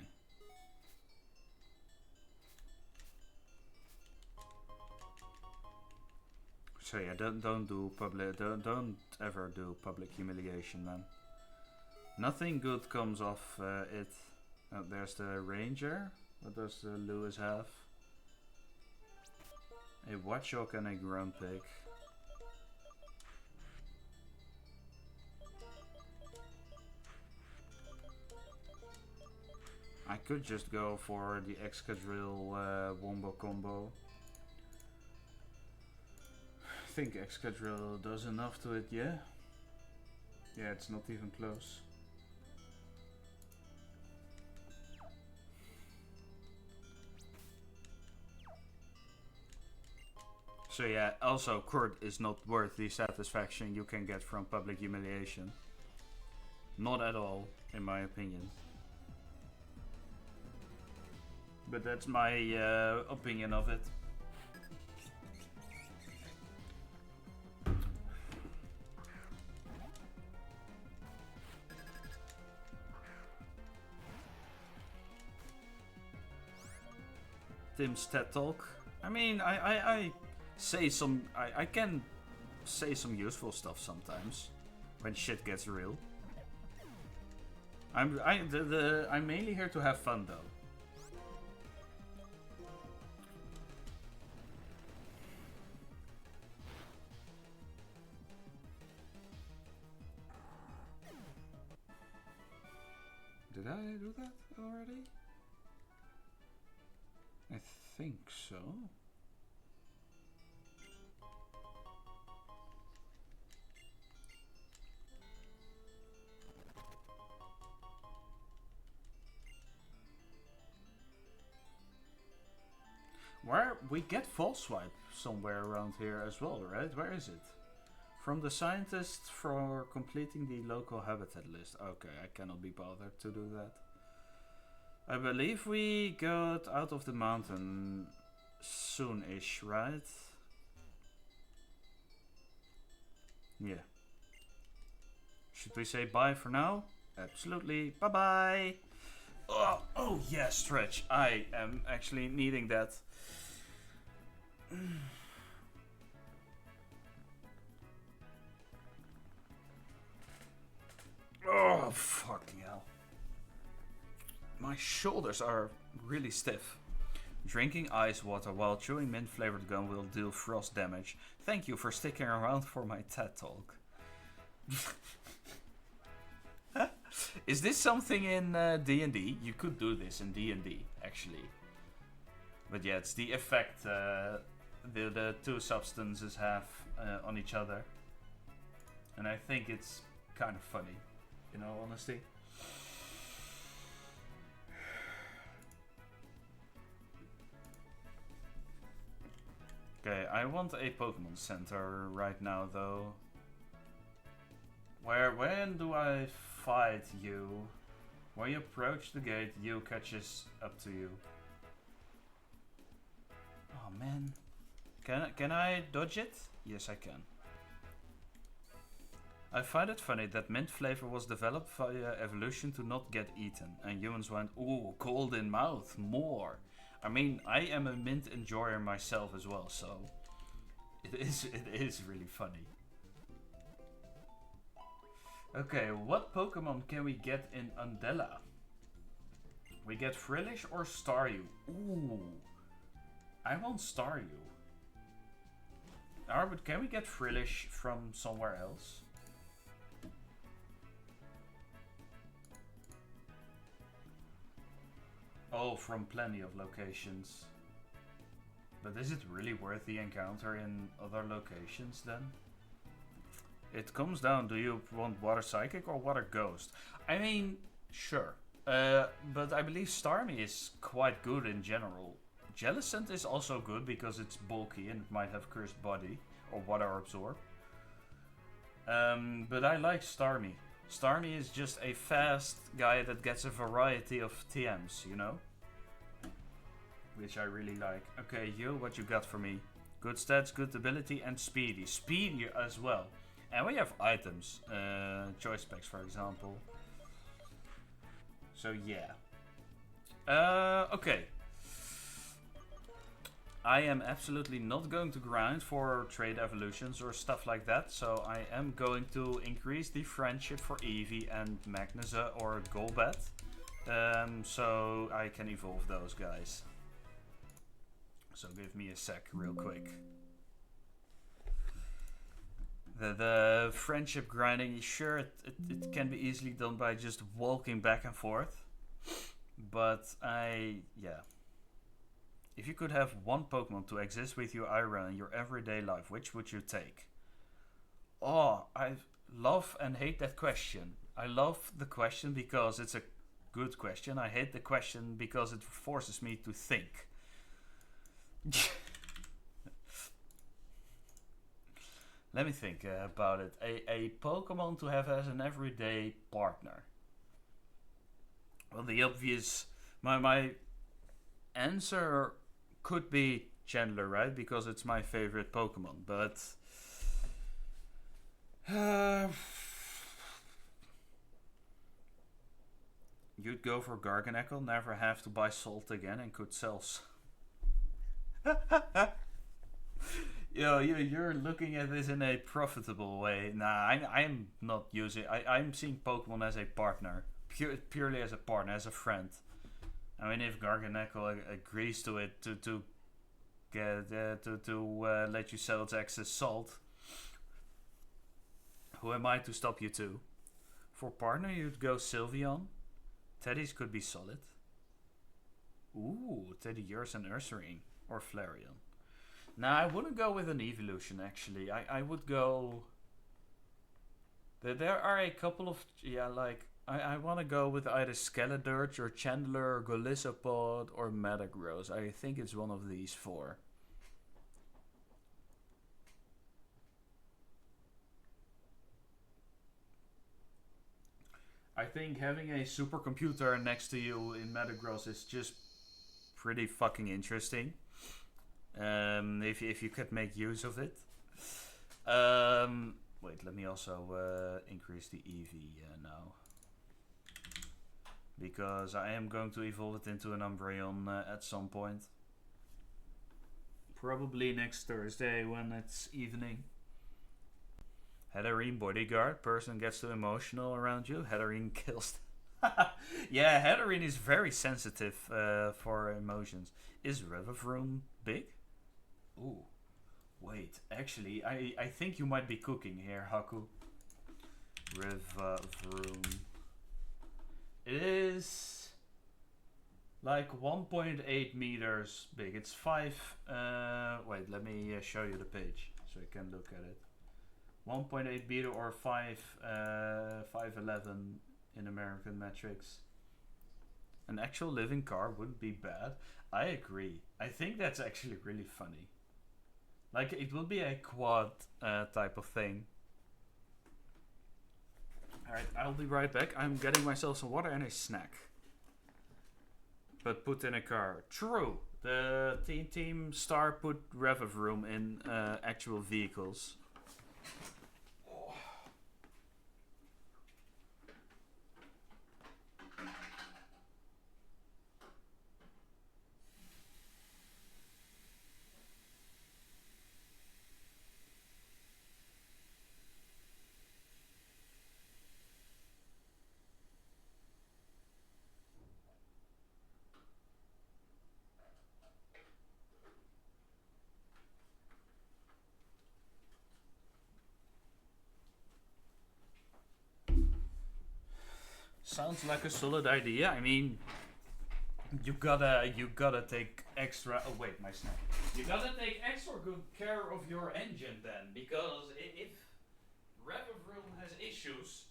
So yeah, don't do public. Don't ever do public humiliation, man. Nothing good comes off it. Oh, there's the ranger. What does Lewis have? A watchdog and a ground pig. I could just go for the Excadrill Wombo combo. I think Excadrill does enough to it, yeah? Yeah, it's not even close. So yeah, also Kurt is not worth the satisfaction you can get from public humiliation. Not at all, in my opinion. But that's my opinion of it. Tim's TED Talk. I mean, I say some... I can say some useful stuff sometimes. When shit gets real. I'm mainly here to have fun though. Did I do that already? I think so. Where we get false swipe somewhere around here as well, right? Where is it? From the scientist for completing the local habitat list. Okay, I cannot be bothered to do that. I believe we got out of the mountain soon-ish, right? Yeah. Should we say bye for now? Absolutely. Bye-bye! Oh yeah, stretch. I am actually needing that. Oh, fucking hell. My shoulders are really stiff. Drinking ice water while chewing mint flavored gum will deal frost damage. Thank you for sticking around for my TED Talk. Is this something in D&D? You could do this in D&D, actually. But yeah, it's the effect the two substances have on each other. And I think it's kind of funny, in all honesty. Okay, I want a Pokemon Center right now, though. When do I fight you? When you approach the gate, you catches up to you. Oh man, can I dodge it? Yes, I can. I find it funny that mint flavor was developed via evolution to not get eaten, and humans went, ooh, cold in mouth, more. I mean, I am a mint enjoyer myself as well, so it is really funny. Okay, what Pokemon can we get in Undella? We get Frillish or Staryu. Ooh. I want Staryu. But can we get Frillish from somewhere else? Oh, from plenty of locations. But is it really worth the encounter in other locations then? It comes down, do you want Water Psychic or Water Ghost? I mean, sure. But I believe Starmie is quite good in general. Jellicent is also good because it's bulky and it might have Cursed Body or Water Absorb. But I like Starmie. Starmie is just a fast guy that gets a variety of TMs, you know? Which I really like. Okay, you, what you got for me? Good stats, good ability, and speedy. Speedy as well. And we have items. Choice packs, for example. So, yeah. Okay. I am absolutely not going to grind for trade evolutions or stuff like that. So, I am going to increase the friendship for Eevee and Magnusa or Golbat. So, I can evolve those guys. So give me a sec real quick. The friendship grinding, sure, it can be easily done by just walking back and forth. But yeah. If you could have one Pokemon to exist with you, Ira, in your everyday life, which would you take? Oh, I love and hate that question. I love the question because it's a good question. I hate the question because it forces me to think. Let me think about it. A Pokemon to have as an everyday partner. Well, the obvious... My answer could be Chandler, right? Because it's my favorite Pokemon. But... you'd go for Garganacl, never have to buy salt again, and could sell... Yo, you're looking at this in a profitable way. Nah, I'm not using... I'm seeing Pokemon as a partner. Purely as a partner, as a friend. I mean, if Garganacl agrees to it to get let you sell its excess salt, who am I to stop you too? For partner, you'd go Sylveon. Teddy's could be solid. Ooh, Teddy, yours and Ursaring. Or Flareon. Now, I wouldn't go with an evolution, actually. I would go... There are a couple of... Yeah, like... I want to go with either Skeledirge or Chandler or Golisopod or Metagross. I think it's one of these four. I think having a supercomputer next to you in Metagross is just pretty fucking interesting. If you could make use of it. Wait, let me also increase the Eevee now. Because I am going to evolve it into an Umbreon at some point. Probably next Thursday when it's evening. Hatterene Bodyguard. Person gets too emotional around you. Hatterene kills. Yeah, Hatterene is very sensitive for emotions. Is Revavroom big? Ooh. Wait, actually, I think you might be cooking here, Haku. Revavroom. It is like 1.8 meters big. It's 5... wait, let me show you the page so you can look at it. 1.8 meter or 5'11" in American metrics. An actual living car wouldn't be bad. I agree. I think that's actually really funny. Like, it will be a quad type of thing. Alright, I'll be right back. I'm getting myself some water and a snack. But put in a car. True. The Team Star put Revavroom in actual vehicles. Sounds like a solid idea. I mean, you gotta take extra. Oh wait, my snap. You gotta take extra good care of your engine then, because if Revivroom has issues,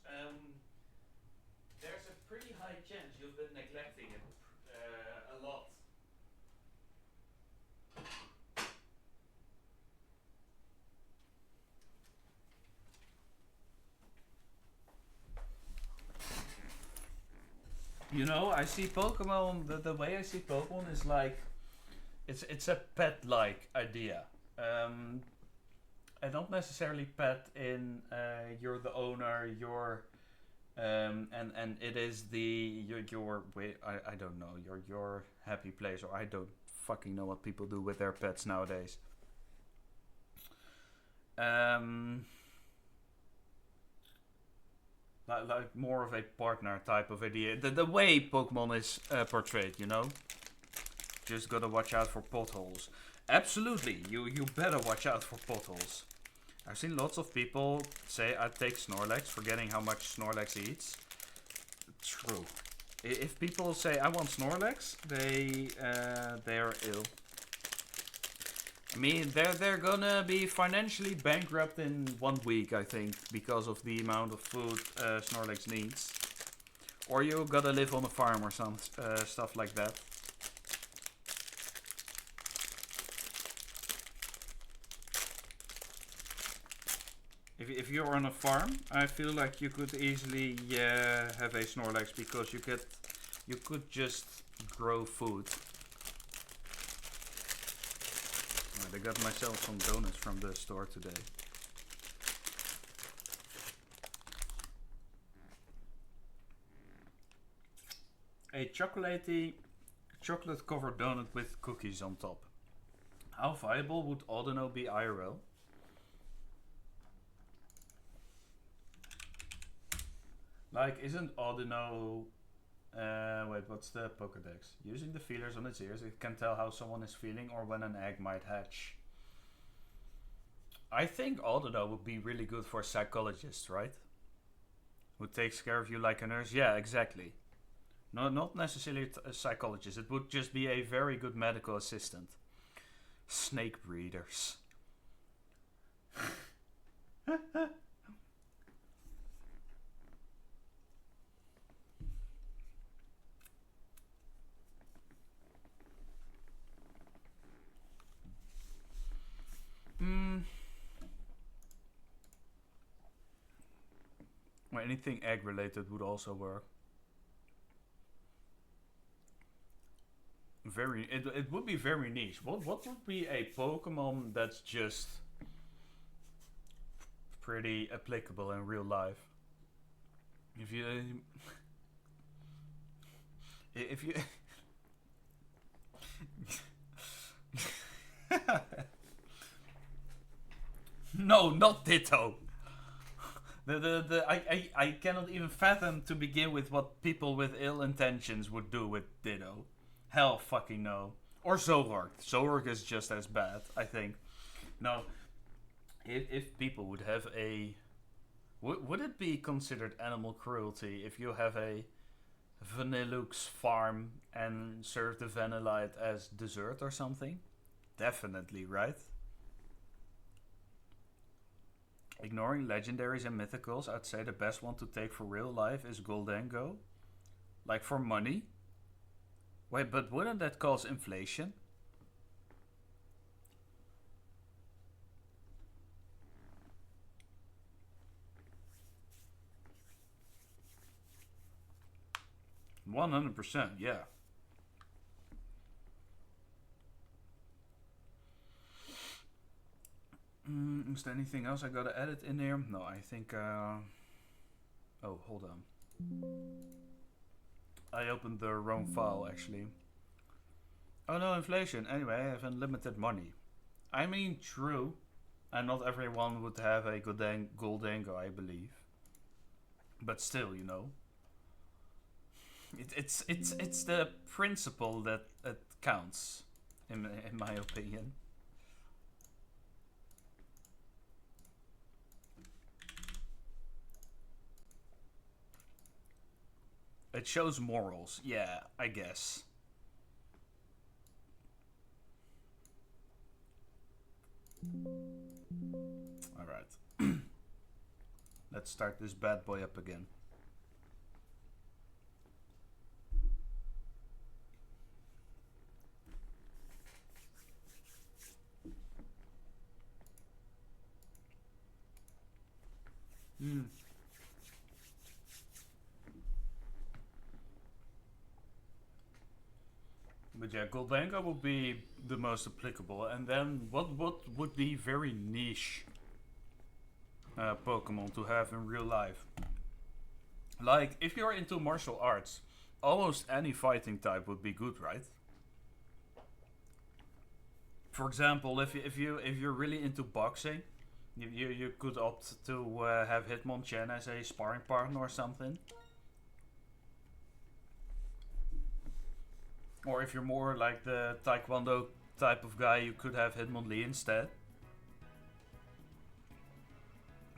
there's a pretty high chance you've been neglecting it a lot. You know, I see Pokemon. The way I see Pokemon is like it's a pet like idea. I don't necessarily pet in you're the owner, you're and it is the your wait I don't know your happy place, or I don't fucking know what people do with their pets nowadays. Um, like more of a partner type of idea. The way Pokemon is portrayed, you know. Just gotta watch out for potholes. Absolutely, you better watch out for potholes. I've seen lots of people say I take Snorlax, forgetting how much Snorlax eats. True. If people say I want Snorlax, they're ill. I mean, they're gonna be financially bankrupt in 1 week, I think, because of the amount of food Snorlax needs. Or you gotta live on a farm or some stuff like that. If you're on a farm, I feel like you could easily have a Snorlax, because you could just grow food. Right, I got myself some donuts from the store today. A chocolate covered donut with cookies on top. How viable would Audino be IRL? Like, isn't Audino... wait, what's the Pokedex? Using the feelers on its ears, it can tell how someone is feeling or when an egg might hatch. I think Audino would be really good for a psychologist, right? Who takes care of you like a nurse? Yeah, exactly. No, not necessarily a psychologist. It would just be a very good medical assistant. Snake breeders. Well, anything egg related would also work. It would be very niche. What would be a Pokemon that's just pretty applicable in real life? If you if you no, not Ditto. I cannot even fathom to begin with what people with ill intentions would do with Ditto. Hell fucking no. Or Zoroark. Zoroark is just as bad, I think. No, if people would have a... Would it be considered animal cruelty if you have a Vanillux farm and serve the Vanillite as dessert or something? Definitely, right? Ignoring legendaries and mythicals, I'd say the best one to take for real life is Goldengo. Like for money? Wait, but wouldn't that cause inflation? %, yeah. Is there anything else I gotta edit in there? No, I think. Oh, hold on. I opened the wrong file actually. Oh no, inflation. Anyway, I have unlimited money. I mean, true. And not everyone would have a Goldengo, I believe. But still, you know. It's the principle that counts, in my opinion. It shows morals. Yeah, I guess. Alright. Let's start this bad boy up again. But yeah, Goldenka would be the most applicable. And then what would be very niche Pokemon to have in real life? Like, if you're into martial arts, almost any fighting type would be good, right? For example, if you're really into boxing, you could opt to have Hitmonchan as a sparring partner or something. Or if you're more like the Taekwondo type of guy, you could have Hitmonlee instead.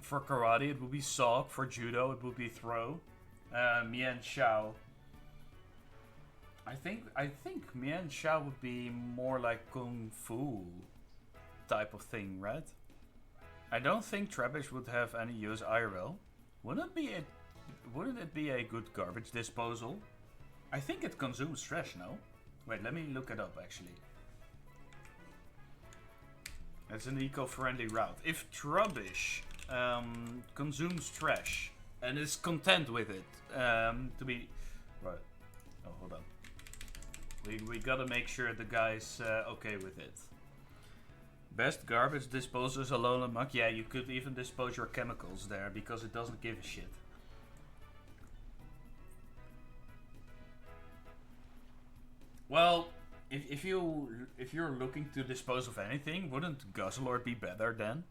For karate, it would be Sok. For judo, it would be Throw. Mian Xiao. I think Mian Xiao would be more like Kung Fu type of thing, right? I don't think Trubbish would have any use IRL. Wouldn't it be a good garbage disposal? I think it consumes trash, no? Wait, let me look it up actually. It's an eco-friendly route. If Trubbish consumes trash and is content with it, to be... Right. Oh, hold on. We gotta make sure the guy's okay with it. Best garbage disposers alone amok. Yeah, you could even dispose your chemicals there because it doesn't give a shit. Well, if you're looking to dispose of anything, wouldn't Guzzlord be better then?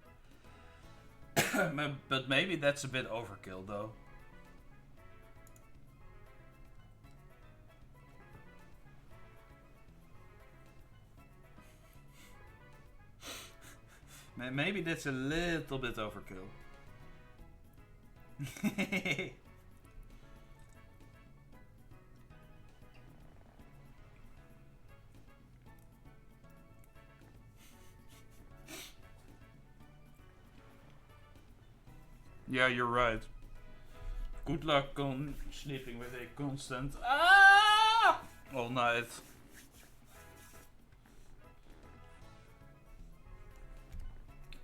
But maybe that's a bit overkill though. Maybe that's a little bit overkill. Yeah, you're right. Good luck on sleeping with a constant all night.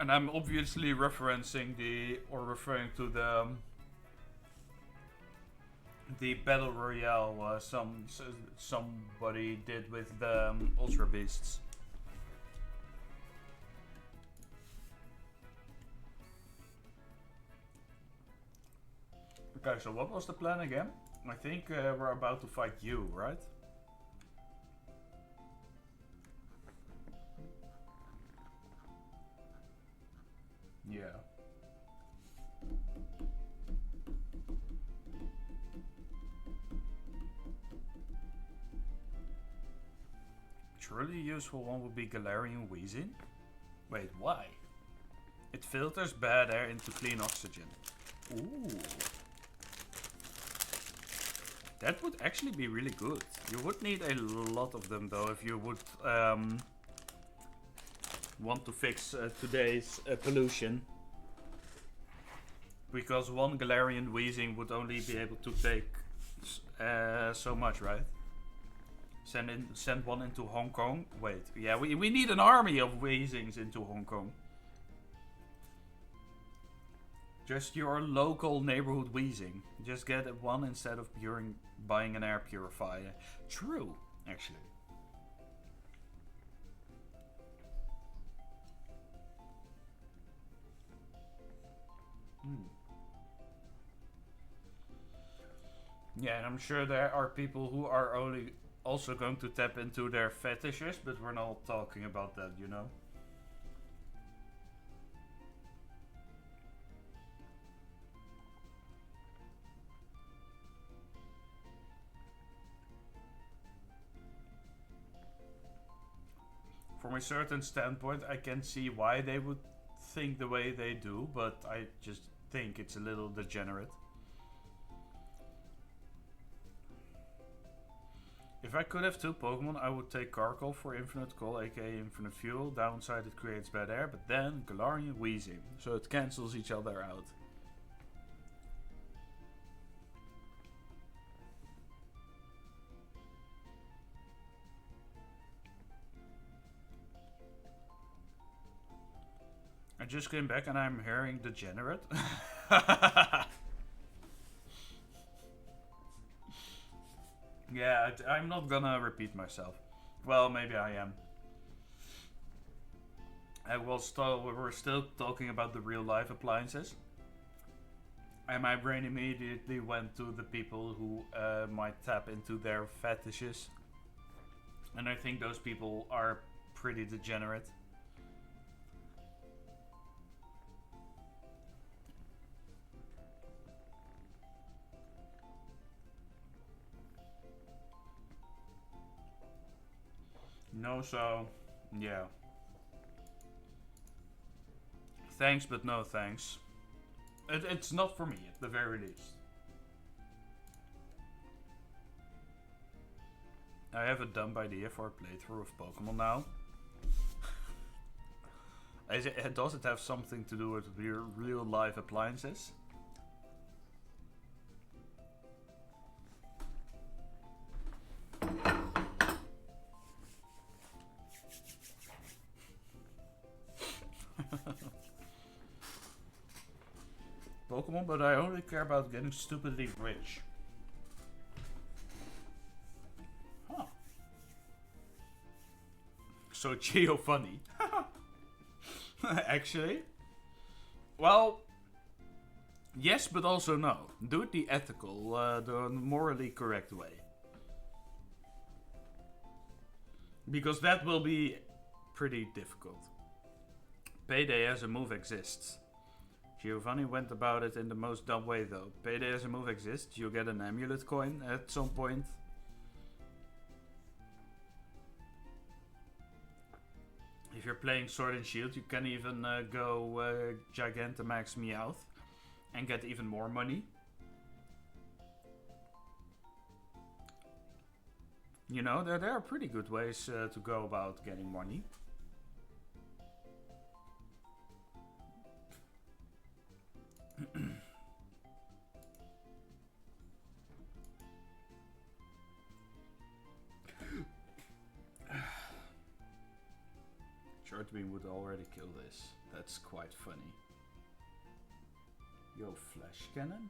And I'm obviously referencing referring to the battle royale somebody did with the Ultra Beasts. Okay, so what was the plan again? I think we're about to fight you, right? Yeah. Truly useful one would be Galarian Wheezing. Wait, why? It filters bad air into clean oxygen. Ooh. That would actually be really good. You would need a lot of them though if you would want to fix today's pollution. Because one Galarian Wheezing would only be able to take so much, right? Send one into Hong Kong. Wait, yeah, we need an army of Wheezings into Hong Kong. Just your local neighborhood Wheezing. Just get one instead of buying an air purifier. True, actually. Yeah, and I'm sure there are people who are also going to tap into their fetishes, but we're not talking about that, you know? From a certain standpoint, I can see why they would think the way they do, but I just think it's a little degenerate. If I could have two Pokemon, I would take Carkol for Infinite Call, aka Infinite Fuel. Downside, it creates bad air, but then Galarian Wheezing, so it cancels each other out. I just came back and I'm hearing Degenerate. Yeah, I'm not gonna repeat myself. Well, maybe I am. We were still talking about the real life appliances. And my brain immediately went to the people who might tap into their fetishes. And I think those people are pretty degenerate. No, so, yeah. Thanks, but no thanks. It's not for me, at the very least. I have a dumb idea for a playthrough of Pokemon now. Does it have something to do with real life appliances? Pokemon, but I only care about getting stupidly rich. Huh. So funny. Actually. Well, yes, but also no. Do it the ethical, the morally correct way. Because that will be pretty difficult. Payday as a move exists. Giovanni went about it in the most dumb way though. Payday as a move exists, you get an amulet coin at some point. If you're playing Sword and Shield, you can even go Gigantamax Meowth and get even more money. You know, there are pretty good ways to go about getting money. Short Beam would already kill this. That's quite funny. Yo, Flash Cannon?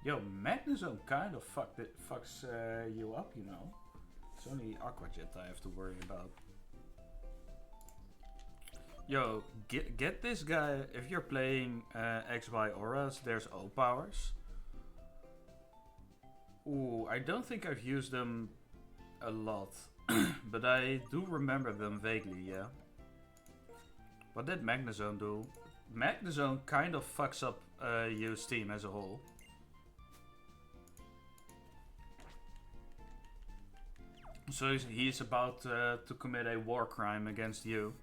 Yo, Magnezone kind of fucks you up, you know. It's only Aqua Jet I have to worry about. Yo, get this guy. If you're playing XY Auras, there's O powers. Ooh, I don't think I've used them a lot. But I do remember them vaguely, yeah. What did Magnezone do? Magnezone kind of fucks up U's team as a whole. So he's about to commit a war crime against you.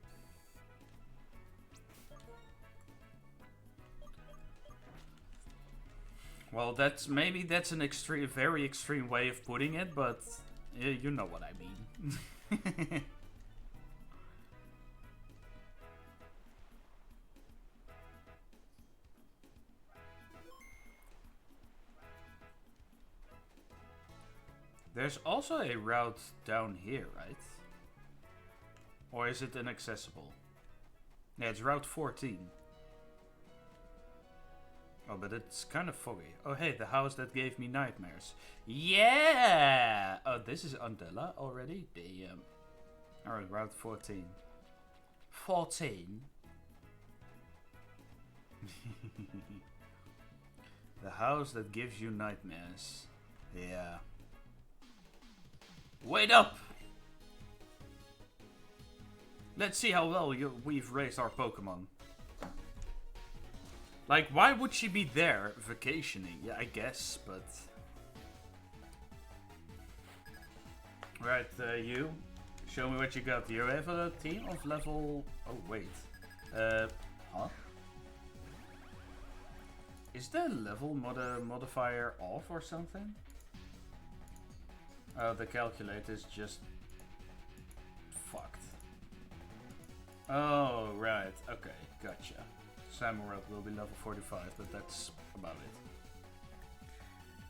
Well, maybe that's an very extreme way of putting it, but you know what I mean. There's also a route down here, right? Or is it inaccessible? Yeah, it's Route 14. Oh, but it's kind of foggy. Oh, hey, the house that gave me nightmares. Yeah! Oh, this is Undella already? Damn. Alright, Route 14. 14? The house that gives you nightmares. Yeah. Wait up! Let's see how well we've raised our Pokemon. Like, why would she be there vacationing? Yeah, I guess, but... Right, you. Show me what you got. You have a team of level... Oh, wait. Huh? Is the level modifier off or something? The calculator is just fucked. Oh, right. Okay, gotcha. Samurai will be level 45, but that's about it.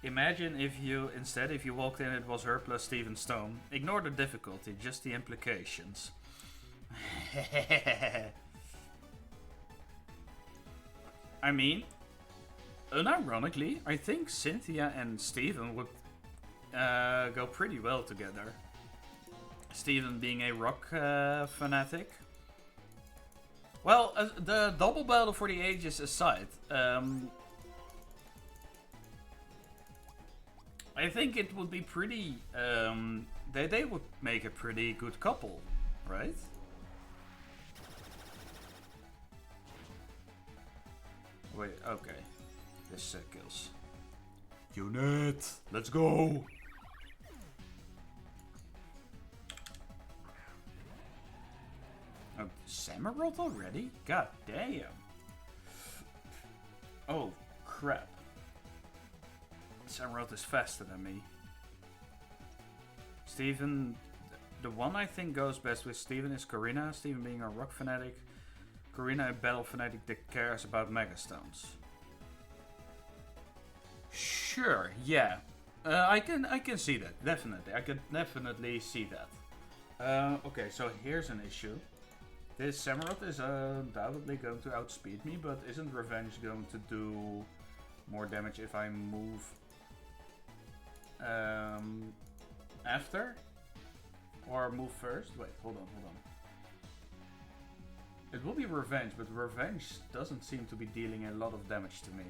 Imagine if you, instead, if you walked in, it was her plus Steven Stone. Ignore the difficulty, just the implications. I mean, unironically, I think Cynthia and Steven would go pretty well together. Steven being a rock fanatic. Well, the double battle for the ages aside, I think it would be pretty. They would make a pretty good couple, right? Wait, okay. This kills. Unit, let's go! Oh, Samarot already? God damn. Oh, crap. Samarot is faster than me. Steven, the one I think goes best with Steven is Karina. Steven being a rock fanatic. Karina a battle fanatic that cares about megastones. Sure, yeah. I can see that, definitely. I can definitely see that. Okay, so here's an issue. This Samarot is undoubtedly going to outspeed me, but isn't Revenge going to do more damage if I move after? Or move first? Wait, hold on. It will be Revenge, but Revenge doesn't seem to be dealing a lot of damage to me.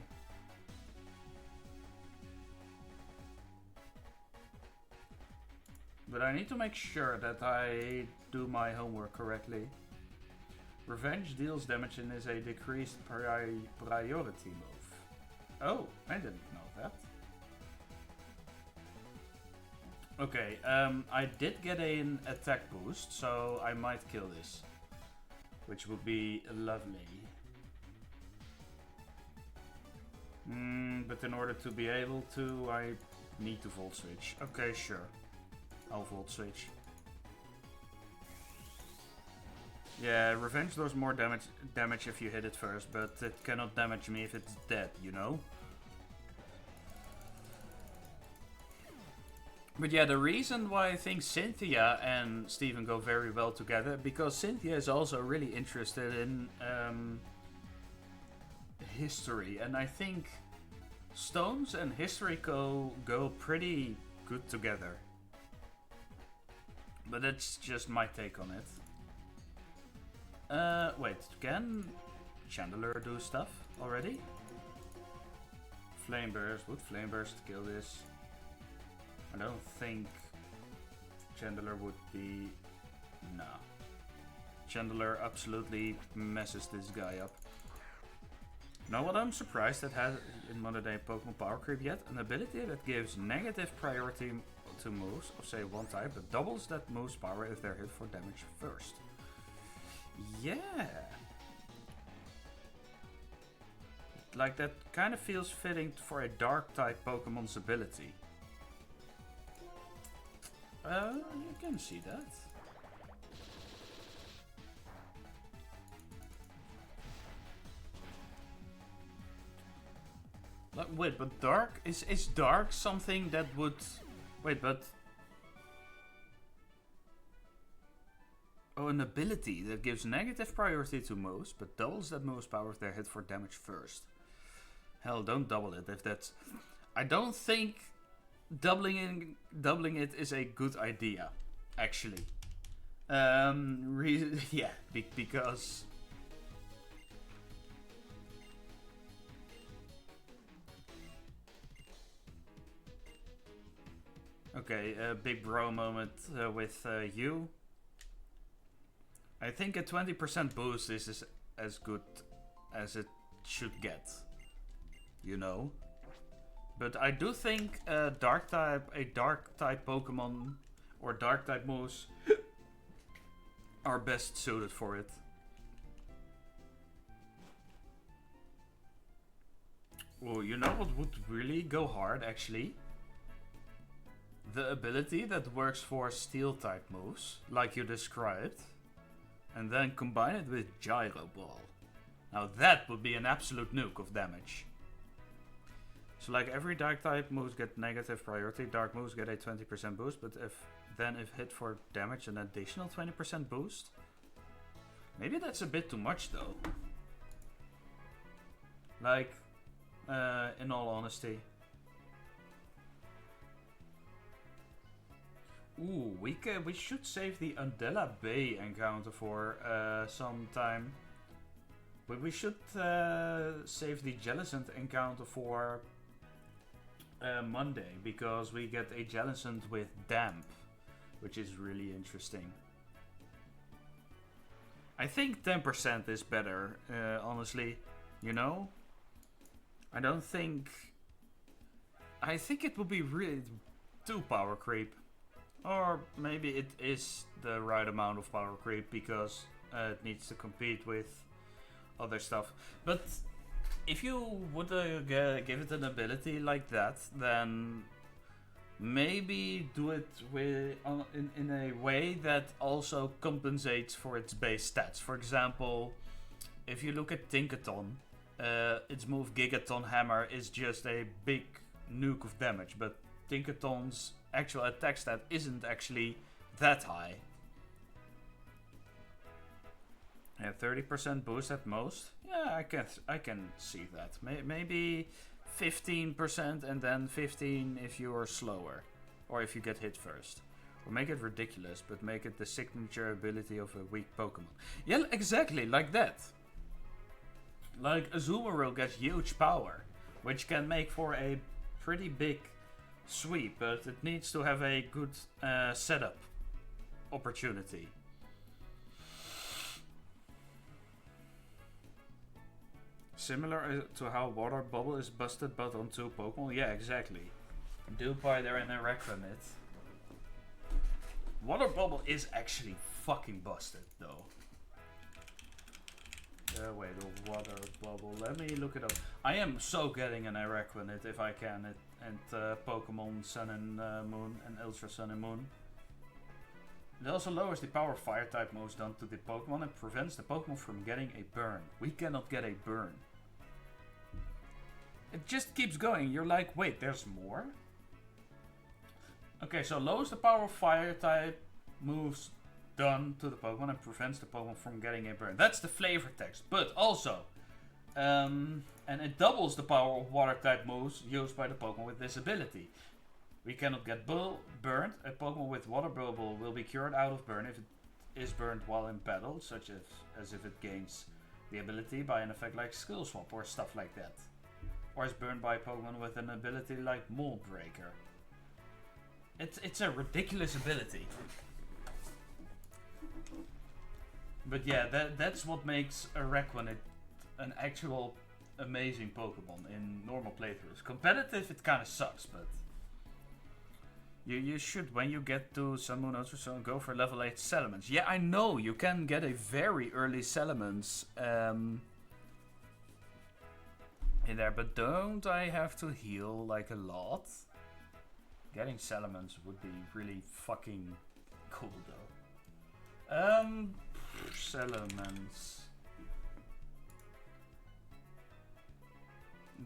But I need to make sure that I do my homework correctly. Revenge deals damage and is a decreased priority move. Oh, I didn't know that. Okay, I did get an attack boost, so I might kill this. Which would be lovely. But in order to be able to, I need to volt switch. Okay, sure. I'll volt switch. Yeah, Revenge does more damage if you hit it first, but it cannot damage me if it's dead, you know? But yeah, the reason why I think Cynthia and Steven go very well together, because Cynthia is also really interested in history, and I think stones and history go pretty good together. But that's just my take on it. Wait, can Chandler do stuff already? Flame Burst, would Flame Burst kill this? I don't think Chandler would be... Nah. Chandler absolutely messes this guy up. Know what I'm surprised that has in modern day Pokemon Power Creep yet? An ability that gives negative priority to moves of say one type, but doubles that move's power if they're hit for damage first. Yeah. Like that kind of feels fitting for a dark type Pokemon's ability. You can see that. Like, wait, but dark? Is dark something that would... Wait, but... Oh, an ability that gives negative priority to moves, but doubles that move's power if they're hit for damage first. Hell, don't double it if that's... I don't think doubling it is a good idea, actually. Yeah, because... Okay, big bro moment with you. I think a 20% boost is as good as it should get. You know? But I do think a dark type Pokemon or dark type moves are best suited for it. Oh, you know what would really go hard actually? the ability that works for steel type moves, like you described, and then combine it with Gyro Ball. Now that would be an absolute nuke of damage. So like every dark type moves get negative priority, dark moves get a 20% boost, but if hit for damage an additional 20% boost? Maybe that's a bit too much though. Like, in all honesty. Ooh, we should save the Undella Bay encounter for some time. But we should save the Jellicent encounter for Monday, because we get a Jellicent with Damp, which is really interesting. I think 10% is better, honestly, you know? I think it would be really too power creep. Or maybe it is the right amount of power creep because it needs to compete with other stuff. But if you would give it an ability like that, then maybe do it in a way that also compensates for its base stats. For example, if you look at Tinkaton, its move Gigaton Hammer is just a big nuke of damage, but Tinkaton's actual attack stat isn't actually that high. Yeah, 30% boost at most. Yeah, I can see that. Maybe 15% and then 15 if you're slower, or if you get hit first. Or make it ridiculous, but make it the signature ability of a weak Pokemon. Yeah, exactly, like that. Like Azumarill gets huge power, which can make for a pretty big sweep, but it needs to have a good setup opportunity. Similar to how Water Bubble is busted but on 2 Pokemon. Yeah, exactly. Dewpider and Araquanid. Water Bubble is actually fucking busted though. Wait, the Water Bubble. Let me look it up. I am so getting an Araquanid if I can. And Pokemon Sun and Moon and Ultra Sun and Moon. It also lowers the power fire type moves done to the Pokemon and prevents the Pokemon from getting a burn. We cannot get a burn. It just keeps going. You're like, wait, there's more? Okay, so lowers the power of fire type moves done to the Pokemon and prevents the Pokemon from getting a burn. That's the flavor text. But also, and it doubles the power of water type moves used by the Pokemon with this ability. We cannot get burned. A Pokemon with Water Bubble will be cured out of burn if it is burned while in battle, such as if it gains the ability by an effect like Skill Swap or stuff like that. Or is burned by a Pokemon with an ability like Mold Breaker. It's a ridiculous ability. But yeah, that's what makes Araquanid an actual amazing Pokemon in normal playthroughs. Competitive, it kind of sucks, but you should, when you get to Sun, Moon, Ultra Sun, go for level 8 Salamence. Yeah, I know, you can get a very early Salamence in there, but don't I have to heal like a lot? Getting Salamence would be really fucking cool though. Salamence.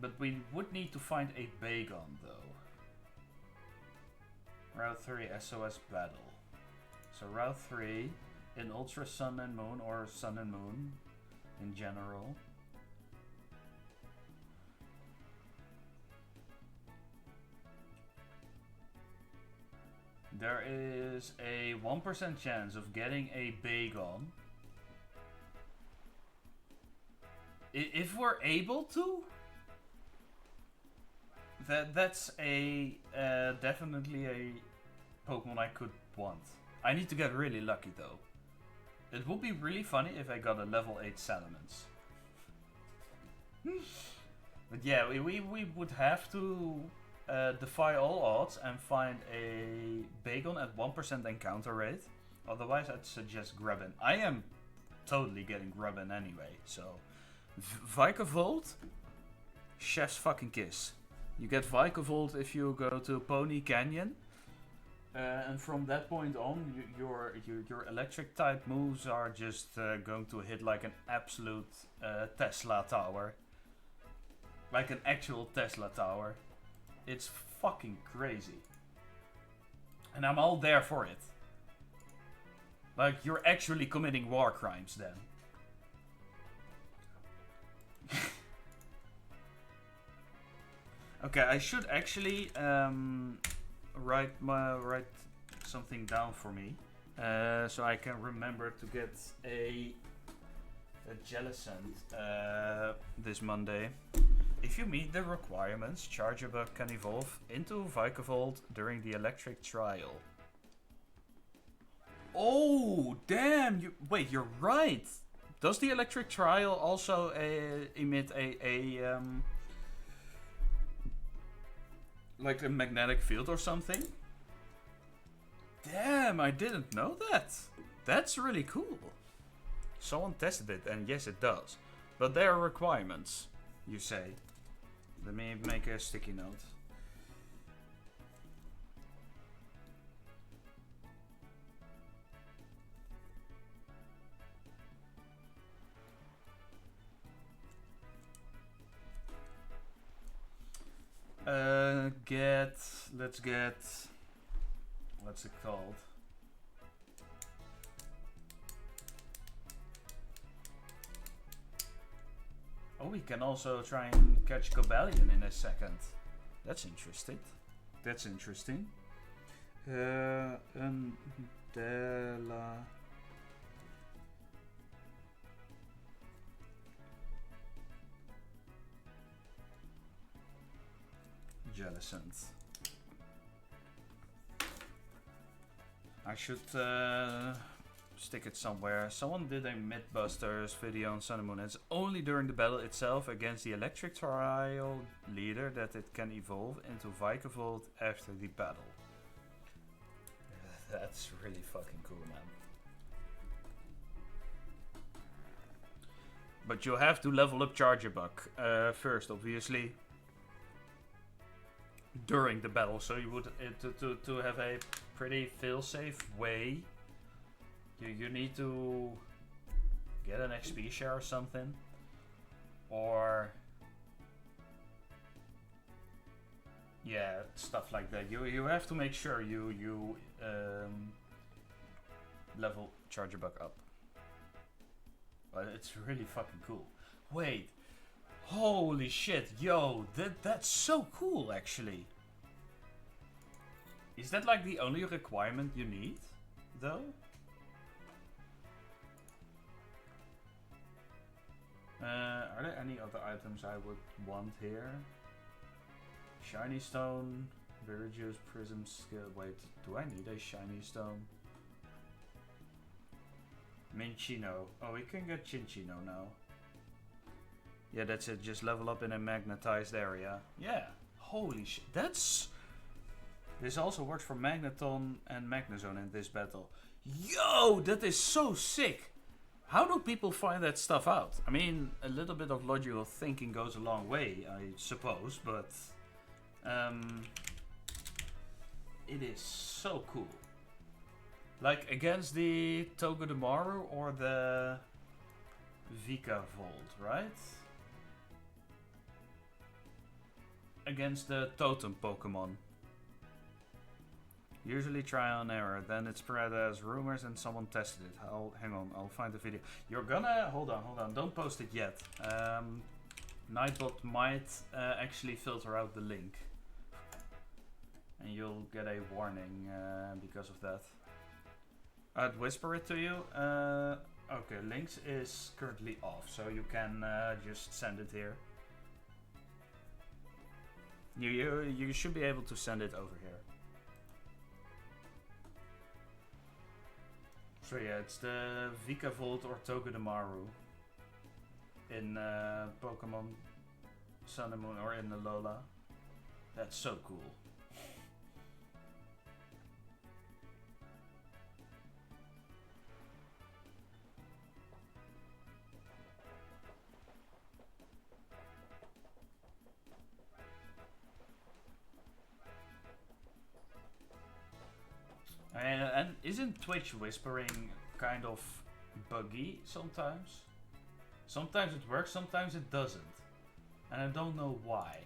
But we would need to find a Bagon though. Route 3 SOS Battle. So Route 3 in Ultra Sun and Moon, or Sun and Moon in general. There is a 1% chance of getting a Bagon. If we're able to, that's a definitely a Pokemon I could want. I need to get really lucky though. It would be really funny if I got a level 8 Salamence. But yeah, we would have to defy all odds and find a Bagon at 1% encounter rate. Otherwise, I'd suggest Grubbin. I am totally getting Grubbin anyway, so Vikavolt, chef's fucking kiss. You get Vikavolt if you go to Pony Canyon, And from that point on, your electric type moves are just going to hit like an absolute Tesla tower. Like an actual Tesla tower. It's fucking crazy. And I'm all there for it. Like, you're actually committing war crimes then. Okay, I should actually write something down for me, so I can remember to get a Jellicent this Monday. If you meet the requirements, Charjabug can evolve into Vikavolt during the electric trial. Oh, damn! Wait, you're right! Does the electric trial also emit like a magnetic field or something? Damn, I didn't know that! That's really cool. Someone tested it, and yes, it does. But there are requirements, you say. Let me make a sticky note. Let's get, what's it called? Oh, we can also try and catch Cobalion in a second. That's interesting. That's interesting. Undella. Jellicent. I should stick it somewhere. Someone did a Mythbusters video on Sun and Moon. It's only during the battle itself against the electric trial leader that it can evolve into Vikavolt after the battle. That's really fucking cool, man. But you have to level up Charjabug first, obviously. During the battle, so you would to have a pretty fail-safe way. You need to get an XP share or something, or yeah, stuff like that. You have to make sure you level Charjabug up. But it's really fucking cool. Wait. Holy shit, yo, that's so cool, actually. Is that like the only requirement you need, though? Are there any other items I would want here? Shiny Stone, Viridius, Prism Skill. Wait, do I need a Shiny Stone? Minchino. Oh, we can get Chinchino now. Yeah, that's it. Just level up in a magnetized area. Yeah. Holy shit. That's... This also works for Magneton and Magnezone in this battle. Yo, that is so sick. How do people find that stuff out? I mean, a little bit of logical thinking goes a long way, I suppose, but... it is so cool. Like, against the Togedemaru or the Vikavolt, right? Against the Totem Pokemon. Usually trial and error, then it's spread as rumors and someone tested it. Hang on, I'll find the video. You're gonna, hold on, don't post it yet. Nightbot might actually filter out the link. And you'll get a warning because of that. I'd whisper it to you. Okay, links is currently off, so you can just send it here. You should be able to send it over here. So yeah, it's the Vikavolt or Togedemaru in Pokemon Sun and Moon or in the Lola. That's so cool. And isn't Twitch whispering kind of buggy sometimes? Sometimes it works, sometimes it doesn't. And I don't know why.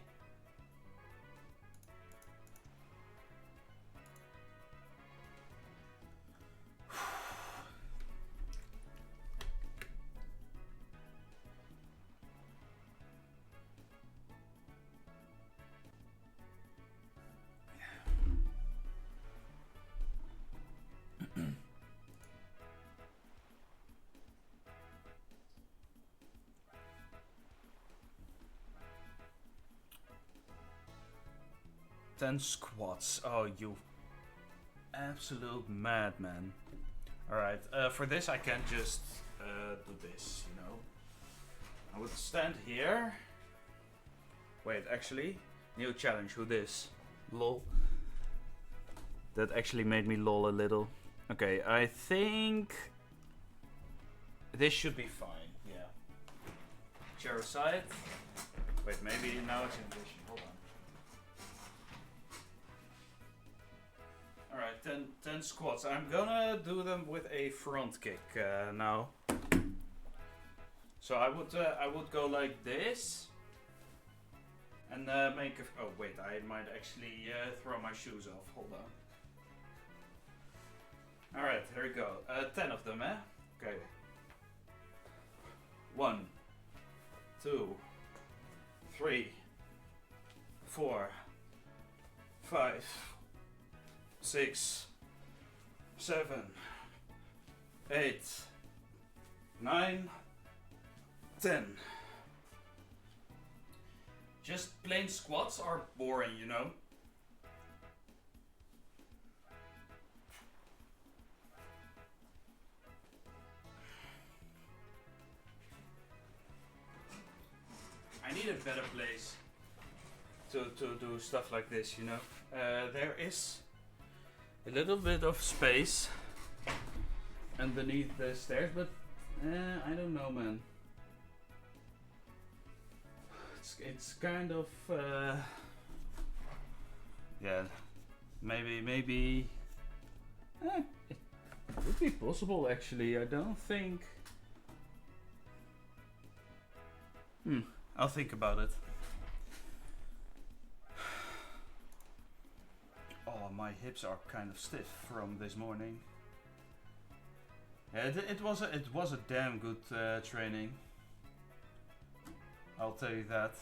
Ten squats. Oh, you absolute madman. Alright, for this I can't just do this, you know. I would stand here. Wait, actually, new challenge. Who this? Lol. That actually made me lol a little. Okay, I think this should be fine. Yeah. Chair aside. Wait, maybe now it's English. Hold on. Alright, 10 squats. I'm gonna do them with a front kick now. So I would go like this. And make a... Oh, wait, I might actually throw my shoes off. Hold on. Alright, here we go. 10 of them, eh? Okay. 1, 2, 3, 4, 5, 6, 7, 8, 9, 10. Just plain squats are boring, you know? I need a better place to do stuff like this, you know? There is a little bit of space underneath the stairs, but I don't know, man. It's kind of yeah, maybe it would be possible actually. I don't think. I'll think about it. Oh, my hips are kind of stiff from this morning. Yeah, it was a damn good training. I'll tell you that.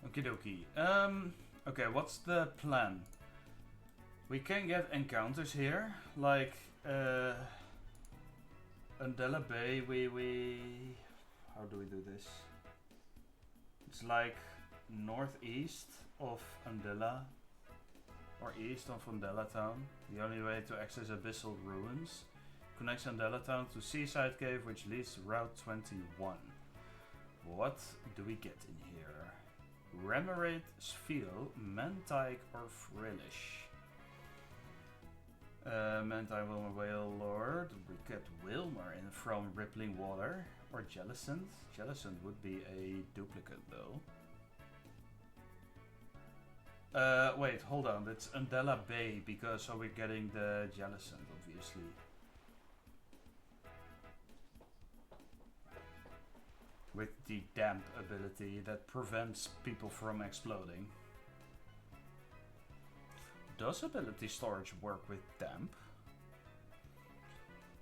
Okie dokie. Okay, what's the plan? We can get encounters here, like Undella Bay. We how do we do this? It's like northeast of Undella, or east of Undella Town. The only way to access Abyssal Ruins connects Undella Town to Seaside Cave, which leads to Route 21. What do we get in here? Remoraid, Spheal, Mantike, or Frillish? Mantike, Wilmer, Whale Lord. We get Wilmer in from Rippling Water, or Jellicent. Jellicent would be a duplicate though. Wait, hold on. It's Undella Bay because so we're getting the Jellicent, obviously. With the damp ability that prevents people from exploding. Does ability storage work with damp?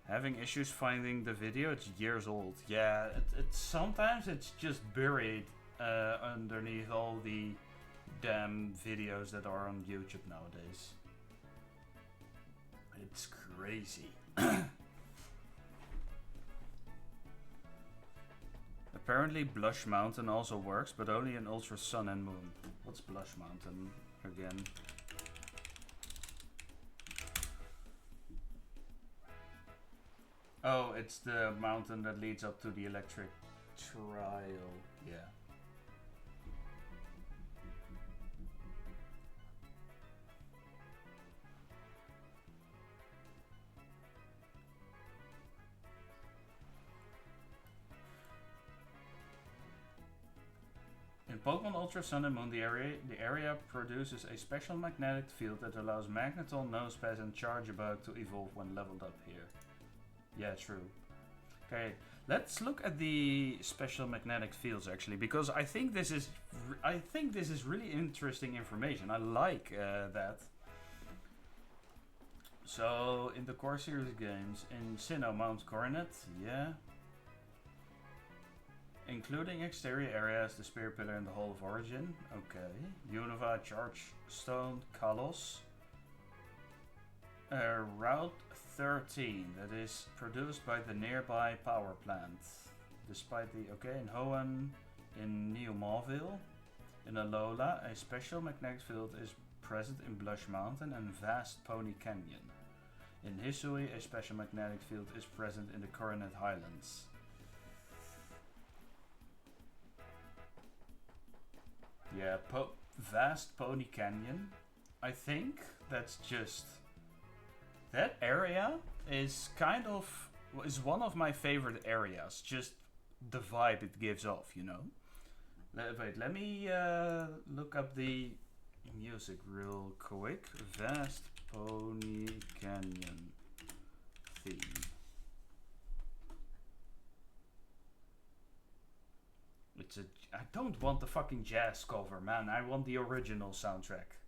Having issues finding the video, it's years old. Yeah, sometimes it's just buried underneath all the damn videos that are on YouTube nowadays. It's crazy. Apparently Blush Mountain also works, but only in Ultra Sun and Moon. What's Blush Mountain again? Oh, it's the mountain that leads up to the electric trial. Yeah. Pokemon Ultra Sun and Moon, the area produces a special magnetic field that allows Magneton, Nosepass, and Charjabug to evolve when leveled up here. Yeah, true. Okay, let's look at the special magnetic fields actually, because I think this is really interesting information. I like that. So in the core series games, in Sinnoh, Mount Coronet, yeah. Including exterior areas, the Spear Pillar and the Hall of Origin. Okay. Unova, Chargestone, Kalos. Route 13, that is produced by the nearby power plant. Despite the... Okay, in Hoenn, in New Mauville. In Alola, a special magnetic field is present in Blush Mountain and Vast Pony Canyon. In Hisui, a special magnetic field is present in the Coronet Highlands. Yeah, Vast Pony Canyon. I think that's just... That area is kind of... is one of my favorite areas. Just the vibe it gives off, you know? Wait, let me look up the music real quick. Vast Pony Canyon theme. It's a... I don't want the fucking jazz cover, man. I want the original soundtrack.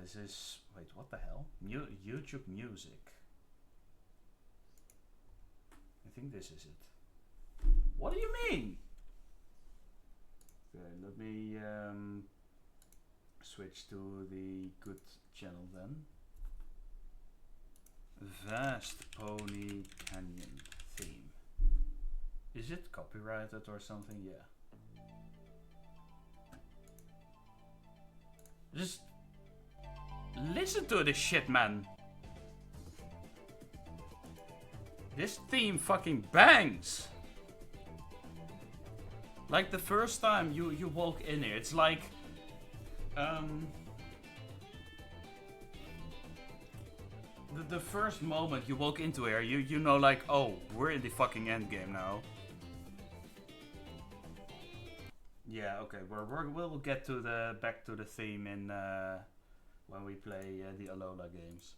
This is... Wait, what the hell? YouTube Music. I think this is it. What do you mean? Okay, let me switch to the good channel then. Vast Pony Canyon theme. Is it copyrighted or something? Yeah. Just listen to this shit, man. This theme fucking bangs. Like the first time you walk in here, it's like the first moment you walk into here, you know, like, oh, we're in the fucking end game now. Yeah, okay, we'll get to the back to the theme in when we play the Alola games.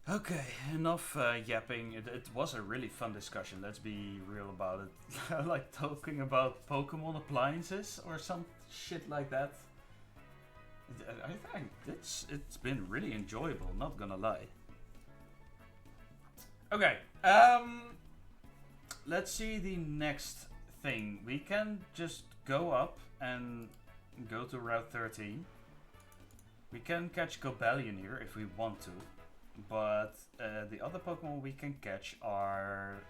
Okay, enough yapping. It was a really fun discussion, let's be real about it. I like talking about Pokemon appliances or some shit like that. I think it's been really enjoyable, not gonna lie. Okay, let's see the next thing. We can just go up and go to Route 13. We can catch Cobalion here if we want to. But the other Pokemon we can catch are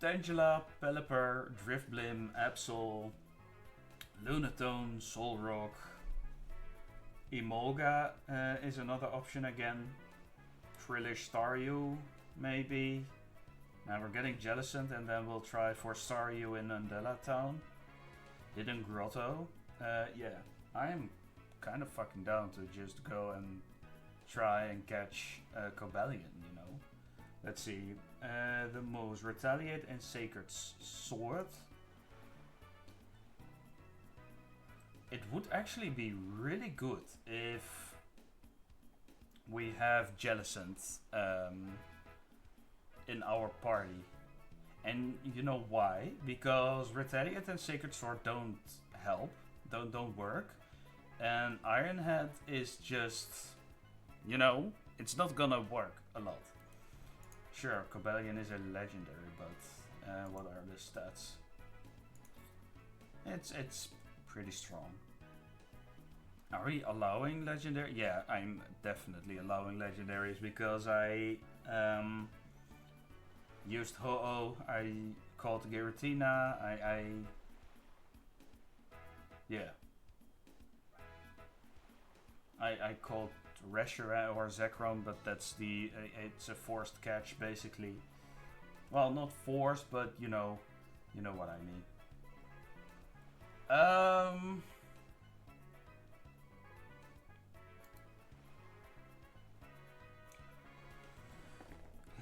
Tangela, Pelipper, Drifblim, Absol, Lunatone, Solrock. Emolga is another option again. Trillish Staryu, maybe. Now we're getting Jellicent, and then we'll try for Staryu in Undella Town. Hidden Grotto. Yeah, I am kind of fucking down to just go and try and catch Cobalion, you know. Let's see. The moves. Retaliate and Sacred Sword. It would actually be really good if we have Jellicent in our party. And you know why? Because Retaliate and Sacred Sword don't help, don't work. And Iron Head is just, you know, it's not gonna work a lot. Sure, Cobalion is a legendary, but what are the stats? It's pretty strong. Are we allowing legendary? Yeah, I'm definitely allowing legendaries because I used Ho-Oh, I called Giratina, yeah. I called Reshiram or Zekrom, but that's the it's a forced catch basically. Well, not forced, but you know what I mean.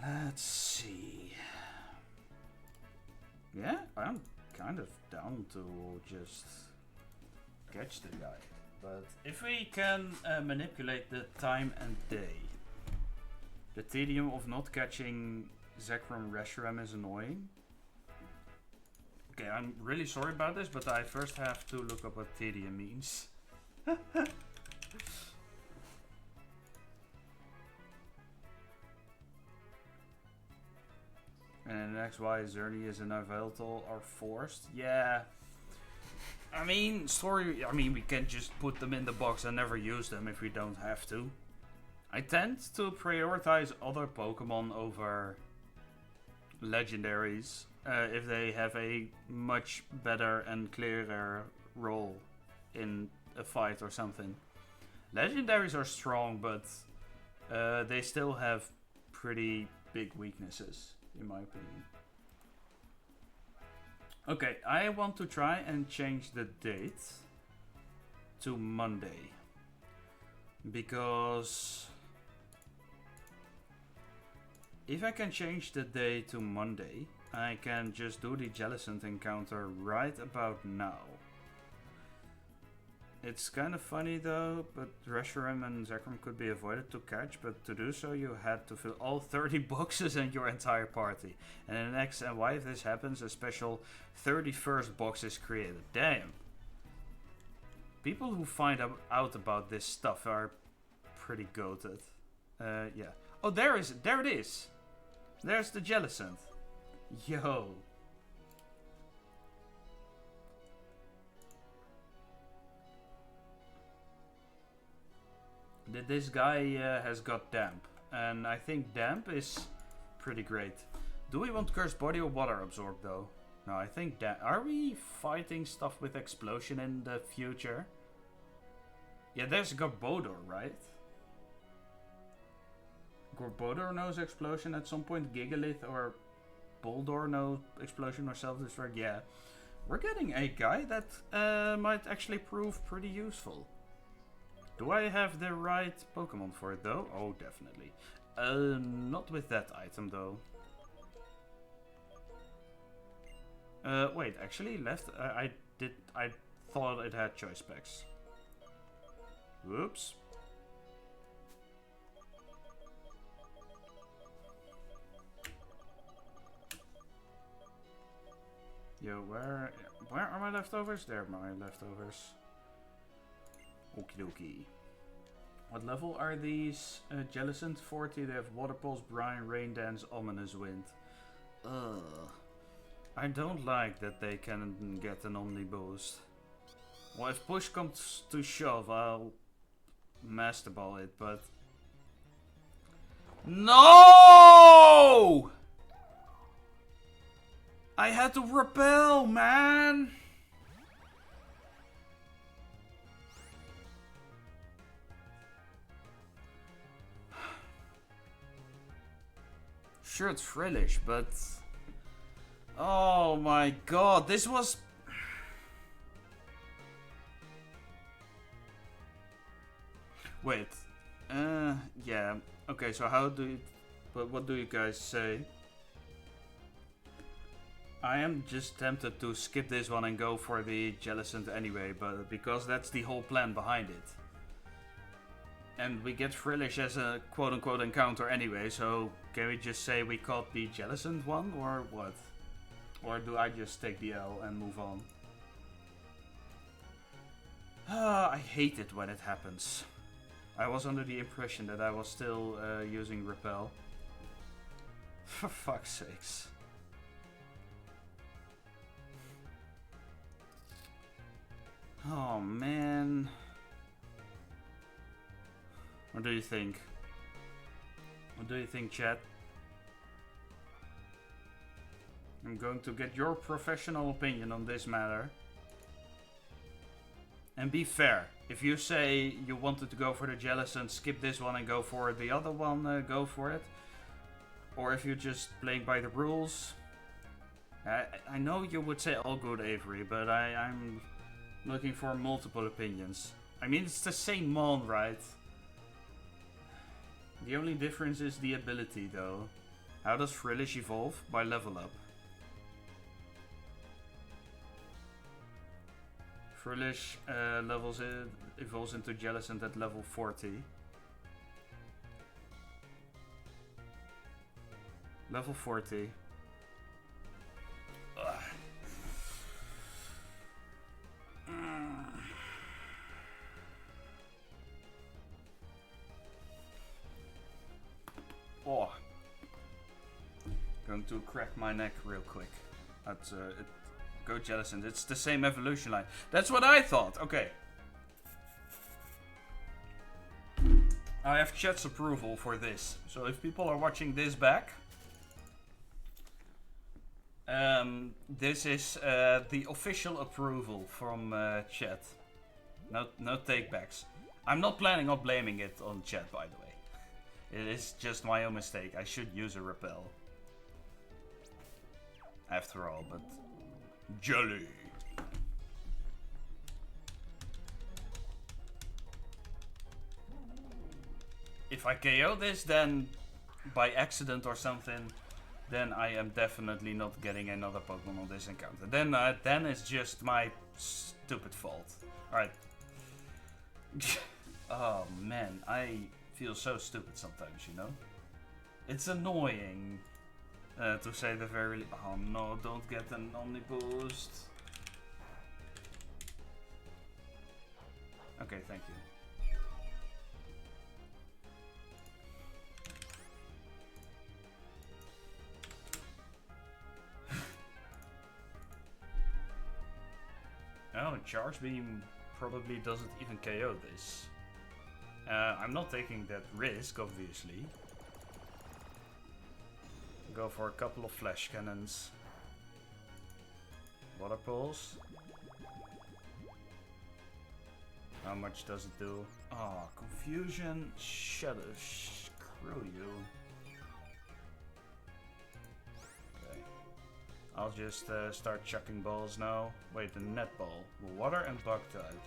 Let's see. down to just catch the guy. But if we can manipulate the time and day, the tedium of not catching Zekrom Reshiram is annoying. Okay, I'm really sorry about this, but I first have to look up what tedium means. And XY Zerny is an Yveltal are forced. Yeah. I mean, we can just put them in the box and never use them if we don't have to. I tend to prioritize other Pokemon over legendaries if they have a much better and clearer role in a fight or something. Legendaries are strong, but they still have pretty big weaknesses, in my opinion. Okay, I want to try and change the date to Monday. Because if I can change the day to Monday, I can just do the Jellicent encounter right about now. It's kind of funny though, but Reshiram and Zekrom could be avoided to catch, but to do so you had to fill all 30 boxes and your entire party. And in X and Y, if this happens, a special 31st box is created. Damn. People who find out about this stuff are pretty goated. Yeah. Oh, there it is. There's the Jellicent. Yo. This guy has got Damp, and I think Damp is pretty great. Do we want Cursed Body or Water Absorb though? No, I think Damp. Are we fighting stuff with Explosion in the future? Yeah, there's Garbodor, right? Garbodor knows Explosion at some point. Gigalith or Boldor knows Explosion or Self-Destruct. Yeah, we're getting a guy that might actually prove pretty useful. Do I have the right Pokemon for it though? Oh, definitely. Not with that item though. Wait, actually left. I thought it had choice specs. Whoops. Yo, where are my leftovers? There are my leftovers. Okie dokie. What level are these Jellicent? 40, they have Water Pulse, Brine, Rain Dance, Ominous Wind. I don't like that they can get an Omni Boost. Well, if push comes to shove, I'll Master Ball it, but... No! I had to repel, man! Sure, it's Frillish, but... Oh my god, this was... Wait. Yeah. Okay, so how do you... But what do you guys say? I am just tempted to skip this one and go for the Jellicent anyway, but because that's the whole plan behind it. And we get Frillish as a quote-unquote encounter anyway, so can we just say we caught the Jellicent one, or what? Or do I just take the L and move on? I hate it when it happens. I was under the impression that I was still using Repel. For fuck's sakes. Oh man. What do you think? What do you think, chat? I'm going to get your professional opinion on this matter. And be fair. If you say you wanted to go for the Jellicent, skip this one and go for the other one, go for it. Or if you're just playing by the rules. I know you would say all good, Avery, but I'm looking for multiple opinions. I mean, it's the same mon, right? The only difference is the ability, though. How does Frillish evolve? By level up. Frillish evolves into Jellicent at level 40. Level 40. Ugh. Oh. Going to crack my neck real quick. That's go Jellicent. It's the same evolution line. That's what I thought. Okay. I have chat's approval for this. So if people are watching this back, this is the official approval from chat. No takebacks. I'm not planning on blaming it on chat, by the way. It is just my own mistake. I should use a repel. After all, but... Jelly! If I KO this, then by accident or something, then I am definitely not getting another Pokemon on this encounter. Then it's just my stupid fault. Alright. Oh man, I feel so stupid sometimes, you know? It's annoying, to say the very least. Oh no, don't get an Omni Boost. Okay, thank you. Oh, Charge Beam probably doesn't even KO this. I'm not taking that risk, obviously. Go for a couple of Flash Cannons. Water Pulse. How much does it do? Oh, Confusion. Shut up. Screw you. Okay. I'll just start chucking balls now. Wait, the net ball. Water and Bug type.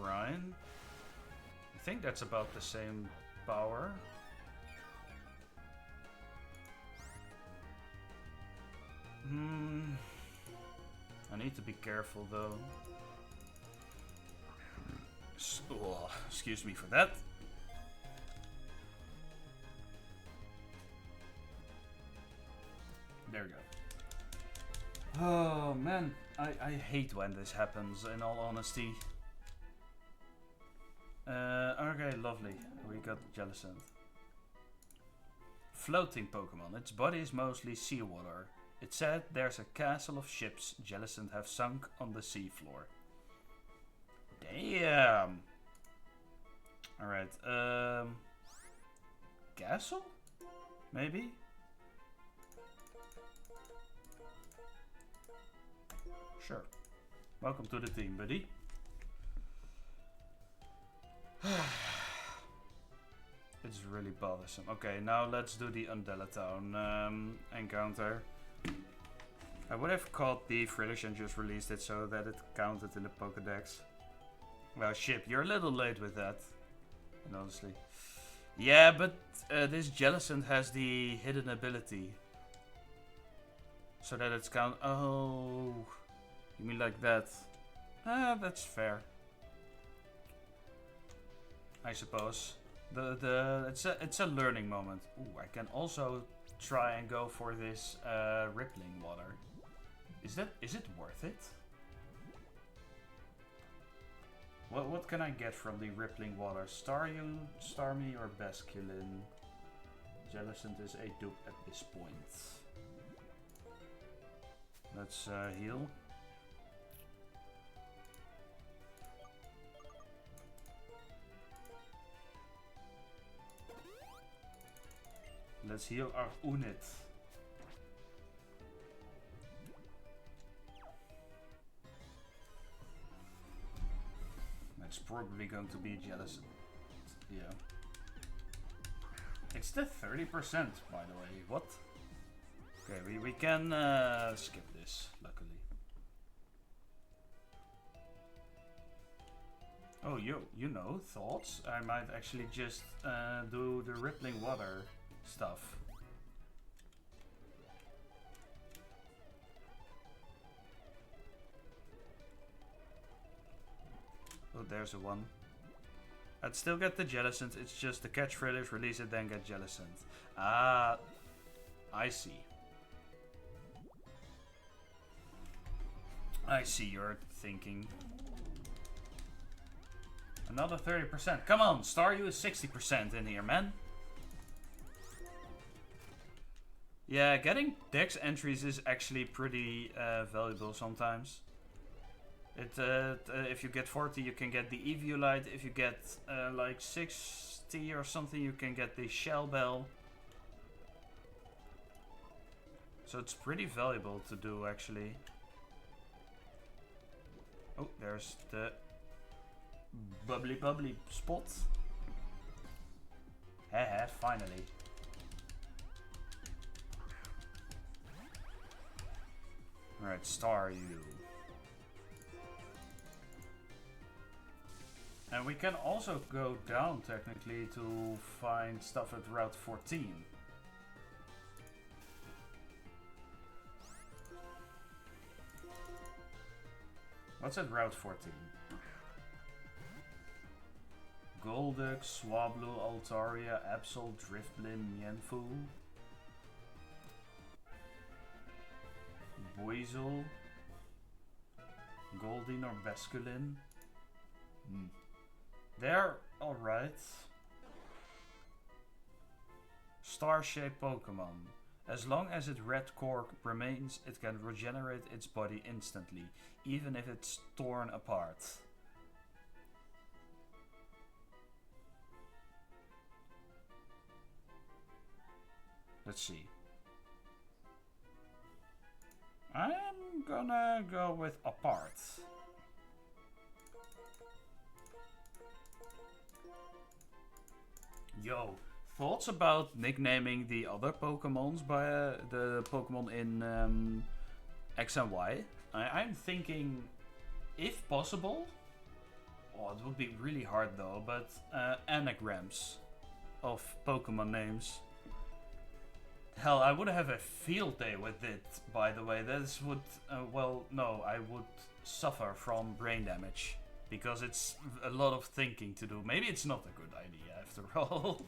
Brian. I think that's about the same power. I need to be careful though. Oh, excuse me for that. There we go. Oh man, I hate when this happens, in all honesty. Okay, lovely. We got Jellicent. Floating Pokemon. Its body is mostly seawater. It said there's a castle of ships Jellicent have sunk on the seafloor. Damn! Alright, castle? Maybe? Sure. Welcome to the team, buddy. It's really bothersome. Okay, now let's do the Undella Town encounter. I would have caught the Frillish and just released it so that it counted in the Pokédex. Well, ship, you're a little late with that. And honestly. Yeah, but this Jellicent has the hidden ability. So that it's count. Oh, you mean like that? Ah, that's fair. I suppose. It's a learning moment. Ooh, I can also try and go for this rippling water. Is it worth it? What can I get from the rippling water? Staryu, Starmie, or Basculin? Jellicent is a dupe at this point. Let's heal. Let's heal our unit. It's probably going to be Jellicent. Yeah. It's the 30%, by the way. What? Okay, we can skip this, luckily. Oh, you know, thoughts? I might actually just do the rippling water stuff. Oh, there's a one. I'd still get the Jellicent, it's just the catch Fritters, release it, then get Jellicent. Ah, I see. I see your thinking. Another 30%. Come on, Staryu is 60% in here, man. Yeah, getting Dex entries is actually pretty valuable sometimes. If you get 40, you can get the Eviolite. If you get like 60 or something, you can get the Shell Bell. So it's pretty valuable to do, actually. Oh, there's the bubbly spot. Haha, finally. Alright, Staryu. And we can also go down, technically, to find stuff at Route 14. What's at Route 14? Golduck, Swablu, Altaria, Absol, Drifblim, Mienfoo, Buizel, Goldeen or Basculin. They're alright. Star-shaped Pokemon. As long as its red core remains, it can regenerate its body instantly, even if it's torn apart. Let's see. I'm gonna go with apart. Yo, thoughts about nicknaming the other Pokemons by the Pokemon in X and Y? I'm thinking, if possible, oh, it would be really hard though, but anagrams of Pokemon names. Hell, I would have a field day with it, by the way. This would, well, no, I would suffer from brain damage. Because it's a lot of thinking to do. Maybe it's not a good idea, after all.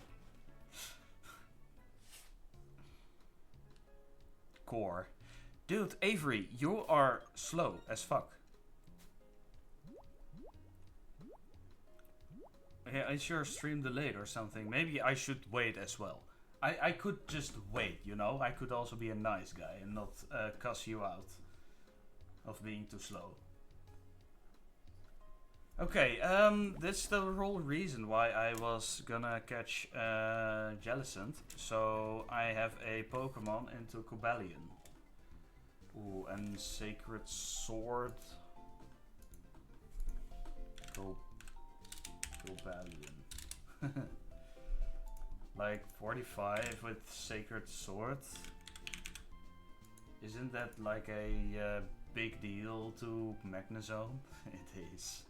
Core. Dude, Avery, you are slow as fuck. Yeah, is your stream delayed or something? Maybe I should wait as well. I could just wait, you know? I could also be a nice guy and not cuss you out of being too slow. Okay, that's the whole reason why I was gonna catch Jellicent. So I have a Pokemon into Cobalion. Ooh, and Sacred Sword. Cobalion. Like 45 with Sacred Sword. Isn't that like a big deal to Magnezone? It is.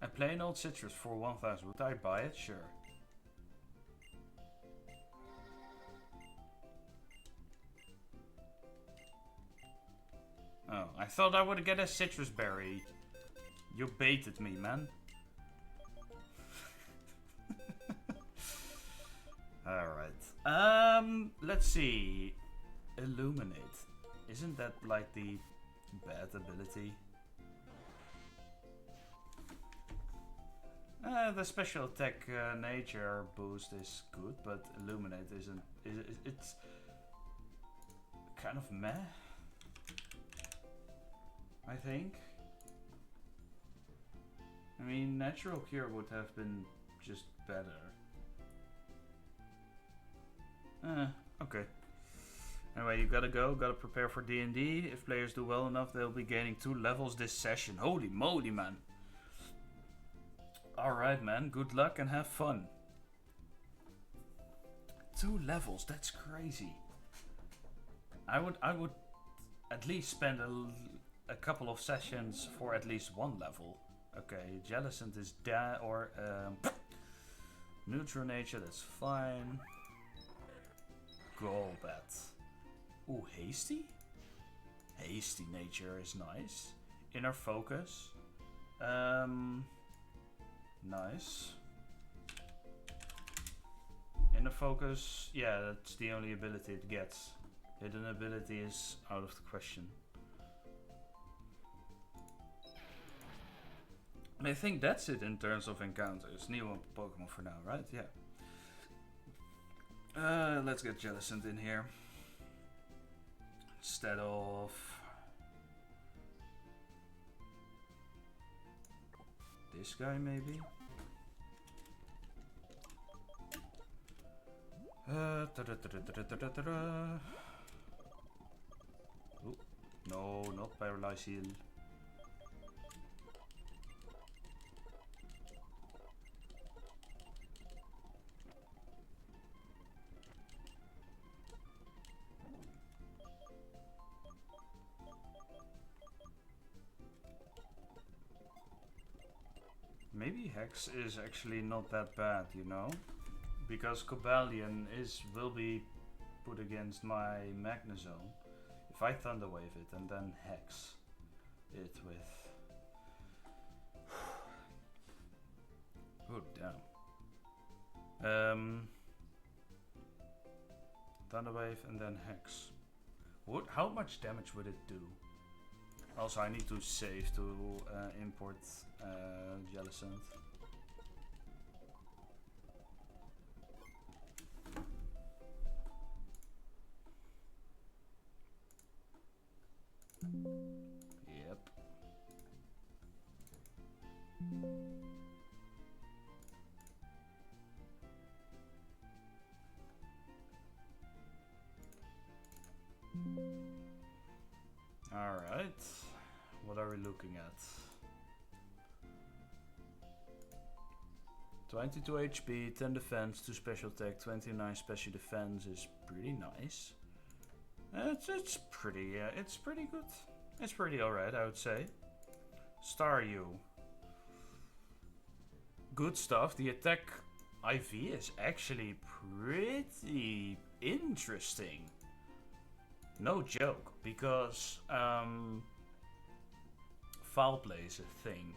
A plain old citrus for 1000. Would I buy it? Sure. Oh, I thought I would get a citrus berry. You baited me, man. Alright. Let's see. Illuminate. Isn't that like the bad ability? The special attack nature boost is good, but Illuminate isn't. It's kind of meh, I think. I mean, Natural Cure would have been just better. Okay. Anyway, you gotta go, gotta prepare for D&D. If players do well enough, they'll be gaining 2 levels this session. Holy moly, man. Alright, man. Good luck and have fun. 2 levels. That's crazy. I would at least spend a couple of sessions for at least 1 level. Okay, Jellicent is neutral nature, that's fine. Golbat. Ooh, hasty? Hasty nature is nice. Inner focus. Nice. Inner focus, yeah, that's the only ability it gets. Hidden ability is out of the question. And I think that's it in terms of encounters. New Pokemon for now, right? Yeah. Let's get Jellicent in here. Instead of this guy, maybe? Ooh, no, not Paralyze Heal. Maybe Hex is actually not that bad, you know? Because Cobalion will be put against my Magnezone. If I Thunder Wave it and then Hex it with... oh, damn. Thunder Wave and then Hex. How much damage would it do? Also, I need to save to import Jellicent. Yep. Alright. What are we looking at? 22 HP, 10 defense, 2 special attack, 29 special defense is pretty nice. It's pretty good. It's pretty alright, I would say. Staryu. Good stuff. The attack IV is actually pretty interesting. No joke, because foul play is a thing.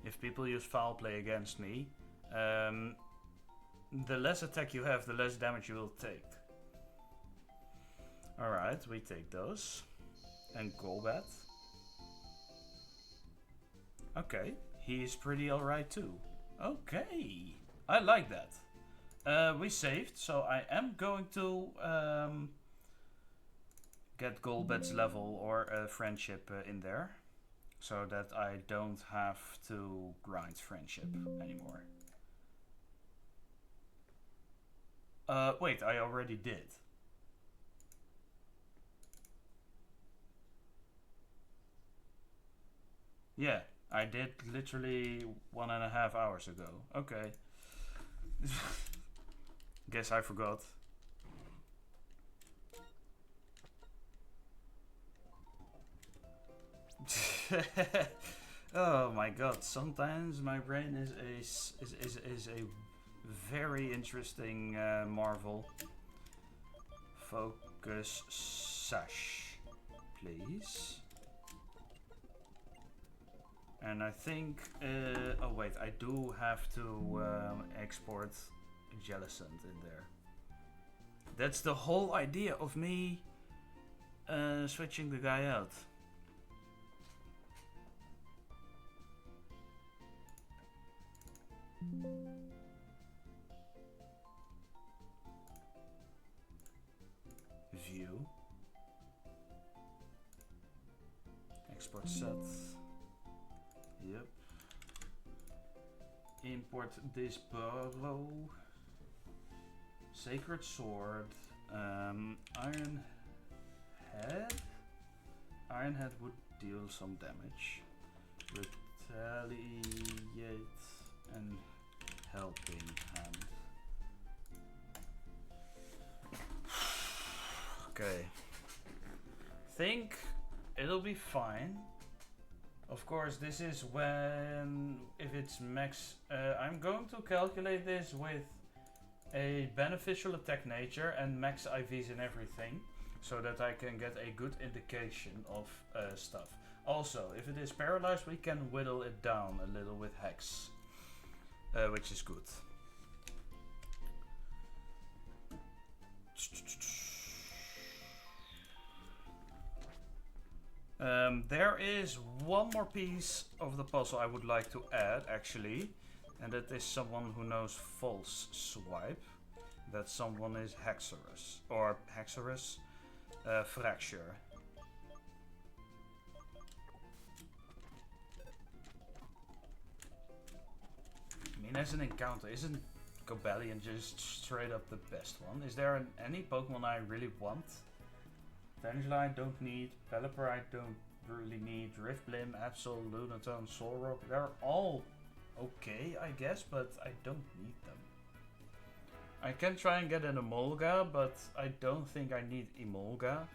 If people use foul play against me, the less attack you have, the less damage you will take. Alright, we take those. And Golbat. Okay, he's pretty alright too. Okay, I like that. We saved, so I am going to get Golbat's level or friendship in there. So that I don't have to grind friendship anymore. Wait, I already did. Yeah, I did literally 1.5 hours ago. Okay. Guess I forgot. Oh my god, sometimes my brain is a very interesting marvel. Focus sash, please. And I think, oh wait, I do have to export Jellicent in there. That's the whole idea of me switching the guy out. View. Export set. Yep. Import this bow. Sacred Sword. Iron Head. Iron Head would deal some damage. Retaliate and Helping Hand. Okay. Think it'll be fine. Of course, this is when, if it's max, I'm going to calculate this with a beneficial attack nature and max IVs and everything, so that I can get a good indication of stuff. Also, if it is paralyzed, we can whittle it down a little with Hex, which is good. There is one more piece of the puzzle I would like to add, actually, and that is someone who knows False Swipe. That someone is Hexerus, or Hexerus Fracture. I mean, as an encounter, isn't Cobalion just straight up the best one? Is there any Pokemon I really want? Tangela I don't need, Pelipper I don't really need, Riftblim, Absol, Lunatone, Solrock, they're all okay, I guess, but I don't need them. I can try and get an Emolga, but I don't think I need Emolga.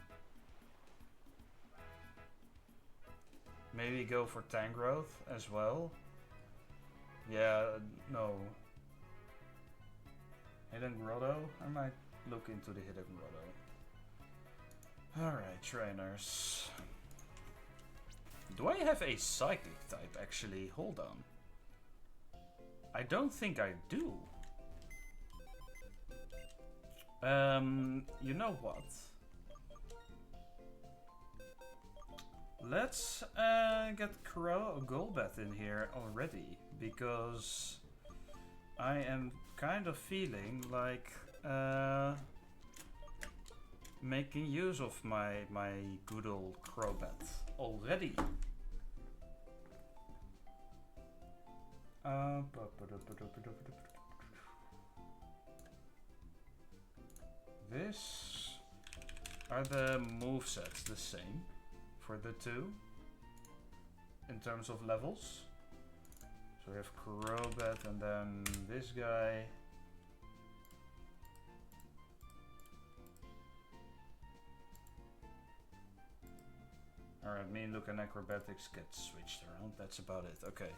Maybe go for Tangrowth as well. Yeah, no. Hidden Grotto? I might look into the Hidden Grotto. Alright, trainers. Do I have a Psychic type actually? Hold on. I don't think I do. You know what? Let's get Golbat in here already, because I am kind of feeling like making use of my good old Crobat already. This are the movesets the same for the two in terms of levels. So we have Crobat and then this guy. Alright, me and Luke and Acrobatics get switched around. That's about it. Okay.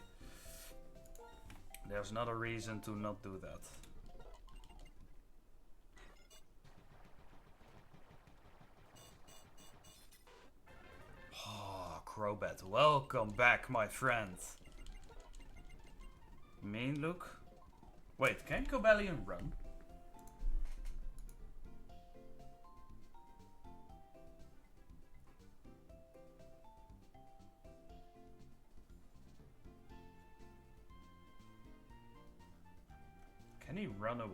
There's not a reason to not do that. Oh, Crobat, welcome back, my friend. Mean Luke? Wait, can Cobalion run? Can he run away?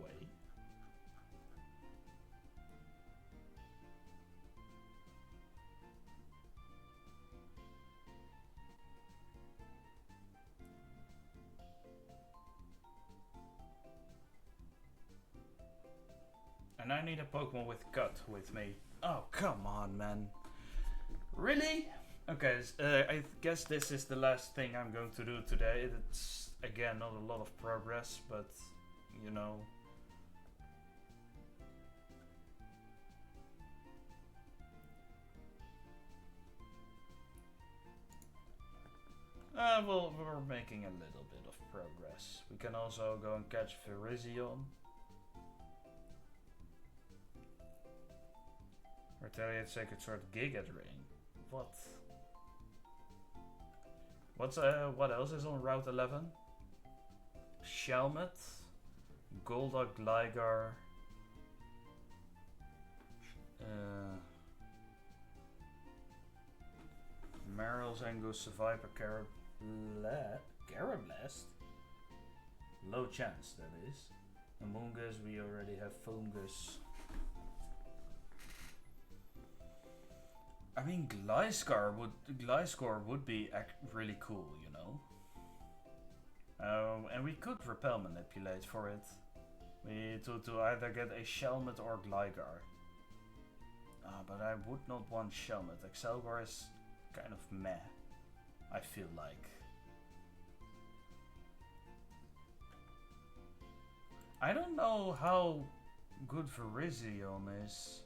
And I need a Pokemon with Cut with me. Oh, come on, man. Really? Okay, I guess this is the last thing I'm going to do today. It's, again, not a lot of progress, but, you know. Well, we're making a little bit of progress. We can also go and catch Virizion. Retaliate, Sacred Sword, Giga Drain. What? What else is on Route 11? Shelmet, Golduck, Gligar, Maryl's Angus, Viper, Carablast? Low chance, that is. Amoonguss, we already have Foamgus. I mean, Gliscor would be really cool, you know. And we could Repel Manipulate for it. To either get a Shelmet or Gligar. But I would not want Shelmet. Excelgor is kind of meh, I feel like. I don't know how good Virizion is.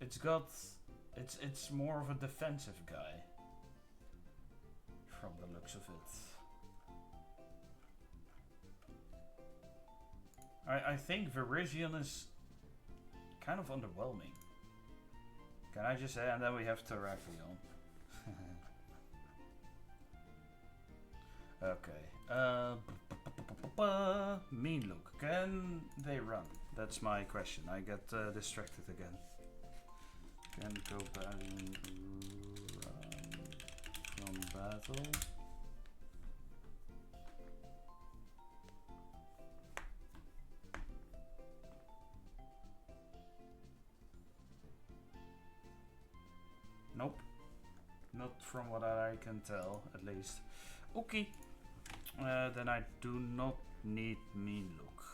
it's more of a defensive guy from the looks of it. I think Virizion is kind of underwhelming. Can I just say? And then we have Terrakion. Okay. Mean look. Can they run? That's my question. I get distracted again. Can go back and run from battle. Nope. Not from what I can tell, at least. Okay. Then I do not need mean look.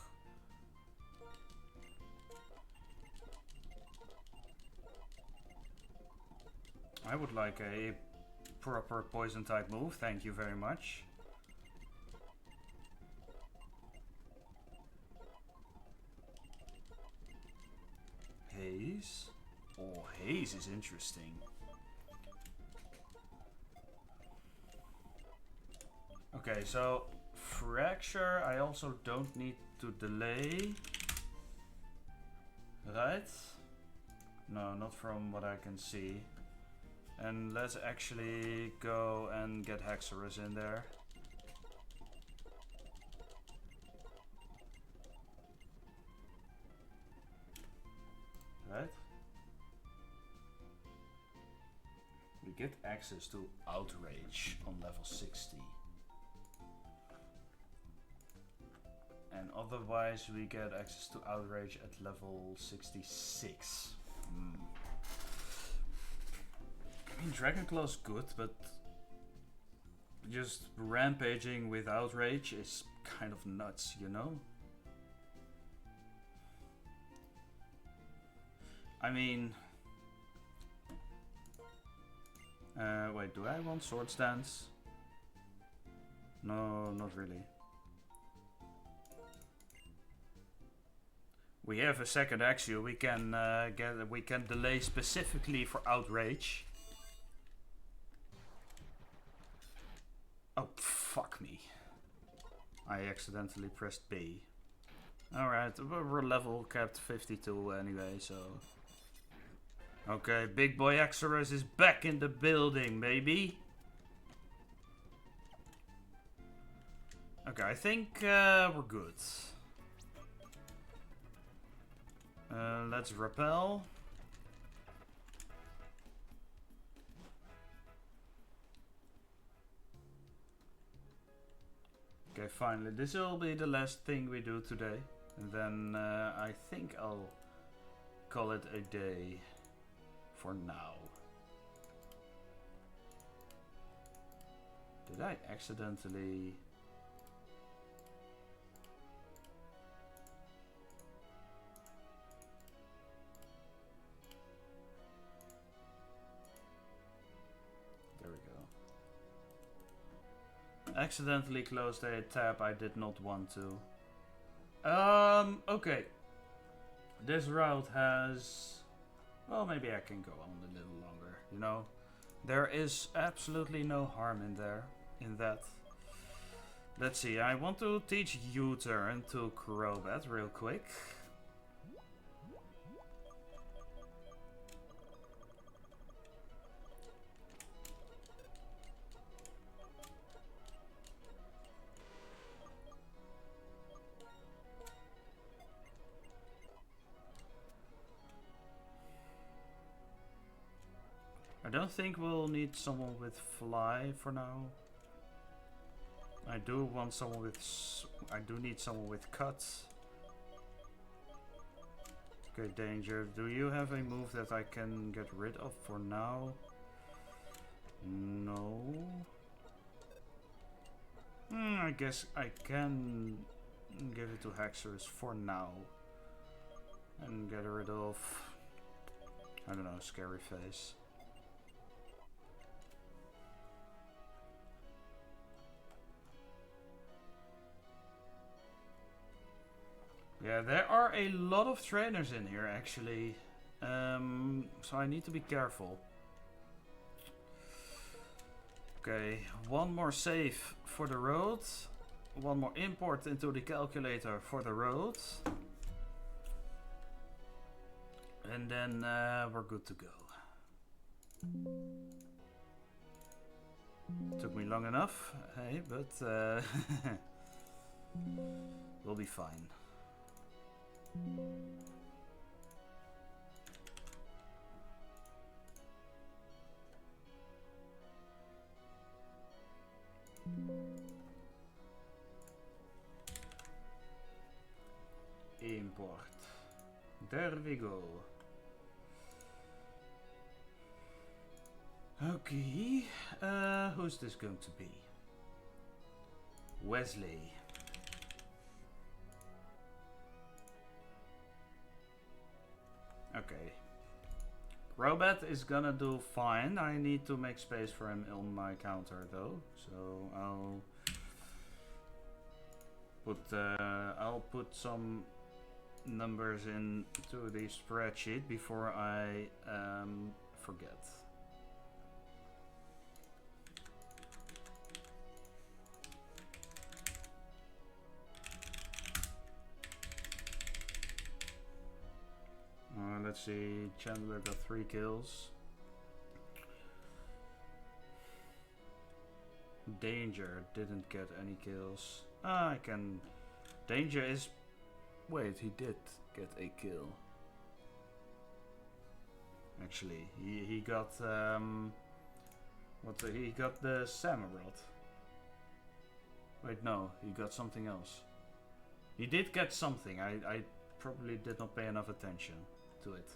I would like a proper poison type move, thank you very much. Haze? Oh, haze is interesting. Okay, so fracture I also don't need to delay. Right? No, not from what I can see. And let's actually go and get Hexorus in there. Right? We get access to Outrage on level 60. And otherwise we get access to Outrage at level 66. I mean, Dragonclaw's good, but just rampaging with Outrage is kind of nuts, you know? I mean... wait, do I want Swords Dance? No, not really. We have a second Axio. We can delay specifically for Outrage. Oh, fuck me. I accidentally pressed B. Alright, we're level capped 52 anyway, so... Okay, big boy Hexorus is back in the building, baby! Okay, I think we're good. Let's repel. Okay, finally, this will be the last thing we do today. And then I think I'll call it a day for now. Did I accidentally... Accidentally closed a tab I did not want to. Okay. This route has... Well, maybe I can go on a little longer, you know? There is absolutely no harm in there, in that. Let's see, I want to teach U-turn to Crobat real quick. I don't think we'll need someone with fly for now. I do want someone with... I do need someone with cut. Okay, danger. Do you have a move that I can get rid of for now? No. I guess I can give it to Hexorus for now. And get rid of... I don't know, Scary Face. Yeah, there are a lot of trainers in here, actually. So I need to be careful. Okay, one more save for the road. One more import into the calculator for the road. And then we're good to go. Took me long enough, hey, but we'll be fine. Import. There we go. Okay, who's this going to be? Wesley. Okay. Robot is gonna do fine. I need to make space for him on my counter though, so I'll put some numbers into the spreadsheet before I forget. Let's see, Chandler got 3 kills. Danger didn't get any kills. I can... Danger is... Wait, he did get a kill. Actually, he got... he got the Samarot. Wait, no, he got something else. He did get something. I probably did not pay enough attention to it.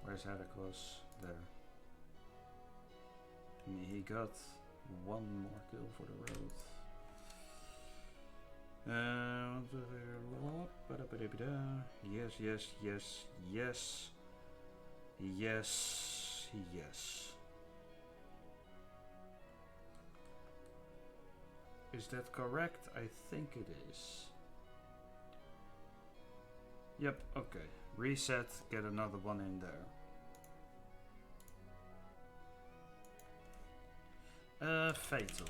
Where's Heracles? There. He got 1 more kill for the road. Yes, yes, yes, yes. Yes, yes. Is that correct? I think it is. Yep, okay. Reset, get another one in there. Fatal.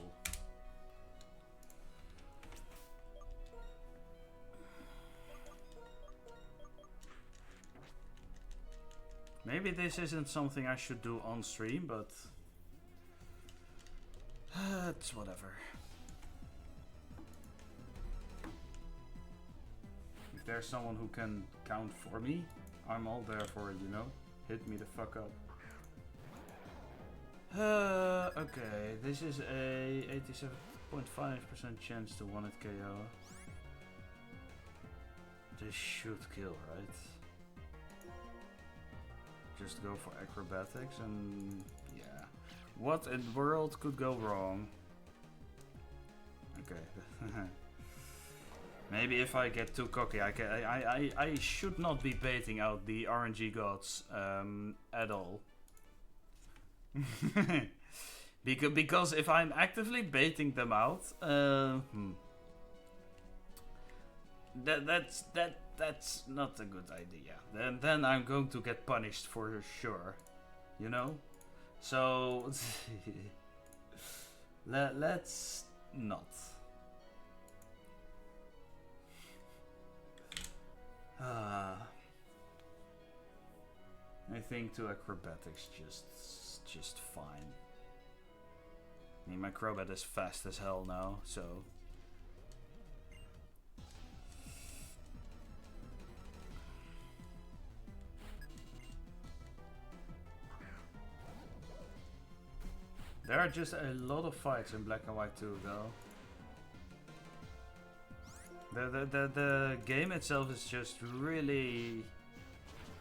Maybe this isn't something I should do on stream, but it's whatever. If there's someone who can count for me, I'm all there for it, you know? Hit me the fuck up. Okay, this is a 87.5% chance to 1-hit KO. This should kill, right? Just go for acrobatics and yeah. What in the world could go wrong? Okay. Maybe if I get too cocky, I should not be baiting out the RNG gods at all. because if I'm actively baiting them out, that's not a good idea. Then I'm going to get punished for sure, you know. So let's not. I think to acrobatics just fine. I mean, my acrobat is fast as hell now, so. There are just a lot of fights in Black and White too, though. The game itself is just really,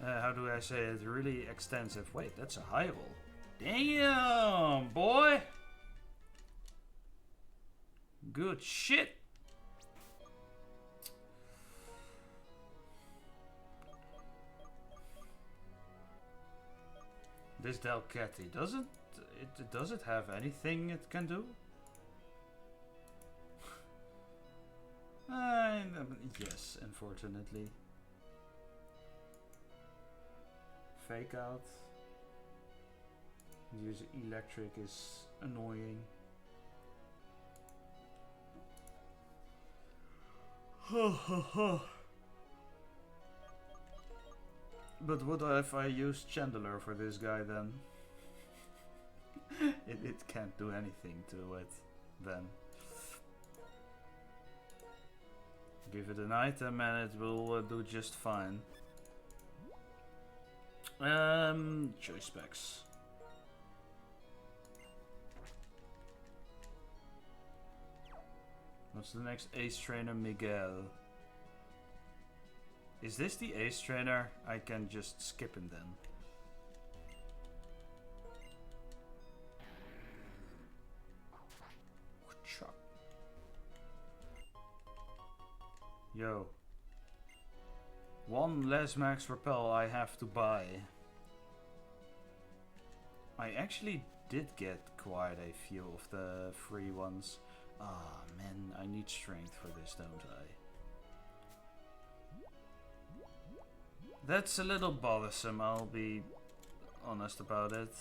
how do I say it, really extensive. Wait, that's a high roll. Damn, boy! Good shit! This Delcatty, does it have anything it can do? Yes, unfortunately. Fake out. Use electric is annoying. But what if I use Chandler for this guy then? it can't do anything to it then. Give it an item and it will do just fine. Choice specs. What's the next ace trainer? Miguel. Is this the ace trainer? I can just skip him then. Yo. One less max repel I have to buy. I actually did get quite a few of the free ones. Ah, man, I need strength for this, don't I? That's a little bothersome, I'll be honest about it.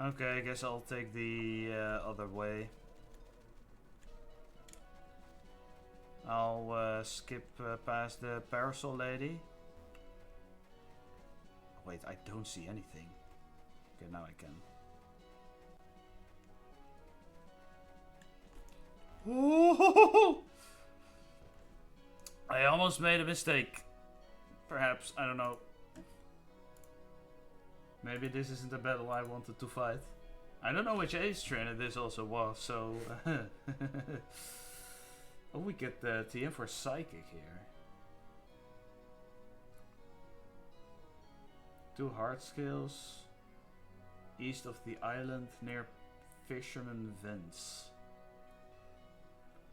Okay, I guess I'll take the other way. I'll skip past the parasol lady. Wait, I don't see anything. Okay, now I can. Ooh! I almost made a mistake. Perhaps, I don't know. Maybe this isn't the battle I wanted to fight. I don't know which ace trainer this also was, so... Oh, we get the TM for Psychic here. 2 hard skills. East of the island near Fisherman Vents.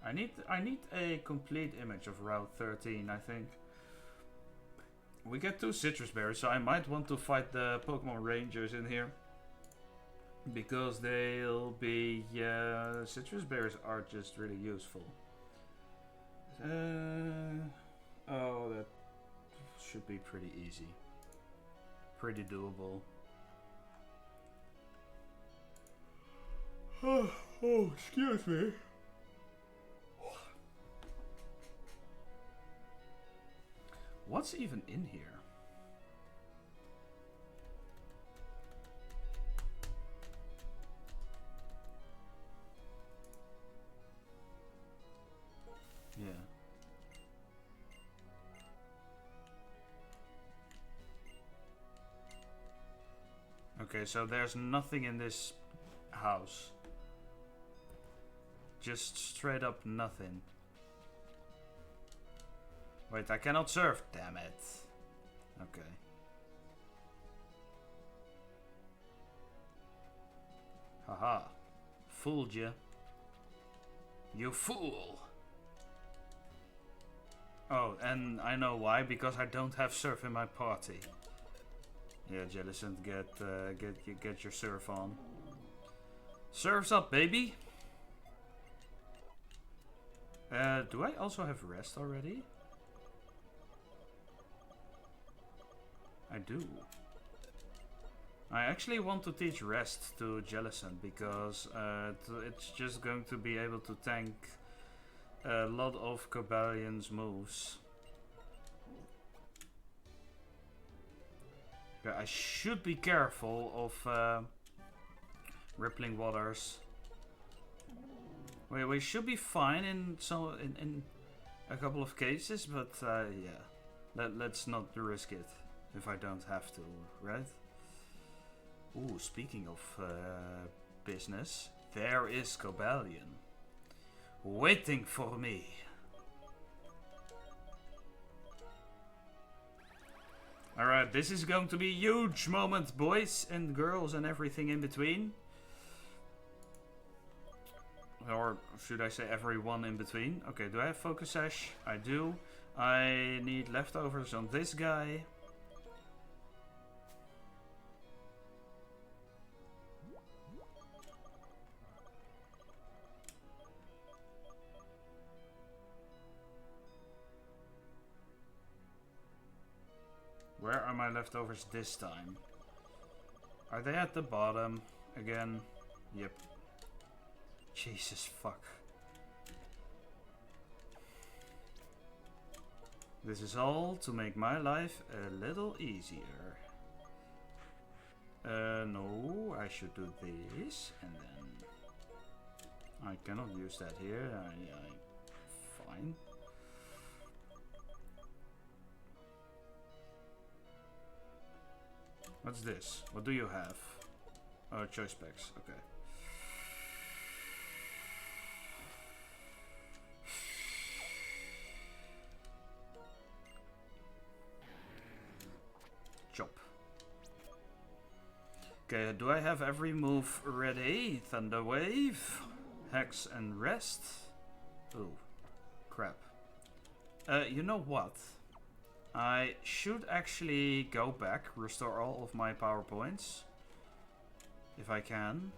I need a complete image of Route 13, I think. We get 2 citrus berries, so I might want to fight the Pokemon Rangers in here. Because they'll be... citrus berries are just really useful. Oh, that should be pretty easy. Pretty doable. Oh, excuse me. What's even in here? Yeah. Okay, so there's nothing in this house. Just straight up nothing. Wait, I cannot surf. Damn it. Okay. Haha. Fooled you. You fool. Oh, and I know why. Because I don't have surf in my party. Yeah, Jellicent, get your surf on. Surf's up, baby. Do I also have rest already? I do. I actually want to teach rest to Jellicent because it's just going to be able to tank a lot of Cobalion's moves. Okay, I should be careful of rippling waters. We should be fine in a couple of cases, but yeah, let's not risk it. If I don't have to, right? Ooh, speaking of business, there is Cobalion. Waiting for me. Alright, this is going to be a huge moment, boys and girls and everything in between. Or should I say everyone in between? Okay, do I have Focus Sash? I do. I need leftovers on this guy. Where are my leftovers this time? Are they at the bottom again? Yep. Jesus fuck. This is all to make my life a little easier. No, I should do this and then I cannot use that here. Fine. What's this? What do you have? Oh, choice specs. Okay. Chop. Okay, do I have every move ready? Thunder Wave, Hex and Rest. Oh, crap. You know what? I should actually go back, restore all of my power points. If I can.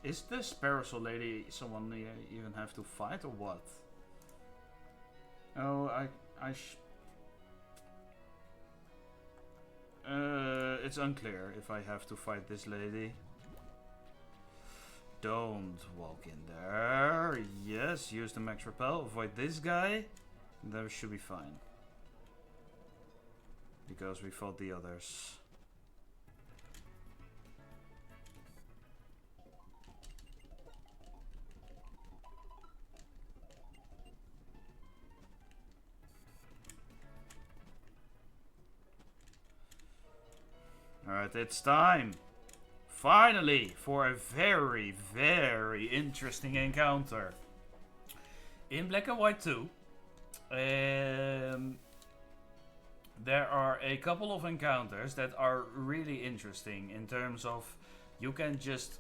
Is this Parasol Lady someone you even have to fight or what? Oh, it's unclear if I have to fight this lady. Don't walk in there. Yes, use the max repel. Avoid this guy. That should be fine. Because we fought the others. Alright, it's time. Finally, for a very, very interesting encounter. In Black and White 2, there are a couple of encounters that are really interesting in terms of you can just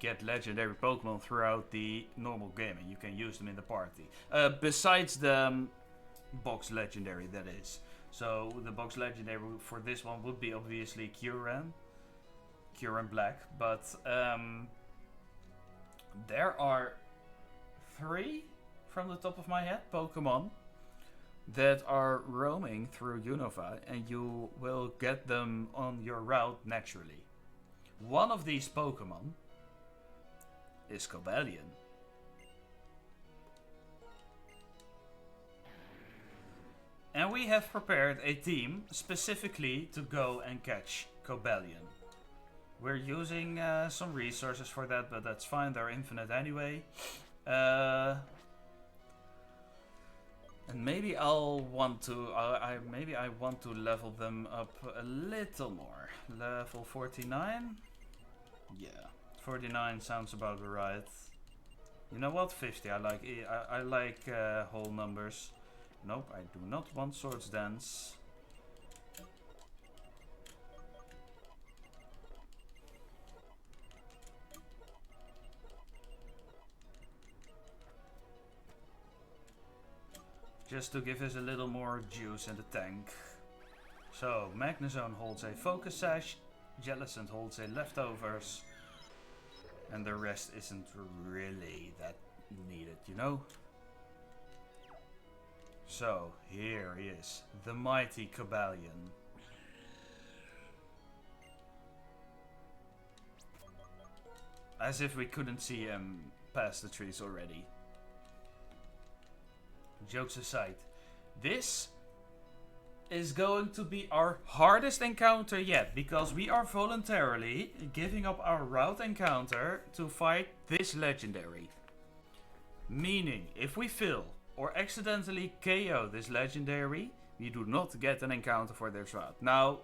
get legendary Pokemon throughout the normal game and you can use them in the party. Besides the box legendary, that is. So the box legendary for this one would be obviously Kyurem Black, but there are 3 from the top of my head Pokemon that are roaming through Unova, and you will get them on your route naturally. One of these Pokemon is Cobalion. And we have prepared a team specifically to go and catch Cobalion. We're using some resources for that, but that's fine, they're infinite anyway. And maybe I'll want to, maybe I want to level them up a little more. Level 49? Yeah, 49 sounds about right. You know what? 50. I like whole numbers. Nope, I do not want Swords Dance. Just to give us a little more juice in the tank. So, Magnezone holds a Focus Sash, Jellicent holds a Leftovers, and the rest isn't really that needed, you know? So, here he is, the mighty Cobalion. As if we couldn't see him past the trees already. Jokes aside, this is going to be our hardest encounter yet, because we are voluntarily giving up our route encounter to fight this legendary. Meaning, if we fail or accidentally KO this legendary, we do not get an encounter for this route. Now,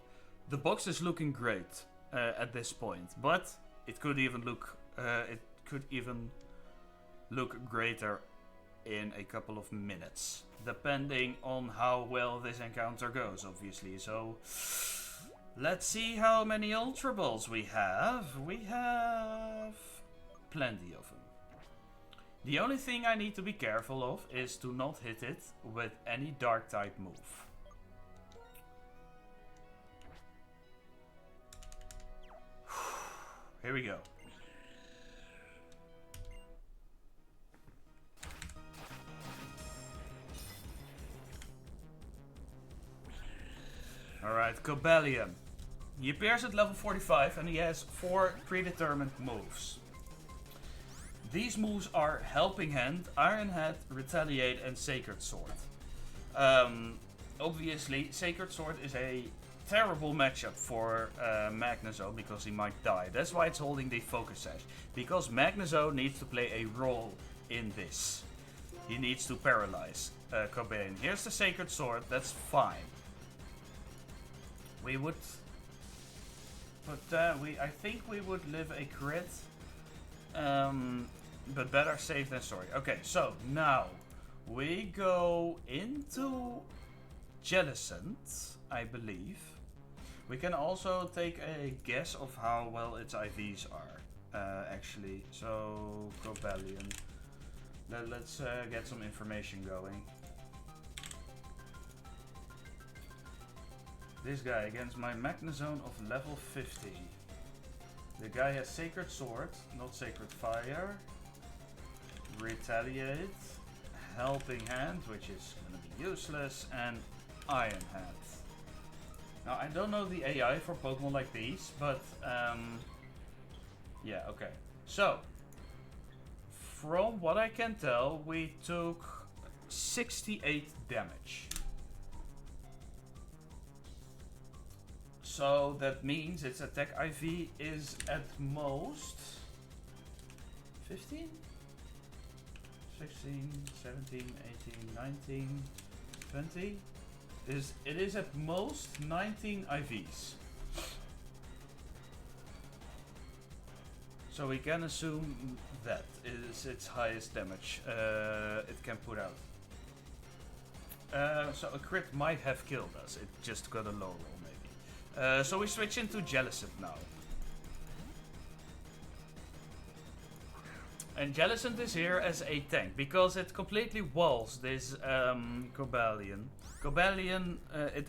the box is looking great at this point, but it could even look greater in a couple of minutes, depending on how well this encounter goes, obviously. So let's see how many Ultra Balls we have. We have plenty of them. The only thing I need to be careful of is to not hit it with any dark type move. Here we go. Alright, Cobalion. He appears at level 45 and he has 4 predetermined moves. These moves are Helping Hand, Iron Head, Retaliate and Sacred Sword. Obviously, Sacred Sword is a terrible matchup for Magnezo because he might die. That's why it's holding the Focus Sash. Because Magnezo needs to play a role in this. He needs to paralyze Cobalion. Here's the Sacred Sword, that's fine. We would... But I think we would live a crit. But better safe than sorry. Okay, so now we go into Jellicent, I believe. We can also take a guess of how well its IVs are, actually. So, Cobalion. Let's get some information going. This guy against my Magnezone of level 50. The guy has Sacred Sword, not Sacred Fire. Retaliate. Helping Hand, which is going to be useless. And Iron Hand. Now, I don't know the AI for Pokemon like these, but yeah, okay. So, from what I can tell, we took 68 damage. So that means its attack IV is at most 15? 16, 17, 18, 19, 20? It is at most 19 IVs. So we can assume that is its highest damage it can put out. So a crit might have killed us, it just got a low roll maybe. So we switch into Jellicent now. And Jellicent is here as a tank, because it completely walls this Cobalion. Cobalion,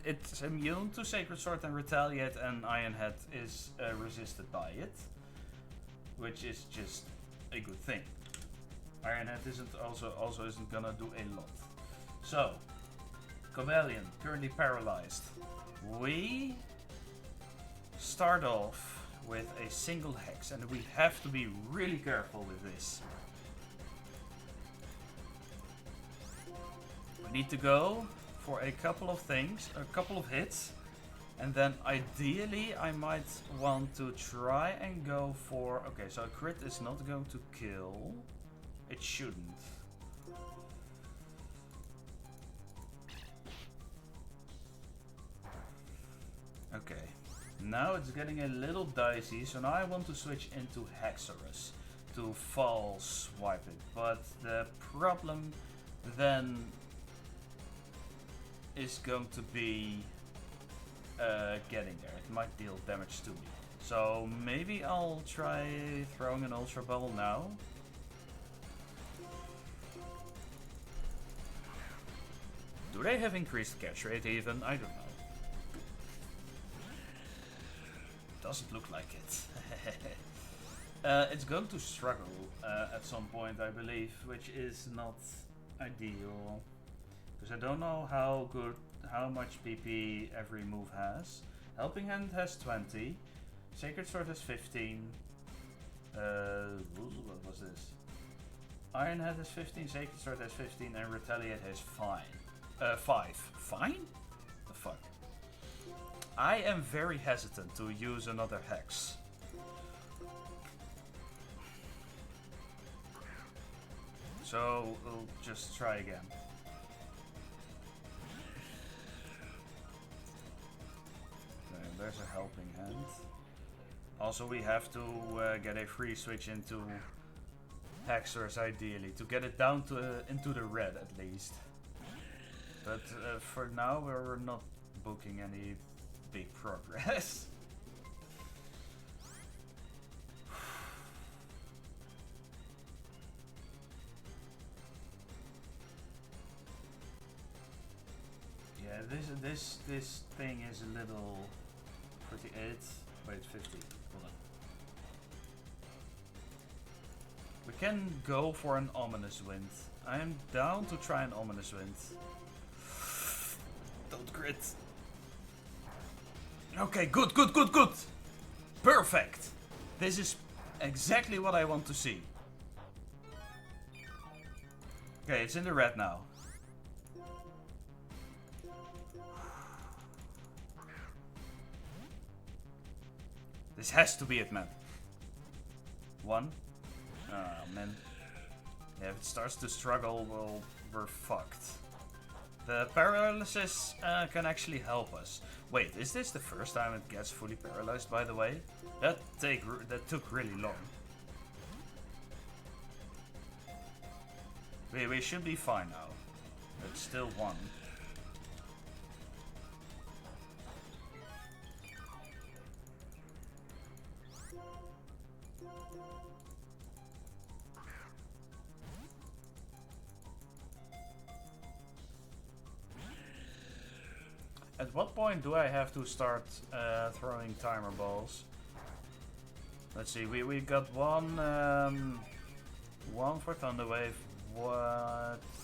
it's immune to Sacred Sword and Retaliate, and Iron Head is resisted by it. Which is just a good thing. Iron Head also isn't gonna do a lot. So, Cobalion, currently paralyzed. We start off with a single hex, and we have to be really careful with this. We need to go for a couple of things, a couple of hits, and then ideally I might want to try and go for... Okay, so a crit is not going to kill. It shouldn't. Okay. Now it's getting a little dicey, so now I want to switch into Hexorus to fall swipe it. But the problem then is going to be getting there. It might deal damage to me. So maybe I'll try throwing an Ultra Bubble now. Do they have increased catch rate even? I don't know. Doesn't look like it. It's going to struggle at some point, I believe, which is not ideal. Because I don't know how much PP every move has. Helping Hand has 20. Sacred Sword has 15. What was this? Iron Head has 15, Sacred Sword has 15, and Retaliate has 5. 5. Fine? The fuck? I am very hesitant to use another hex. So we'll just try again. Okay, there's a Helping Hand. Also, we have to get a free switch into Hexorus ideally to get it down to into the red at least. But for now, we're not booking any big progress. This thing is a little 48. Wait, 50. Hold on. We can go for an ominous wind. I am down to try an ominous wind. Don't crit. Okay, good. Perfect. This is exactly what I want to see. Okay, it's in the red now. This has to be it, man. 1. Oh, man. Yeah, if it starts to struggle, well, we're fucked. The paralysis can actually help us. Wait, is this the first time it gets fully paralyzed, by the way? That took really long. We should be fine now. It's still 1. At what point do I have to start throwing timer balls? Let's see, we got one for Thunderwave,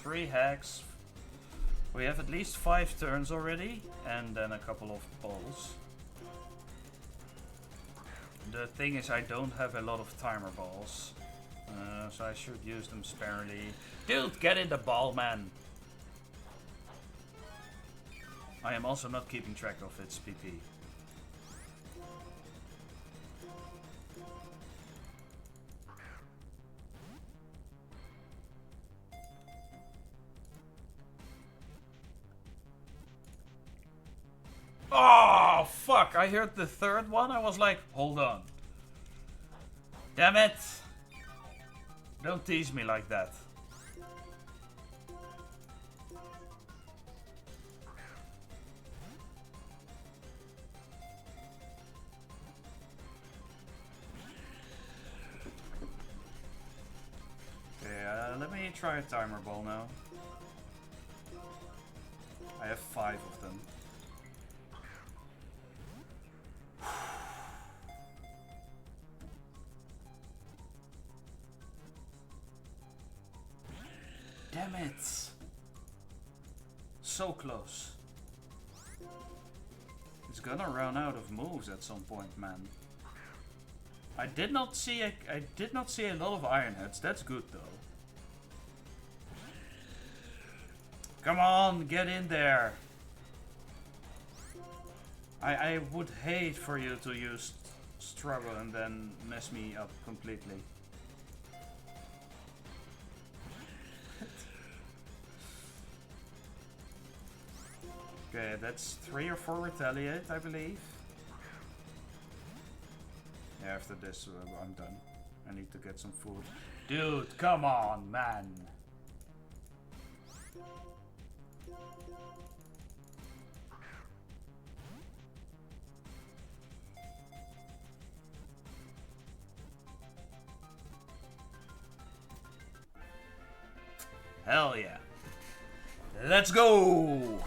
3 hacks. We have at least 5 turns already, and then a couple of balls. The thing is, I don't have a lot of timer balls, so I should use them sparingly. Dude, get in the ball, man! I am also not keeping track of its PP. Oh, fuck! I heard the third one, I was like, hold on. Damn it! Don't tease me like that. Let me try a timer ball now. I have 5 of them. Damn it! So close. It's gonna run out of moves at some point, man. I did not see a lot of Iron Heads. That's good though. Come on, get in there. I would hate for you to use struggle and then mess me up completely. Okay, that's 3 or 4 retaliate, I believe. Yeah, after this, I'm done. I need to get some food. Dude, come on, man. Hell yeah. Let's go!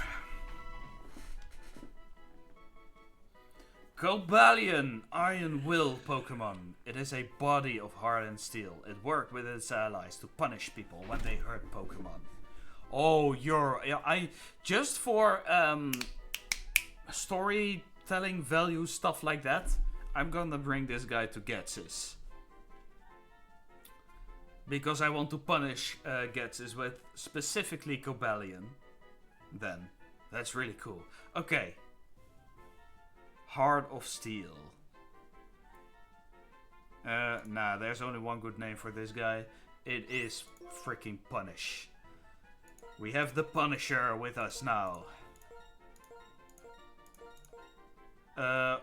Cobalion, Iron Will Pokemon. It is a body of heart and steel. It worked with its allies to punish people when they hurt Pokemon. Oh, just for storytelling value, stuff like that, I'm gonna bring this guy to Getsis. Because I want to punish Getsis with specifically Cobalion. Then. That's really cool. Okay. Heart of Steel. Nah, there's only one good name for this guy. It is freaking Punish. We have the Punisher with us now.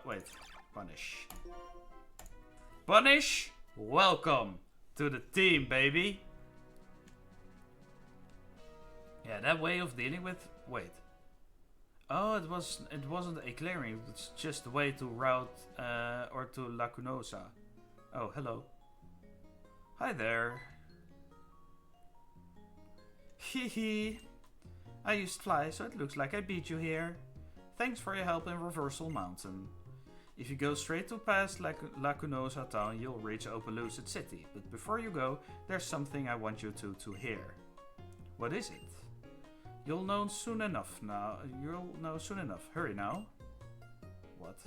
Wait. Punish. Punish, welcome to the team, baby. Yeah, that way of dealing with... Wait. Oh, it wasn't a clearing. It's just a way to route or to Lacunosa. Oh, hello. Hi there. Hehe. I used fly, so it looks like I beat you here. Thanks for your help in Reversal Mountain. If you go straight to past Lacunosa town, you'll reach Opelousas City. But before you go, there's something I want you to hear. What is it? You'll know soon enough now. You'll know soon enough. Hurry now. What?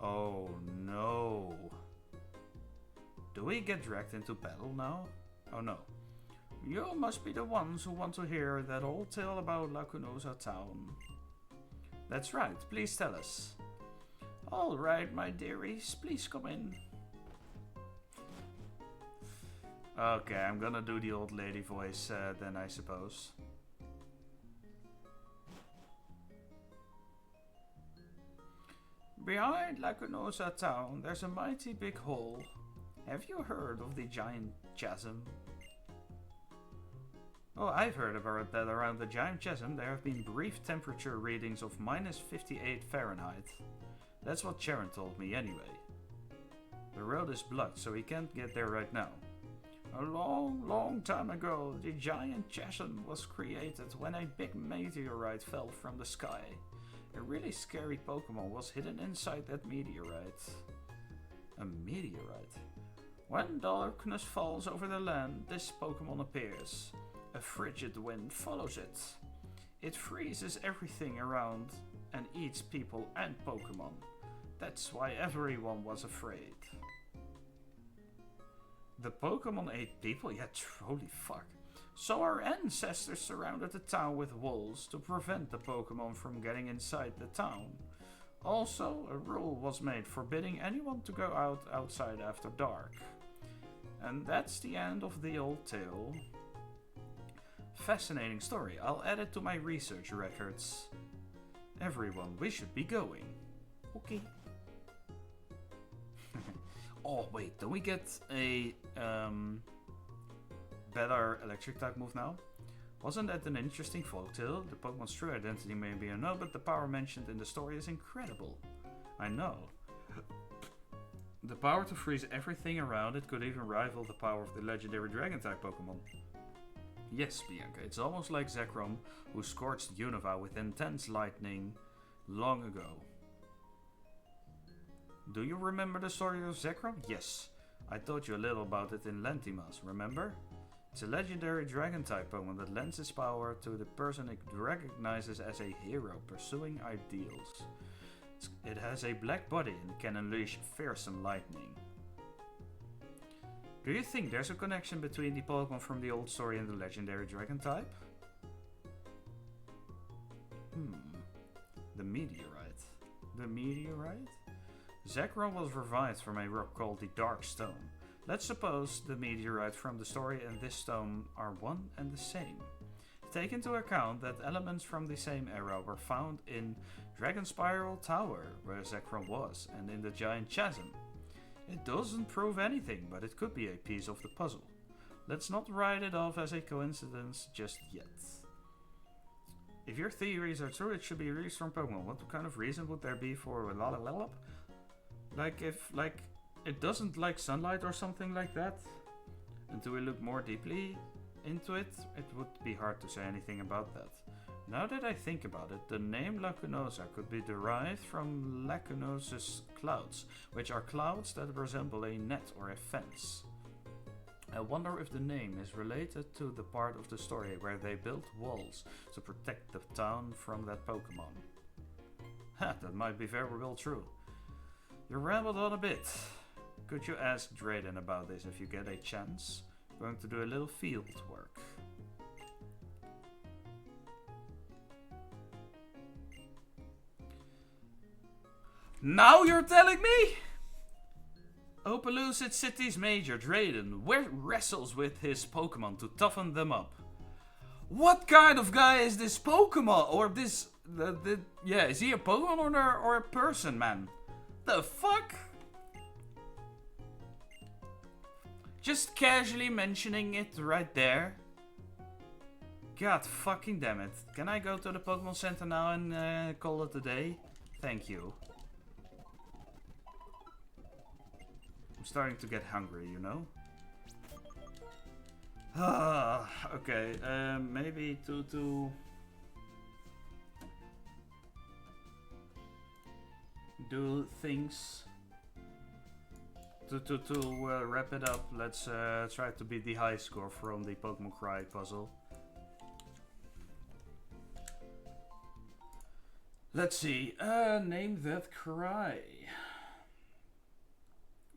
Oh no. Do we get dragged into battle now? Oh no. You must be the ones who want to hear that old tale about Lacunosa town. That's right. Please tell us. All right, my dearies. Please come in. Okay, I'm gonna do the old lady voice then, I suppose. Behind Lacunosa town, there's a mighty big hole. Have you heard of the giant chasm? Oh, I've heard about that. Around the giant chasm there have been brief temperature readings of -58 Fahrenheit. That's what Sharon told me anyway. The road is blocked, so we can't get there right now. A long, long time ago, the giant chasm was created when a big meteorite fell from the sky. A really scary Pokémon was hidden inside that meteorite. A meteorite? When darkness falls over the land, this Pokémon appears. A frigid wind follows it. It freezes everything around and eats people and Pokémon. That's why everyone was afraid. The Pokémon ate people? Yeah, holy fuck. So our ancestors surrounded the town with walls to prevent the Pokémon from getting inside the town. Also, a rule was made forbidding anyone to go outside after dark. And that's the end of the old tale. Fascinating story. I'll add it to my research records. Everyone, we should be going. Okay. Oh wait, don't we get a better electric type move now? Wasn't that an interesting folktale? The Pokemon's true identity may be unknown, but the power mentioned in the story is incredible. I know. The power to freeze everything around it could even rival the power of the legendary dragon type Pokemon. Yes, Bianca, it's almost like Zekrom, who scorched Unova with intense lightning long ago. Do you remember the story of Zekrom? Yes, I told you a little about it in Lentimas, remember? It's a legendary dragon type Pokemon that lends its power to the person it recognizes as a hero pursuing ideals. It has a black body and can unleash fearsome lightning. Do you think there's a connection between the Pokemon from the old story and the legendary dragon type? The meteorite. The meteorite? Zekrom was revived from a rock called the Dark Stone. Let's suppose the meteorite from the story and this stone are one and the same. Take into account that elements from the same era were found in Dragon Spiral Tower, where Zekrom was, and in the Giant Chasm. It doesn't prove anything, but it could be a piece of the puzzle. Let's not write it off as a coincidence just yet. If your theories are true, it should be a really strong Pokemon. What kind of reason would there be for a Lalalope? Like if it doesn't like sunlight or something like that? And do we look more deeply into it? It would be hard to say anything about that. Now that I think about it, the name Lacunosa could be derived from Lacunosa's clouds, which are clouds that resemble a net or a fence. I wonder if the name is related to the part of the story where they built walls to protect the town from that Pokemon. Ha, that might be very well true. You rambled on a bit. Could you ask Drayden about this if you get a chance? I'm going to do a little field work. Now you're telling me? Opelousas City's Major Drayden wrestles with his Pokemon to toughen them up. What kind of guy is this Pokemon? Or this... yeah, is he a Pokemon or a person, man? The fuck? Just casually mentioning it right there. God fucking damn it. Can I go to the Pokemon Center now and call it a day? Thank you. I'm starting to get hungry, you know? Okay, maybe to do things to wrap it up. Let's try to beat the high score from the Pokemon Cry puzzle. Let's see. Name that cry.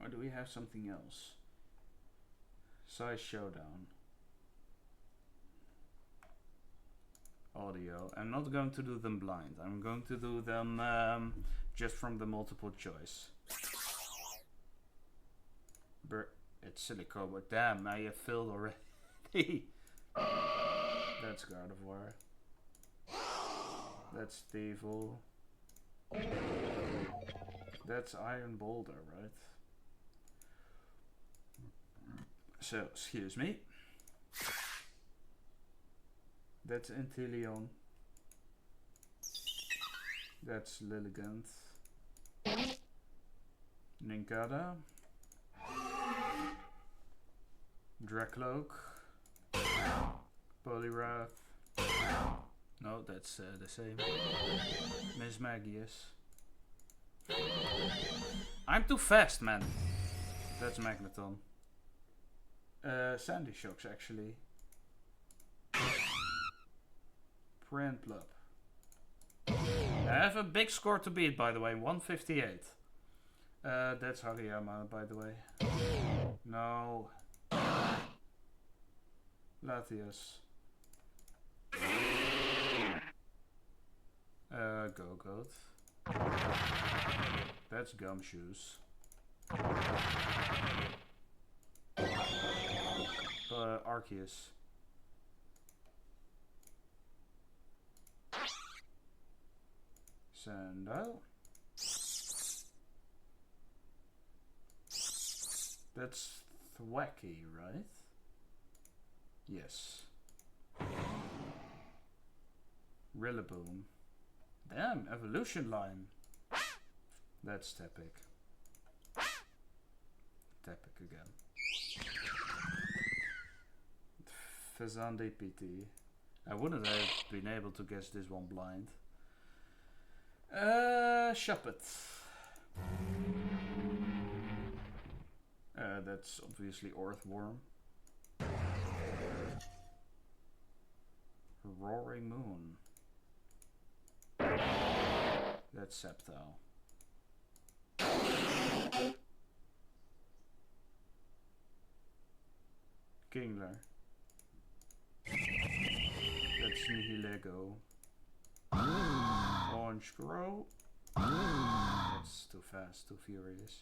Or do we have something else? Size Showdown. Audio. I'm not going to do them blind. I'm going to do them just from the multiple choice. It's Silico, but damn, I have filled already. That's Gardevoir. That's Stevel. That's Iron Boulder, right? So, excuse me. That's Inteleon. That's Lilligant. Nincada. Dracloak. Poliwrath. No, that's the same. Miss Magius. I'm too fast, man. That's Magneton. Sandy Shocks, actually. Prinplup. I have a big score to beat, by the way. 158. That's Hariyama, by the way. No. Latias. Go-Goat. That's Gumshoes. Arceus. Sandile. That's Thwacky, right? Yes. Rillaboom. Damn, evolution line. That's Tepig. Tepig again. Fazande PT. I wouldn't have been able to guess this one blind. Shuppet. That's obviously Earthworm. Roaring Moon. That's Sceptile. Kingler. That's Nihilego. Orange Grow. That's too fast, too furious.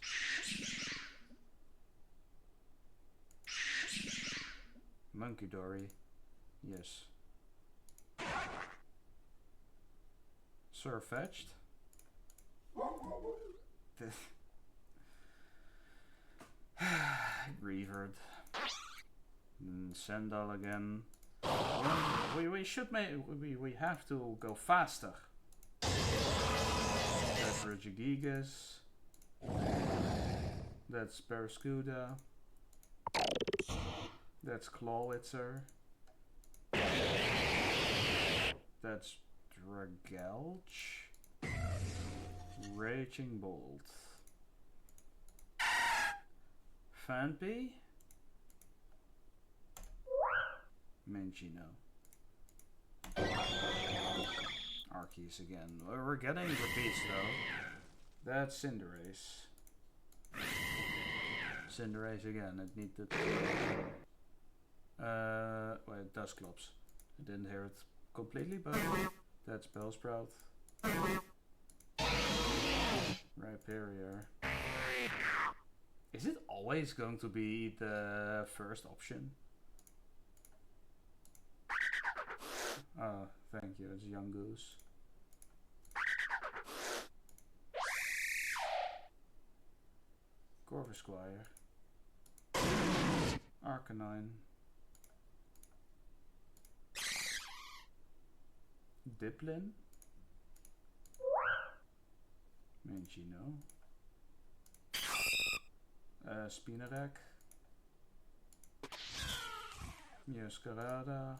Monkey Dory. Yes. Surfetched. Revered. Sandal again. We should make we have to go faster. That's Regigigas. That's Barraskewda. That's Clawitzer. That's Dragalge. Raging Bolt. Fanpy. Minchino. Arceus again. We're getting repeats though. That's Cinderace. Cinderace again. It needed. Wait, Dusclops. I didn't hear it completely, but that's Bellsprout. Rhyperior. Is it always going to be the first option? Oh, thank you. It's Young Goose. Corvisquire. Arcanine. Diplin. Minchino. Spinarak. Masquerada.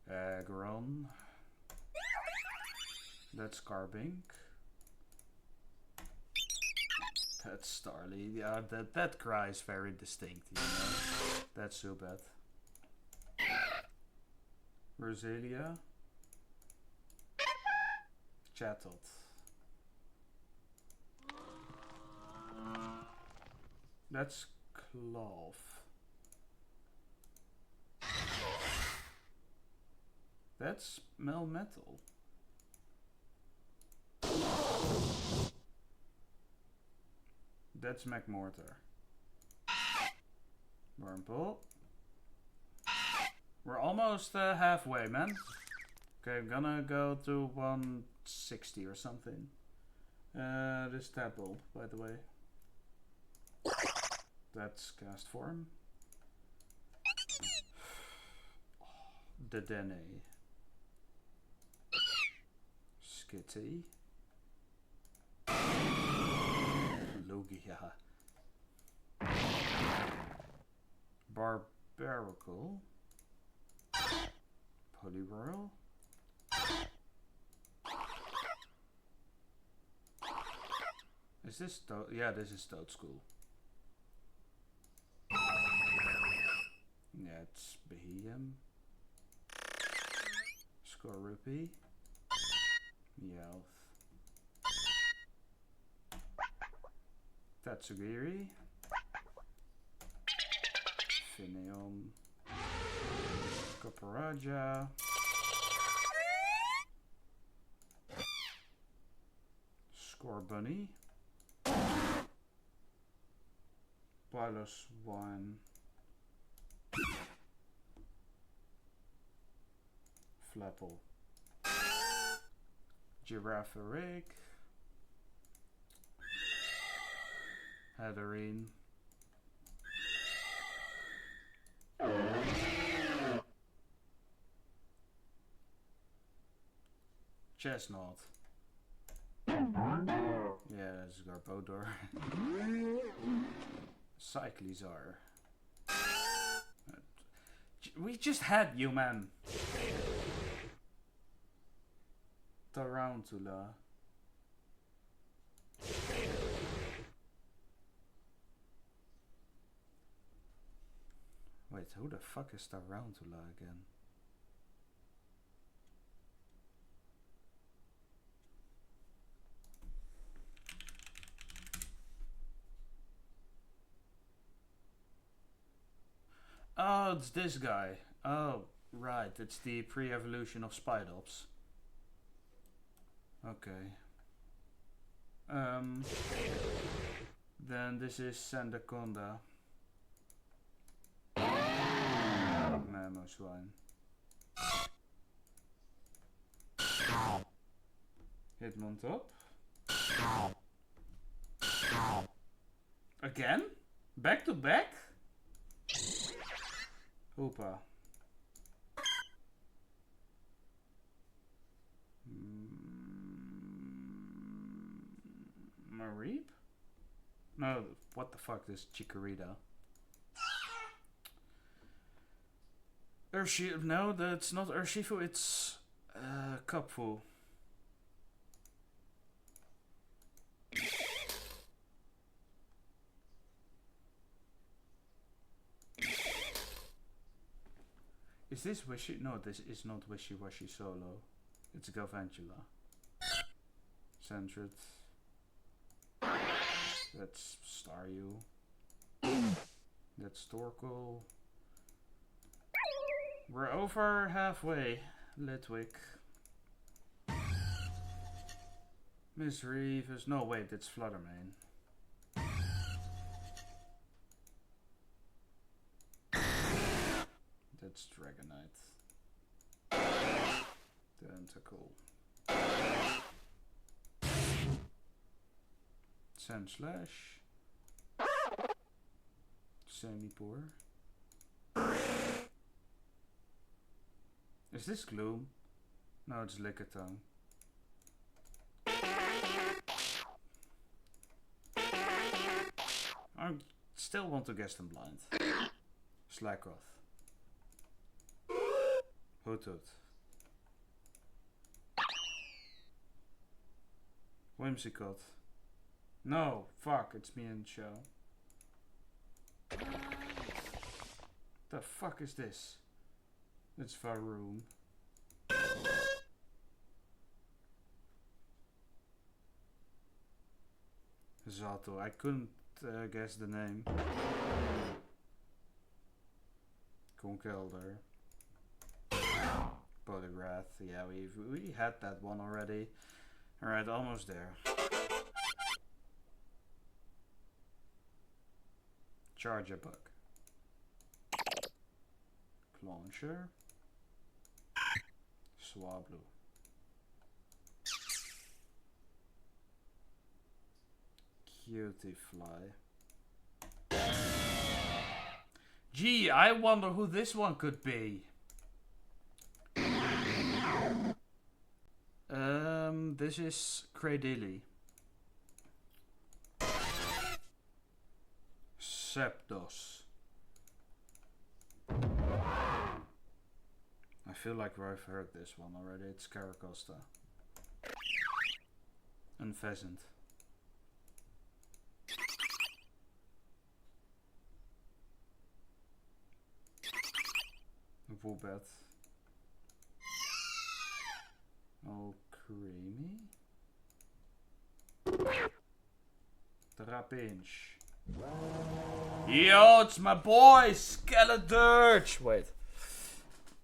Aggron. That's Carbink. That's Starly. Yeah, that cry is very distinct, you know. That's so bad. Roselia. Chattled. That's Clove. That's Melmetal. That's McMortar. Wurmple. We're almost halfway, man. Okay, I'm gonna go to 160 or something. This Tapple, by the way. That's Cast Form. Dedenne. Skitty. Lugia. Barbaracle. Poliwhirl. Is this Toad? Yeah, this is Toad School. Yeah, it's Behem. Skorupi. Meowth. Tatsugiri. Finneon. Copperajah. Scorbunny. Piloswine. Flapple. Giraffaric. Hatterene. Chestnut. Yeah, that's Garbodor. Cyclizar. We just had you, man. Tarantula. Wait, who the fuck is Tarantula again? Oh, it's this guy. Oh, right. It's the pre-evolution of Spidops. Okay. Then this is Sandaconda. Mamoswine. Hitmontop. Again? Back to back? Hoopa. Mareep? No, what the fuck is Chikorita? Urshifu? No, that's not Urshifu, it's Cupfu. Is this Wishy? No, this is not Wishy Washy Solo. It's Galvantula. Sandrit. That's Staryu. That's Torkoal. We're over halfway. Litwick. Miss Reeves. No, wait, it's Fluttermane. That's Dragonite. Tentacle. Sandslash. Semipour. Is this Gloom? No, it's Lickitung. I still want to guess them blind. Slackoth. Hoot Hoot. Whimsicott. No, fuck, it's me and show. The fuck is this? It's Varoom. Zato. I couldn't guess the name. Conkelder. Polygrath. Yeah, we had that one already. Alright, almost there. Charger bug. Launcher. Swablu. Cutie fly. Gee, I wonder who this one could be. This is Cradilly. Septos. I feel like I've heard this one already. It's Caracosta. And Pheasant. Woobat. Oh, creamy. Trapinch. Yo, it's my boy, Skeledirge. Wait.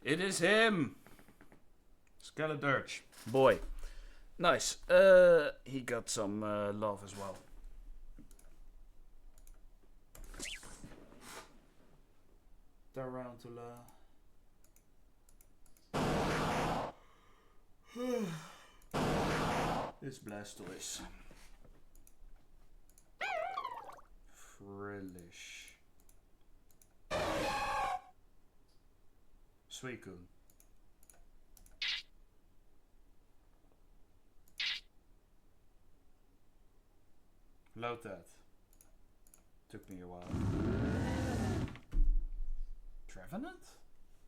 It is him. Skeledirge. Boy. Nice. He got some love as well. Tarantula. It's Blastoise. Frillish. Suicune. Load that. Took me a while. Trevenant?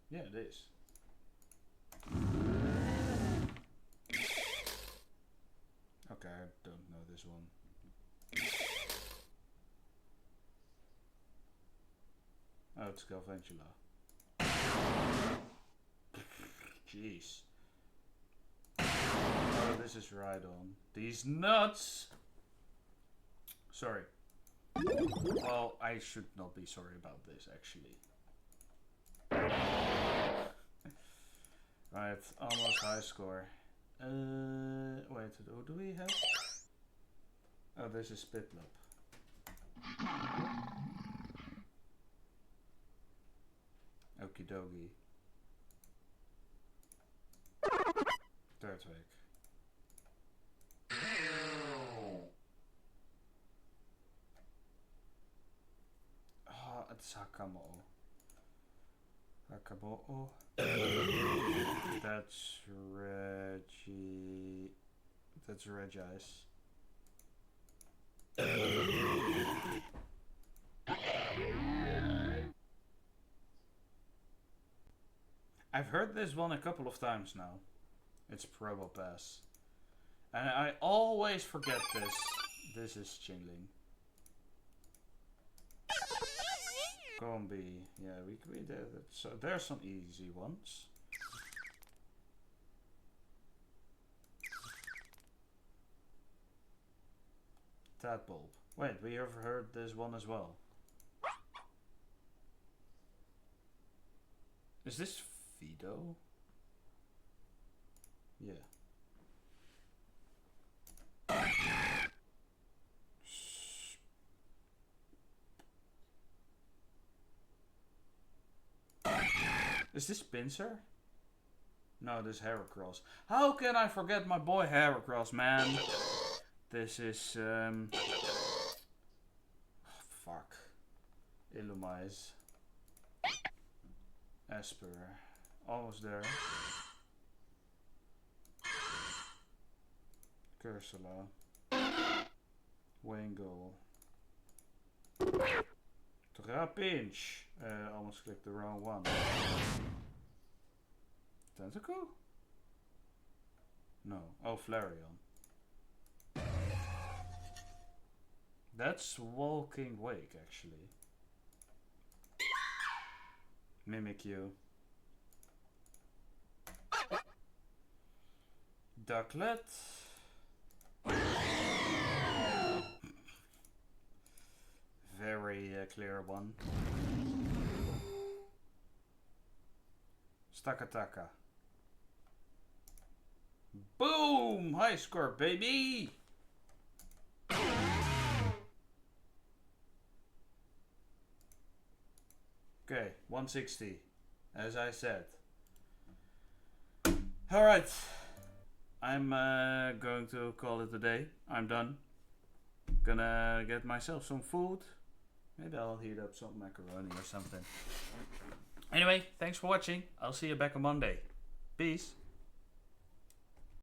Yeah, it is. Okay, I don't know this one. Oh, it's Galvantula. Jeez. Oh, this is right on. These nuts! Sorry. Well, I should not be sorry about this, actually. Right, almost high score. Wait, who do we have? Oh, this is Piplup. Okie dokie. Turtwig. Oh, it's Hakamo. Hakamo. That's Reggie. That's Regice. I've heard this one a couple of times now. It's Probopass. And I always forget this. This is Chingling. Combi. Yeah, we did it. So there's some easy ones. Tadpole. Wait, we ever heard this one as well? Is this Fido? Yeah. Is this Pinsir? No, this is Heracross. How can I forget my boy Heracross, man? This is fuck. Illumise. Esper. Almost there. Cursula. Wingull. Trapinch. Almost clicked the wrong one. Tentacle? No. Oh, Flareon. That's Walking Wake, actually. Mimikyu. Ducklet. Very clear one. Stakataka. Boom! High score, baby! Okay, 160, as I said. Alright, I'm going to call it a day. I'm done. Gonna get myself some food. Maybe I'll heat up some macaroni or something. Anyway, thanks for watching. I'll see you back on Monday. Peace.